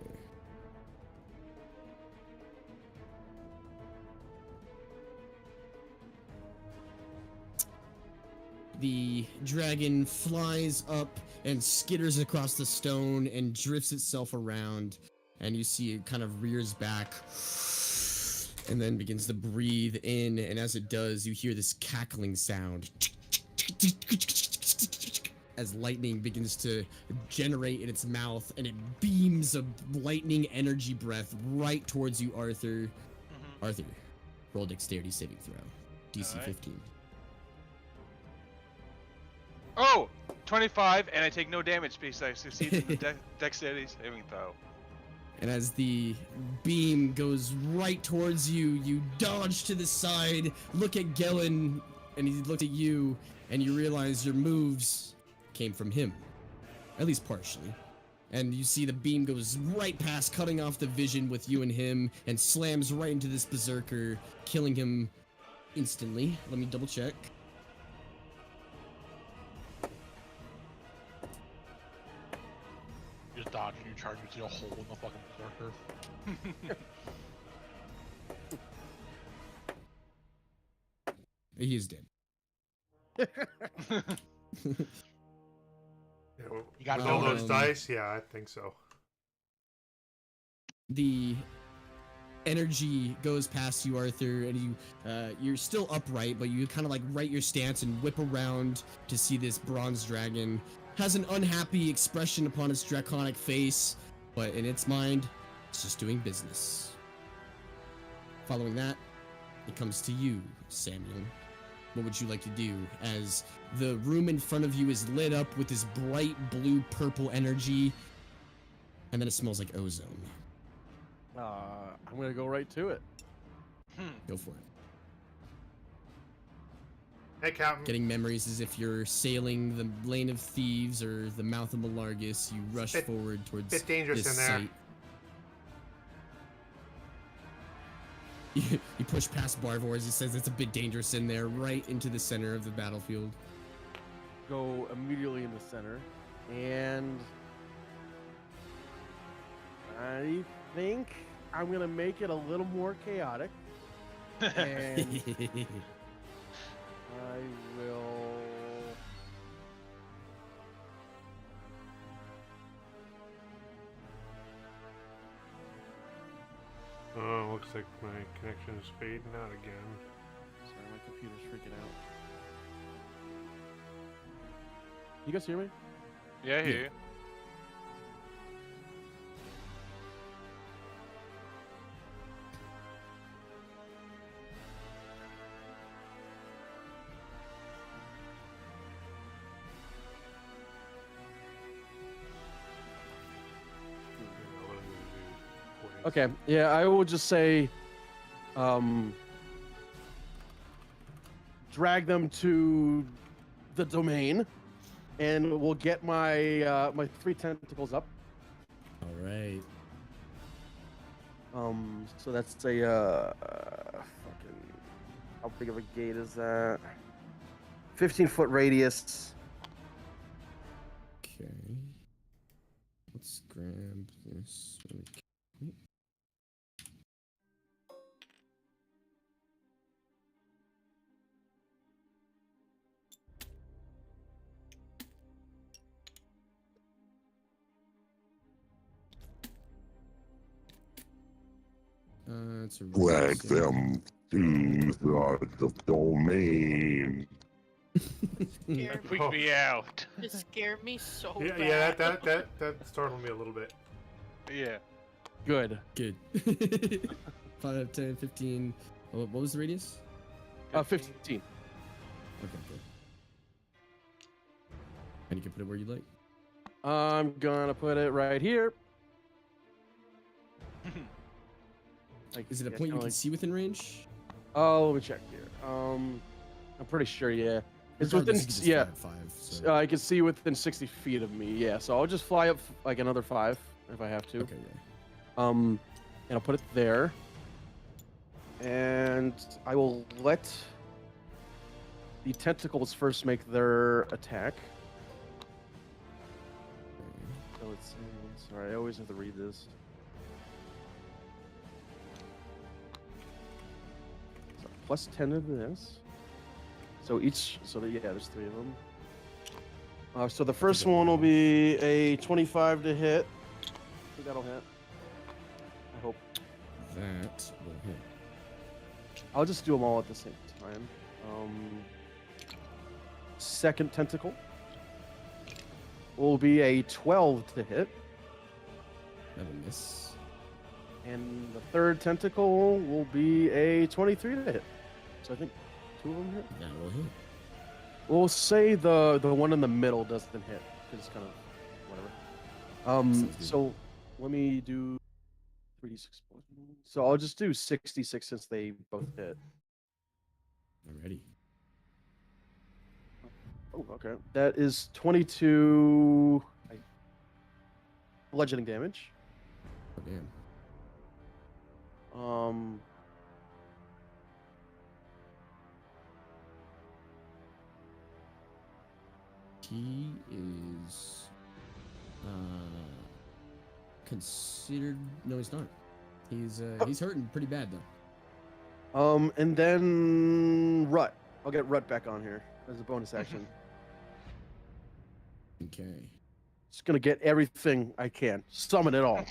The dragon flies up and skitters across the stone and drifts itself around, and you see it kind of rears back and then begins to breathe in, and as it does, you hear this cackling sound as lightning begins to generate in its mouth, and it beams a lightning energy breath right towards you, Arthur. Arthur, roll dexterity saving throw. DC Alright. 15. Oh, 25, and I take no damage because I succeed in the dexterity saving throw. And as the beam goes right towards you, you dodge to the side, look at Gellin, and he looks at you, and you realize your moves came from him. At least partially. And you see the beam goes right past, cutting off the vision with you and him, and slams right into this berserker, killing him instantly. Let me double check. You just dodge and you charge, you see a hole in the fucking berserker. He is dead. Yeah, You gotta with all know those Um, dice, yeah, I think so. The energy goes past you, Arthur, and you're still upright, but you kind of like right your stance and whip around to see this bronze dragon. Has an unhappy expression upon its draconic face, but in its mind, it's just doing business. Following that, it comes to you, Samuel. What would you like to do as the room in front of you is lit up with this bright blue-purple energy, and then it smells like ozone? I'm gonna go right to it. Go for it. Hey, Captain. Getting memories as if you're sailing the lane of thieves or the mouth of Malargus. You rush Bit- forward towards bit dangerous this in there. sight. You push past Barvor as he says it's a bit dangerous in there, right into the center of the battlefield. Go immediately in the center, and I think I'm gonna make it a little more chaotic, and I will. Oh, looks like my connection is fading out again. Sorry, my computer's freaking out. You guys hear me? Yeah, I hear you. Okay, yeah, I will just say, drag them to the domain, and we'll get my my 3 tentacles up. All right. So that's a fucking, how big of a gate is that? 15-foot radius. Okay. Let's grab this really quick. It's a Drag radius, them to the domain. Scared me. Freak me out. It scared me so Yeah, bad. yeah, that startled me a little bit. Yeah. Good. Good. 5, 10, 15. What was the radius? 15. Okay, good. And you can put it where you like. I'm gonna put it right here. Like, Is it a yeah, point you kinda can like- see within range? Oh, let me check here. I'm pretty sure, yeah. It's Regardless, within, you can just yeah. fly at 5, so. I can see within 60 feet of me, yeah. So I'll just fly up like another 5 if I have to. Okay, yeah. And I'll put it there. And I will let the tentacles first make their attack. So let's see. Sorry, I always have to read this. So plus 10 of this. So yeah, there's 3 of them. So the first one will be a 25 to hit. I think that'll hit. I hope. That will hit. I'll just do them all at the same time. Second tentacle will be a 12 to hit. That'll miss. And the third tentacle will be a 23 to hit. So I think 2 of them hit. That will hit. We'll say the one in the middle doesn't hit because it's kind of whatever. Sounds good. So let me do 3d6. So I'll just do 66 since they both hit. Alrighty. Oh, okay. That is 22 bludgeoning damage. Oh, damn. He is considered. No, he's not. He's hurting pretty bad though. And then Rut. I'll get Rut back on here as a bonus action. Okay. Just gonna get everything I can. Summon it all.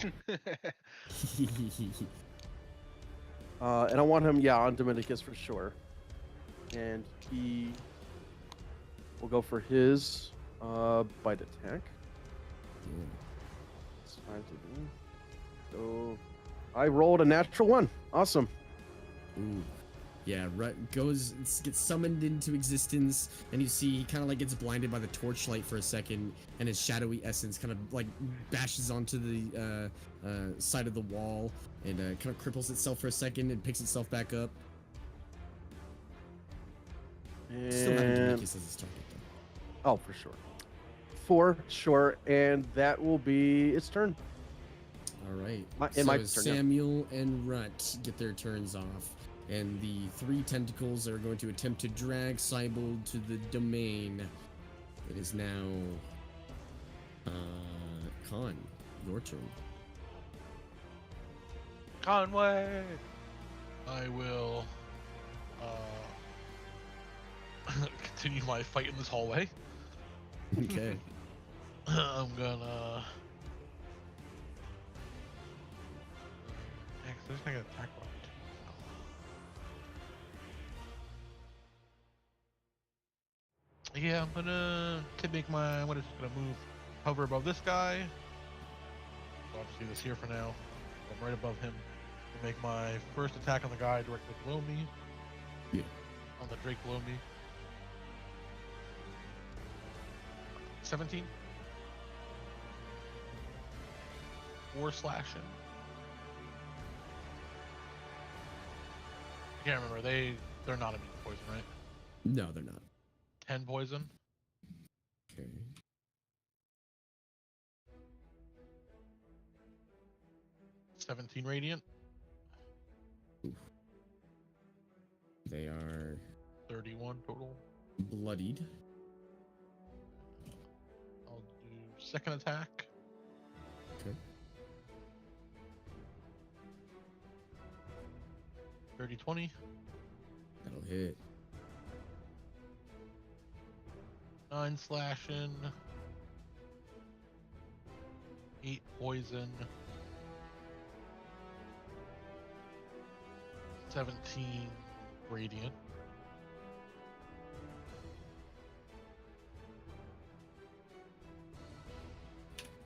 And I want him, on Dominicus for sure. And he will go for his bite attack. Yeah. It's 5 to do. So I rolled a natural 1. Awesome. Ooh. Yeah, gets summoned into existence, and you see he kind of like gets blinded by the torchlight for a second, and his shadowy essence kind of like bashes onto the side of the wall, and kind of cripples itself for a second and picks itself back up. Still having And Dominicus as his target though. oh, for sure. For sure, and that will be its turn. All right. My So turn, yeah. Samuel and Rut get their turns off, and the 3 tentacles are going to attempt to drag Cybold to the domain. It is now Khan, your turn. Conway. I will continue my fight in this hallway. Okay. I'm gonna. Actually, I'm just gonna attack one. Yeah, I'm gonna I'm just gonna move, hover above this guy. So I'll just do this here for now. I'm right above him. I'll make my first attack on the guy directly below me. Yeah. On the Drake below me. 17. 4 slashing. I can't remember. They're not immune to poison, right? No, they're not. 10 poison. Okay. $17 radiant. They are 31 total. bloodied. I'll do second attack. Okay. 30-20. That'll hit. 9 slashing. 8 poison. 17 radiant.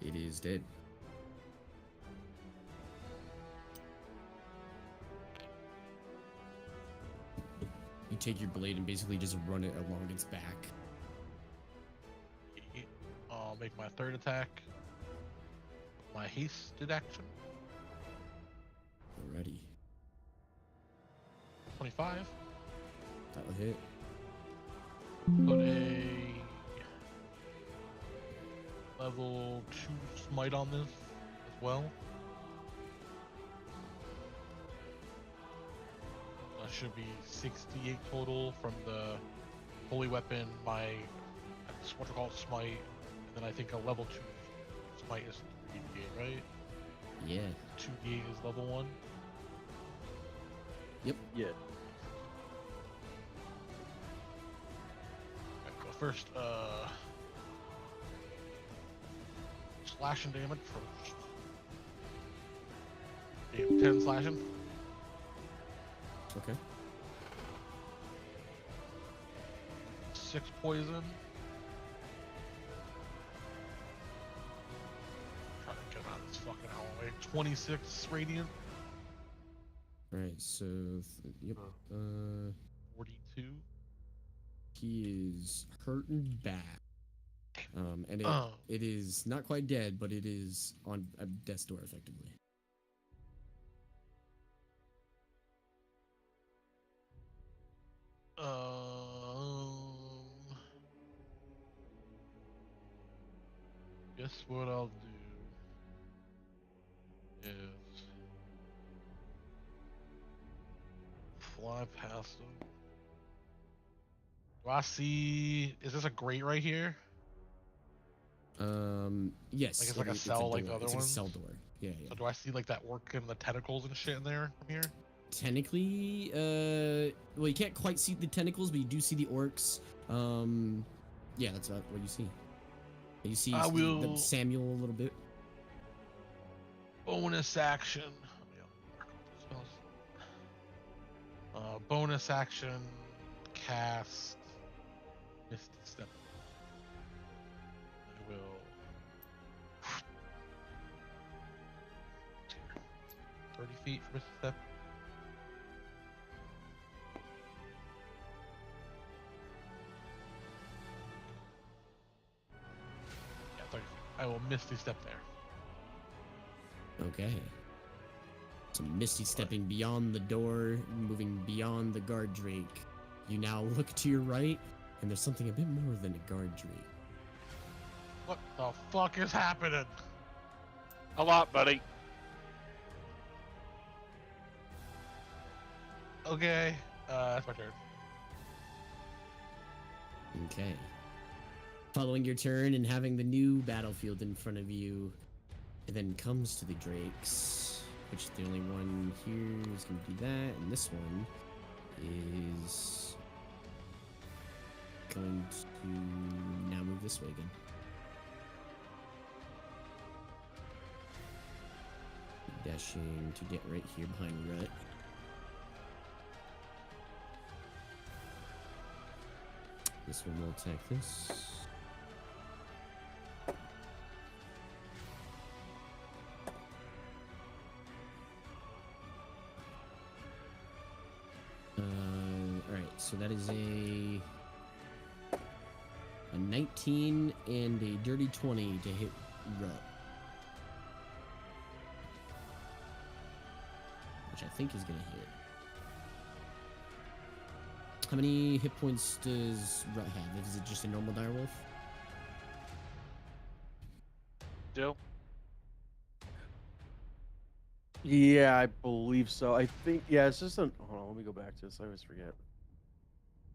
It is dead. You take your blade and basically just run it along its back. I'll make my third attack. My hasted action. Alrighty. 25. That'll hit. Put a level 2 smite on this as well. That should be 68 total from the holy weapon, my what's it called, smite, and then I think a level 2 smite. Might is 3d8, right? Yeah. 2d8 is level 1. Yeah. Alright, go first. Slashing damage first. 10 slashing. Okay. 6 poison. Trying to get out of this fucking hallway. 26 radiant. All right. So, yep. 42. He is hurting bad. And Oh. it is not quite dead, but it is on a death's door effectively. Guess what I'll do is fly past him. Do I see? Is this a grate right here? Yes. Like it's like a it's cell like the door. other it's like a ones? cell door. Yeah, yeah. So do I see like that work and the tentacles and shit in there from here? Technically, well, you can't quite see the tentacles, but you do see the orcs. Yeah, that's about what you see. You see I will- Samuel a little bit. Bonus action. Bonus action. Cast. Misty Step. I will. 30 feet for Misty Step. Yeah, 30 feet. I will Misty Step there. Okay. So Misty stepping beyond the door, moving beyond the guard drake. You now look to your right, and there's something a bit more than a guard drake. What the fuck is happening? A lot, buddy. Okay, that's my turn. Okay. Following your turn and having the new battlefield in front of you, it then comes to the drakes, which the only one here is going to do that, and this one is going to now move this way again. Dashing to get right here behind Rut. This one will attack this. Alright, so that is a 19 and a dirty 20 to hit Rut. Which I think is gonna hit. How many hit points does Rut have? Is it just a normal direwolf? Still? Yeah, I believe so. I think it's just an. Hold on, let me go back to this. I always forget.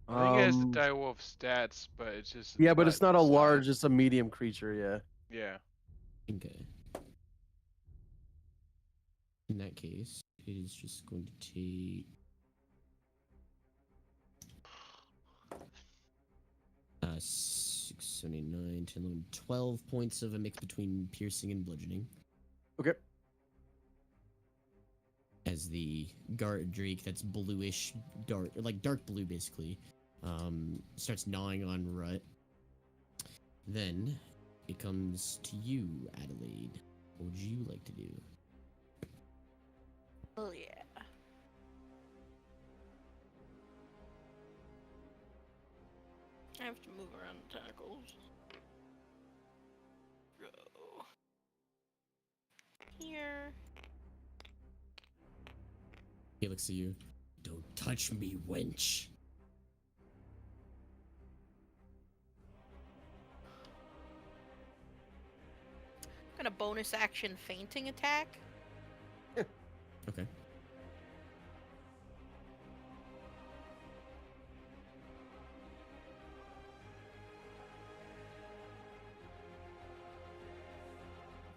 I think it has the direwolf stats, but it's just. Yeah, but it's not a size. large. It's a medium creature. Yeah. Yeah. Okay. In that case, it is just going to take 6, 7, 8, 9, 10, 11, 12 points of a mix between piercing and bludgeoning. Okay. As the guard drake that's bluish, dark, like dark blue basically, starts gnawing on Rut. Then it comes to you, Adelaide. What would you like to do? Oh yeah. I have to move around the tentacles. Go here. He looks at you. Don't touch me, wench. Gonna bonus action fainting attack. Okay.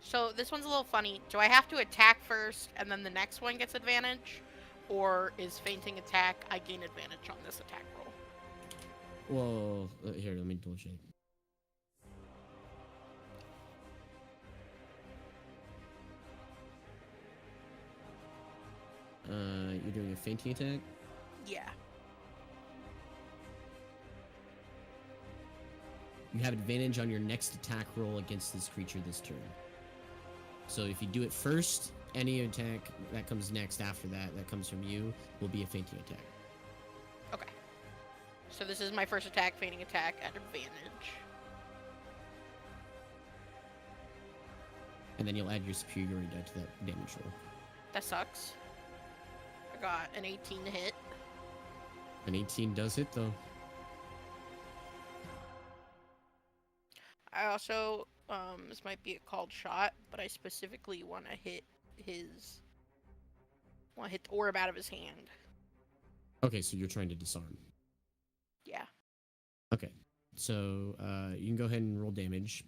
So this one's a little funny. Do I have to attack first and then the next one gets advantage? Or is fainting attack, I gain advantage on this attack roll? Well, here, let me double check. You're doing a fainting attack? Yeah. You have advantage on your next attack roll against this creature this turn. So if you do it first, any attack that comes next after that comes from you, will be a fainting attack. Okay. So this is my first attack, fainting attack at advantage. And then you'll add your superiority die to that damage roll. That sucks. I got an 18 to hit. An 18 does hit, though. I also, this might be a called shot, but I specifically want to hit the orb out of his hand. Okay, so you're trying to disarm. Yeah. Okay, so you can go ahead and roll damage,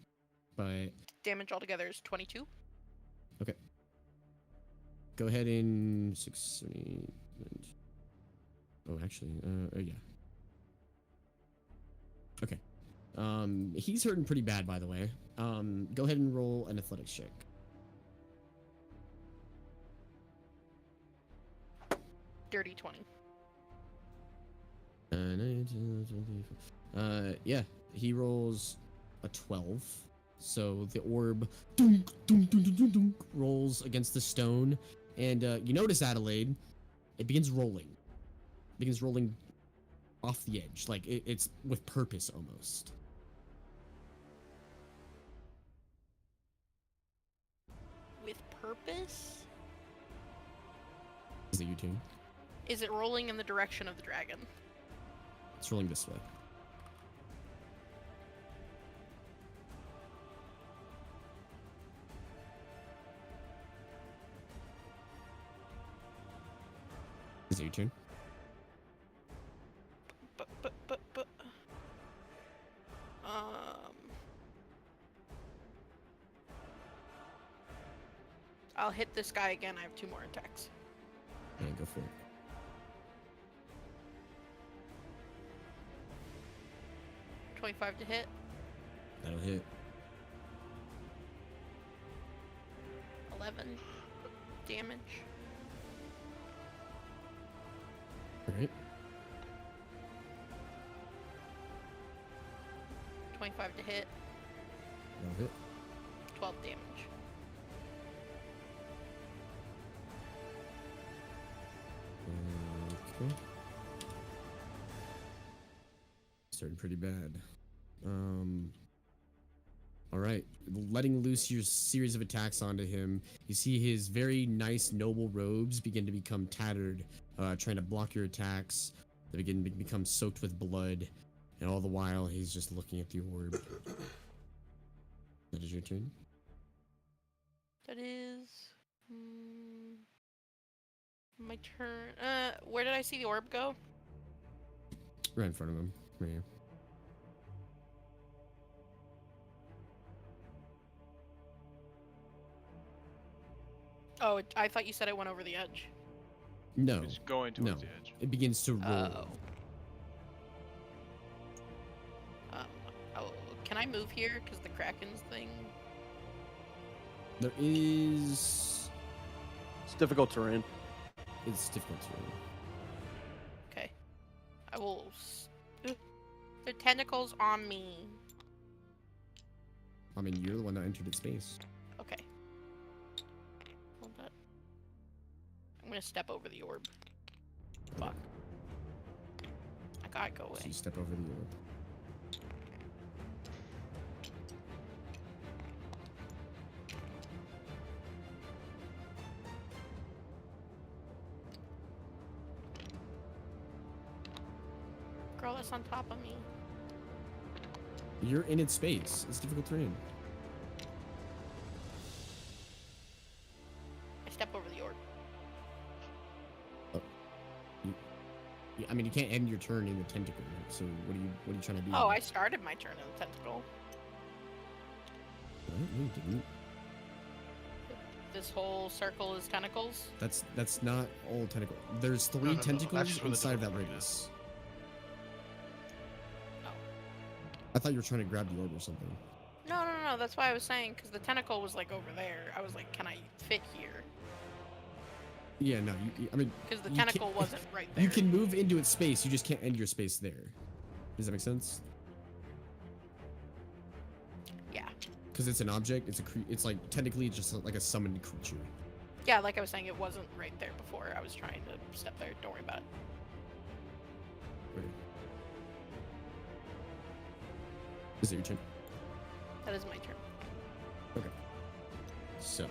but Damage altogether is 22. go ahead and 6, 3, oh, actually, yeah. Okay. He's hurting pretty bad, by the way. Go ahead and roll an athletics check. Dirty 20. Yeah, he rolls a 12. So the orb dunk, dunk, dunk, dunk, dunk, rolls against the stone, and you notice, Adelaide, it begins rolling. It begins rolling off the edge, like it's with purpose almost. With purpose? Is it your turn? Is it rolling in the direction of the dragon? It's rolling this way. Is it your turn? But. I'll hit this guy again. I have 2 more attacks. Yeah, go for it. $25 to hit. That'll hit. 11 damage. Alright. 25 to hit. That'll hit. 12 damage. Okay. Starting pretty bad. All right, letting loose your series of attacks onto him, you see his very nice noble robes begin to become tattered, trying to block your attacks. They begin to become soaked with blood, and all the while he's just looking at the orb. That is your turn. That is my turn. Where did I see the orb go? Right in front of him. Right here. Oh, I thought you said it went over the edge. No, It's going no. towards the edge. It begins to roll. Oh, can I move here? Because the Kraken's thing. There is. It's difficult terrain. It's difficult to roll. Okay. I will. The tentacles on me. I mean, you're the one that entered its space. Okay. Hold that. I'm gonna step over the orb. Fuck. I gotta go So away. you step over the orb. Girl, that's on top of me. You're in its space. It's difficult terrain. I step over the orb. I mean, you can't end your turn in the tentacle. So what are you trying to do? Oh, I started my turn in the tentacle. What? No, you didn't. this whole circle is tentacles? That's not all tentacle. There's three no, that's tentacles just where the inside of that door is. radius. Oh. I thought you were trying to grab the orb or something. No. That's why I was saying, because the tentacle was like over there. I was like, can I fit here? Yeah, no. I mean, Because the you tentacle can't- wasn't right there. you can move into its space. You just can't end your space there. Does that make sense? Yeah. Because it's an object. It's like technically just like a summoned creature. Yeah, like I was saying, it wasn't right there before. I was trying to step there. Don't worry about it. Right. Is it your turn? That is my turn. So,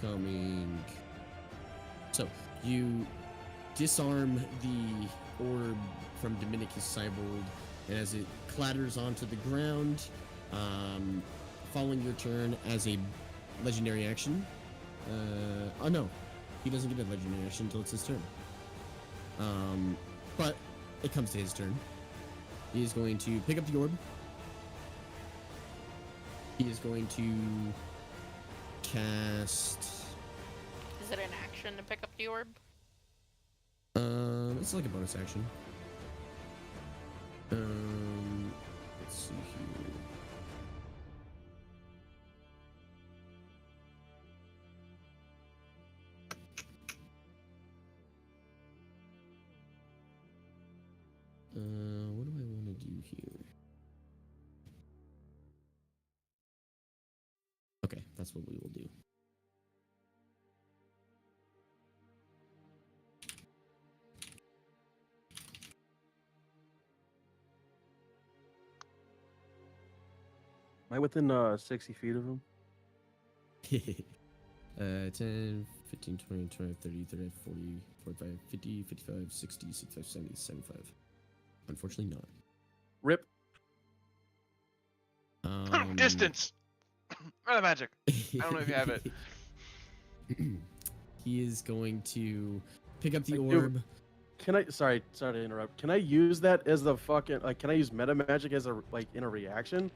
coming. So, you disarm the orb from Dominicus Cybold, and as it clatters onto the ground, following your turn as a legendary action. Oh no, he doesn't get a legendary action until it's his turn. But it comes to his turn. He is going to pick up the orb. He is going to cast. Is it an action to pick up the orb? It's like a bonus action. Let's see here. What do I want to do here? Okay, that's what we will do. Am I within 60 feet of him? 10, 15, 20, 25, 30, 35, 40, 45, 50, 55, 60, 65, 70, 75. Unfortunately not. Rip. Distance. Run magic. I don't know if you have it. He is going to pick up the Like, orb. Can I? Sorry to interrupt. Can I use that as the fucking like? Can I use meta magic as a like in a reaction?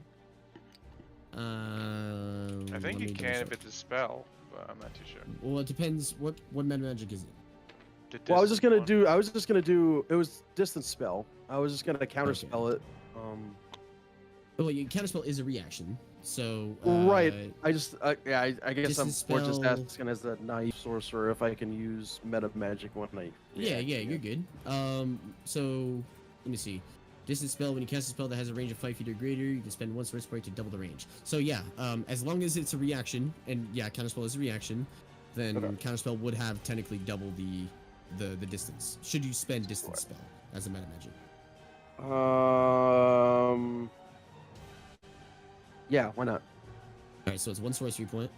I think you can if it's a spell, but I'm not too sure. Well, it depends. What meta magic is it? The Well, I was just distance gonna one. do. I was just gonna do. It was distance spell. I was just gonna counterspell it. Oh, well, counterspell is a reaction. So Right. I just. Yeah. I guess I'm distance more just spell- asking as a naive sorcerer if I can use meta magic when I. Yeah, react, you're good. So let me see. Distance spell, when you cast a spell that has a range of 5 feet or greater, you can spend one source point to double the range. So yeah, as long as it's a reaction, and yeah, counterspell is a reaction, then Okay. counterspell would have technically double the distance. Should you spend distance spell as a meta magic? Yeah. Why not? Alright, so it's one sorcery point.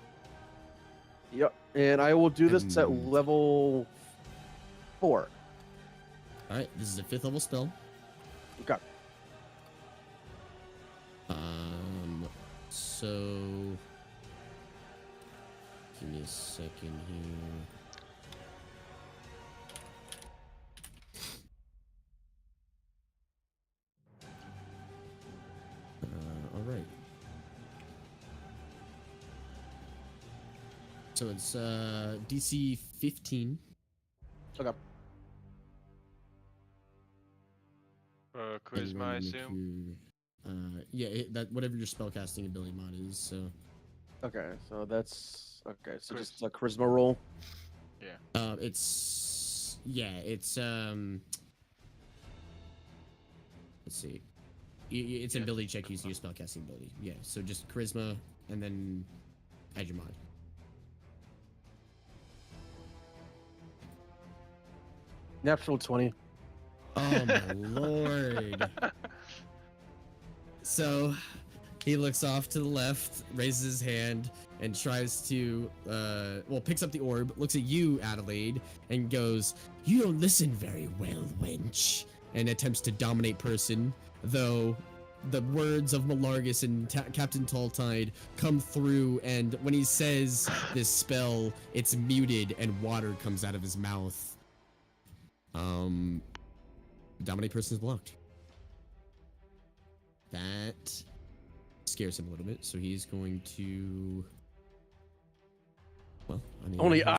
Yep. And I will do this at And- level 4. Alright, this is a 5th level spell. Okay. So give me a second here. All right. So it's DC 15. Okay. and Charisma, you're I gonna make assume. yeah, that whatever your spellcasting ability mod is. So Okay. So that's okay. So just a charisma roll. it's it's let's see. It's an Yeah, ability check using charisma. your spellcasting ability. Yeah, so just charisma and then add your mod. Natural 20. Oh my lord. So he looks off to the left, raises his hand, and tries to picks up the orb, looks at you, Adelaide, and goes, "You don't listen very well, wench," and attempts to dominate person, though the words of Malargus and Captain Talltide come through, and when he says this spell, it's muted and water comes out of his mouth. Dominate person is blocked. That scares him a little bit, so he's going to, well, on the Only other